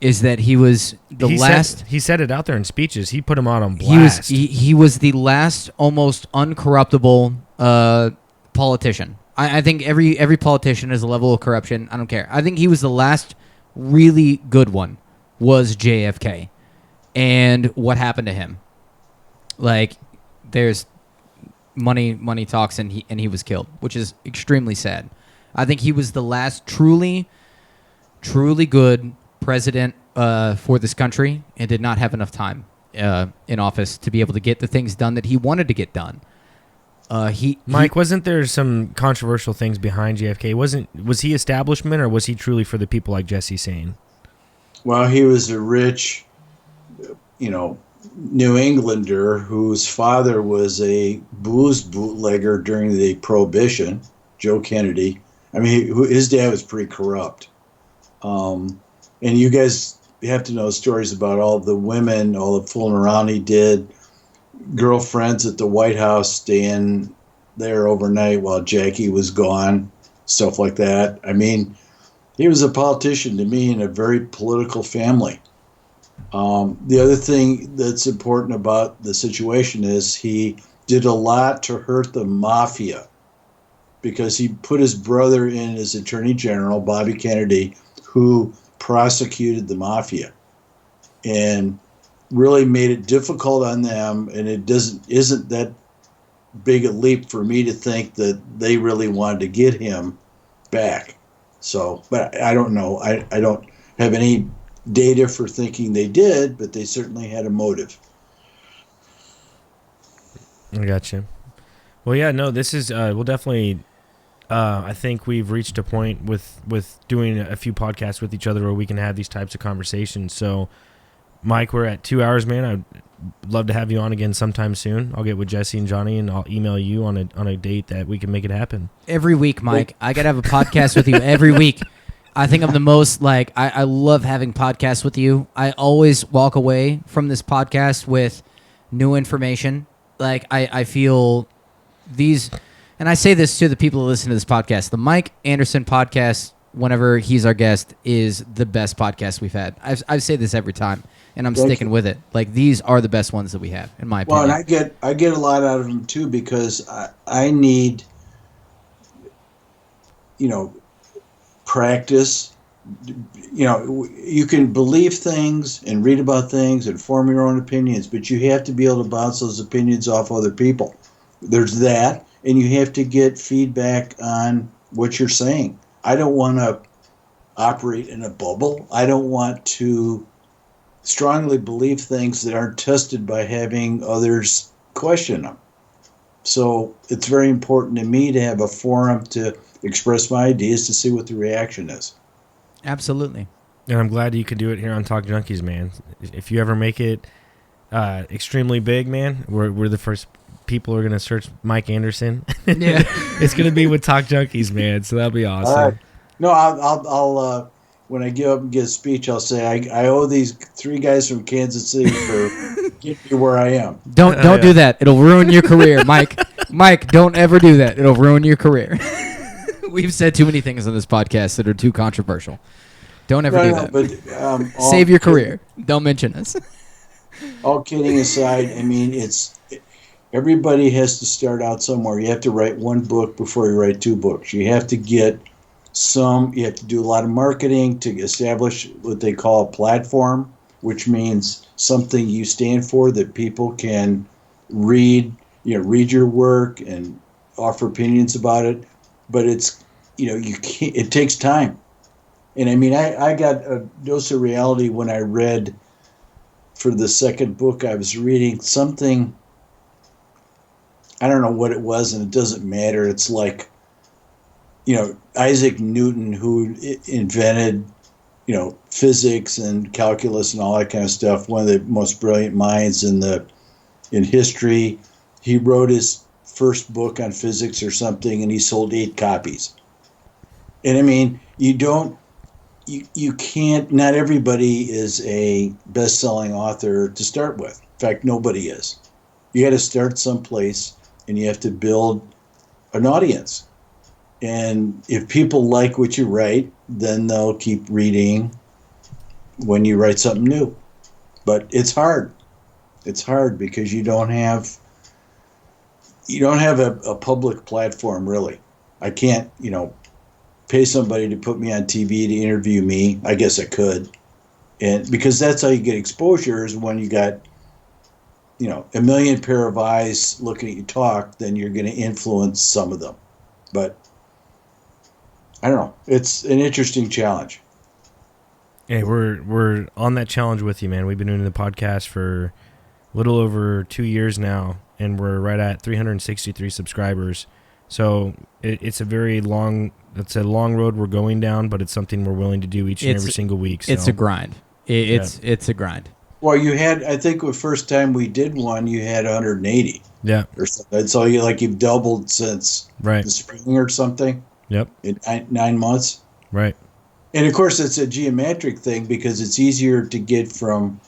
Speaker 3: Is that he was the last...
Speaker 2: He said it out there in speeches. He put him out on blast.
Speaker 3: He was the last almost uncorruptible politician. I think every politician has a level of corruption. I don't care. I think he was the last really good one, was JFK. And what happened to him? Like, there's money talks, and he was killed, which is extremely sad. I think he was the last truly good president for this country, and did not have enough time in office to be able to get the things done that he wanted to get done.
Speaker 2: Mike, wasn't there some controversial things behind JFK? Was he establishment, or was he truly for the people, like Jesse's saying?
Speaker 1: Well, he was a rich, New Englander whose father was a booze bootlegger during the Prohibition, Joe Kennedy. I mean, his dad was pretty corrupt. And you guys have to know stories about all the women, all the fooling around he did, girlfriends at the White House staying there overnight while Jackie was gone, stuff like that. I mean, he was a politician to me in a very political family. The other thing that's important about the situation is he did a lot to hurt the mafia, because he put his brother in as Attorney General, Bobby Kennedy, who prosecuted the mafia, and really made it difficult on them. And it isn't that big a leap for me to think that they really wanted to get him back. So, but I don't know. I don't have any data for thinking they did, but they certainly had a motive.
Speaker 2: I got you. Well, yeah, no, this is, we'll definitely, I think we've reached a point with doing a few podcasts with each other where we can have these types of conversations. So Mike, we're at 2 hours, man. I'd love to have you on again sometime soon. I'll get with Jesse and Johnny, and I'll email you on a date that we can make it happen.
Speaker 3: Every week, Mike. I got to have a podcast with you every week. I think I'm the most, I love having podcasts with you. I always walk away from this podcast with new information. I feel these, and I say this to the people who listen to this podcast, the Mike Anderson podcast, whenever he's our guest, is the best podcast we've had. I say this every time, and I'm sticking with it. These are the best ones that we have, in my opinion.
Speaker 1: Well, and I get a lot out of them too, because I need, practice. You can believe things and read about things and form your own opinions, but you have to be able to bounce those opinions off other people. There's that, and you have to get feedback on what you're saying. I don't want to operate in a bubble. I don't want to strongly believe things that aren't tested by having others question them. So it's very important to me to have a forum to express my ideas, to see what the reaction is.
Speaker 3: Absolutely.
Speaker 2: And I'm glad you could do it here on Talk Junkies, man. If you ever make it extremely big, man, we're the first people who are going to search Mike Anderson.
Speaker 3: Yeah.
Speaker 2: It's going to be with Talk Junkies, man, so that'll be awesome.
Speaker 1: No, I'll when I get up and give a speech, I'll say I owe these 3 guys from Kansas City for getting me where I am.
Speaker 3: Don't do that. It'll ruin your career, Mike. Mike, don't ever do that. It'll ruin your career. We've said too many things on this podcast that are too controversial. Don't ever do that.
Speaker 1: But,
Speaker 3: save your career. Don't mention us.
Speaker 1: All kidding aside, I mean, everybody has to start out somewhere. You have to write 1 book before you write 2 books. You have to you have to do a lot of marketing to establish what they call a platform, which means something you stand for that people can read your work and offer opinions about it. But it's, it takes time. And I mean, I got a dose of reality when I read, for the second book I was reading, something, I don't know what it was, and it doesn't matter. It's like, Isaac Newton, who invented, physics and calculus and all that kind of stuff, one of the most brilliant minds in history. He wrote his first book on physics or something, and he sold 8 copies. And I mean, you can't, not everybody is a best-selling author to start with. In fact, nobody is. You got to start someplace, and you have to build an audience. And if people like what you write, then they'll keep reading when you write something new. But it's hard. It's hard because you don't have a public platform, really. I can't, pay somebody to put me on TV to interview me. I guess I could. And because that's how you get exposure, is when you got, a million pair of eyes looking at you talk, then you're going to influence some of them. But I don't know. It's an interesting challenge.
Speaker 2: Hey, we're on that challenge with you, man. We've been doing the podcast for a little over 2 years now, and we're right at 363 subscribers. So it's a long road we're going down, but it's something we're willing to do each and every single week. So.
Speaker 3: It's a grind. It's a grind.
Speaker 1: Well, I think the first time we did one, you had 180.
Speaker 2: Yeah.
Speaker 1: Or something. So you've doubled since the spring or something.
Speaker 2: Yep.
Speaker 1: In 9 months.
Speaker 2: Right.
Speaker 1: And of course, it's a geometric thing because it's easier to get from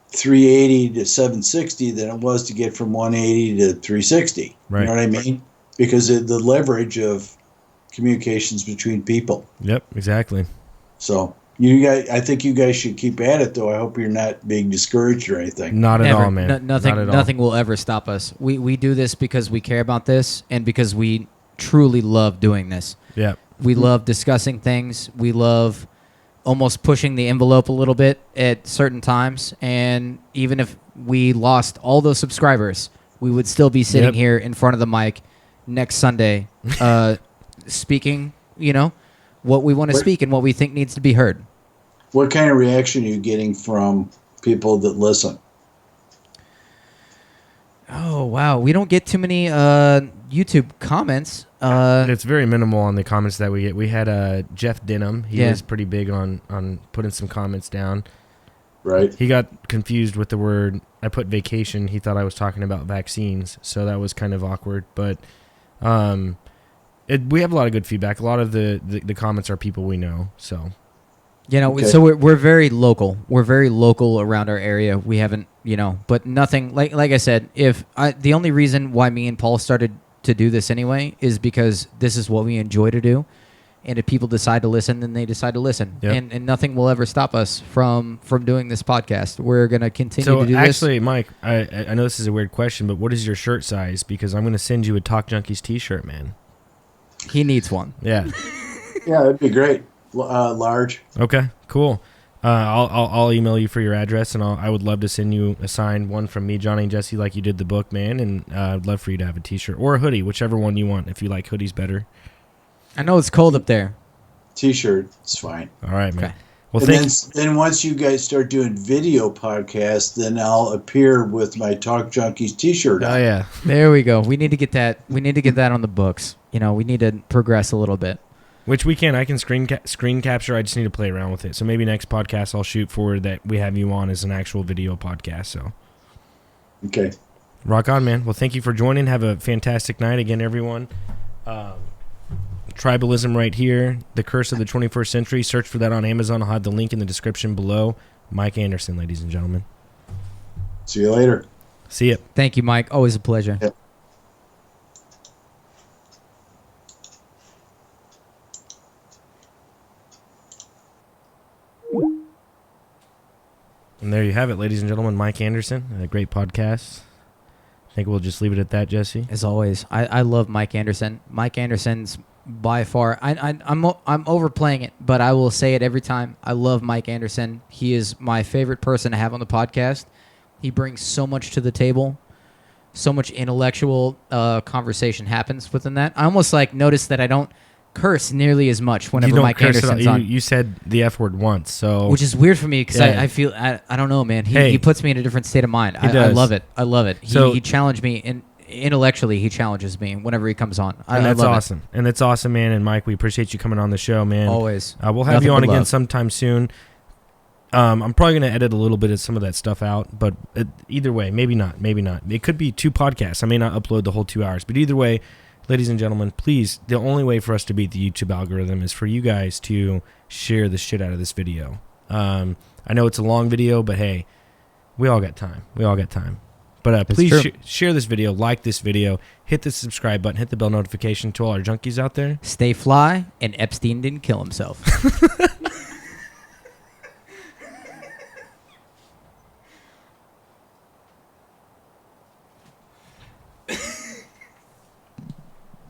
Speaker 1: 380 to 760 than it was to get from 180 to 360. Right. You know what I mean? Because of the leverage of communications between people.
Speaker 2: Yep, exactly.
Speaker 1: So I think you guys should keep at it, though. I hope you're not being discouraged or anything.
Speaker 2: Not at all, man.
Speaker 3: Nothing will ever stop us. We do this because we care about this and because we truly love doing this.
Speaker 2: Yeah.
Speaker 3: We love discussing things. We love almost pushing the envelope a little bit at certain times. And even if we lost all those subscribers, we would still be sitting here in front of the mic next Sunday speaking, what we want to speak and what we think needs to be heard.
Speaker 1: What kind of reaction are you getting from people that listen?
Speaker 3: Oh, wow. We don't get too many YouTube comments.
Speaker 2: It's very minimal on the comments that we get. We had Jeff Denham. He was pretty big on putting some comments down.
Speaker 1: Right.
Speaker 2: He got confused with the word. I put vacation. He thought I was talking about vaccines, so that was kind of awkward. But we have a lot of good feedback. A lot of the comments are people we know. So
Speaker 3: Okay. So we're very local. We're very local around our area. We haven't, but nothing like I said. The only reason why me and Paul started to do this anyway is because this is what we enjoy to do. And if people decide to listen, then they decide to listen. Yep. And nothing will ever stop us from doing this podcast. We're going to continue to do this.
Speaker 2: So actually, Mike, I know this is a weird question, but what is your shirt size? Because I'm going to send you a Talk Junkies t-shirt, man.
Speaker 3: He needs one.
Speaker 2: Yeah.
Speaker 1: Yeah, that'd be great. Large.
Speaker 2: Okay, cool. I'll email you for your address, and I would love to send you a signed one from me, Johnny and Jesse, like you did the book, man. And I'd love for you to have a t-shirt or a hoodie, whichever one you want, if you like hoodies better.
Speaker 3: I know it's cold up there.
Speaker 1: T-shirt, it's fine.
Speaker 2: All right, man.
Speaker 3: Okay.
Speaker 2: Well,
Speaker 1: then once you guys start doing video podcasts, then I'll appear with my Talk Junkies T-shirt on.
Speaker 2: Oh yeah,
Speaker 3: there we go. We need to get that. We need to get that on the books. We need to progress a little bit.
Speaker 2: Which we can. I can screen capture. I just need to play around with it. So maybe next podcast I'll shoot for that we have you on as an actual video podcast. So
Speaker 1: okay,
Speaker 2: rock on, man. Well, thank you for joining. Have a fantastic night again, everyone. Tribalism right here, The Curse of the 21st Century. Search for that on Amazon. I'll have the link in the description below. Mike Anderson, ladies and gentlemen.
Speaker 1: See you later.
Speaker 2: See ya.
Speaker 3: Thank you, Mike. Always a pleasure.
Speaker 1: Yep.
Speaker 2: And there you have it, ladies and gentlemen. Mike Anderson, a great podcast. I think we'll just leave it at that, Jesse.
Speaker 3: As always, I love Mike Anderson. Mike Anderson's by far. I'm overplaying it, but I will say it every time. I love Mike Anderson. He is my favorite person to have on the podcast. He brings so much to the table. So much intellectual conversation happens within that. I almost notice that I don't curse nearly as much whenever Mike Anderson's on.
Speaker 2: You said the F word once, so
Speaker 3: which is weird for me because I feel I don't know, man. He puts me in a different state of mind. I love it. I love it. He challenged me intellectually. He challenges me whenever he comes on.
Speaker 2: And that's awesome. And that's awesome, man. And Mike, we appreciate you coming on the show, man.
Speaker 3: Always.
Speaker 2: We'll have you on again sometime soon. I'm probably going to edit a little bit of some of that stuff out, but either way, maybe not. It could be 2 podcasts. I may not upload the whole 2 hours, but either way, ladies and gentlemen, please, the only way for us to beat the YouTube algorithm is for you guys to share the shit out of this video. I know it's a long video, but hey, we all got time. But please share this video, like this video, hit the subscribe button, hit the bell notification to all our junkies out there.
Speaker 3: Stay fly, and Epstein didn't kill himself.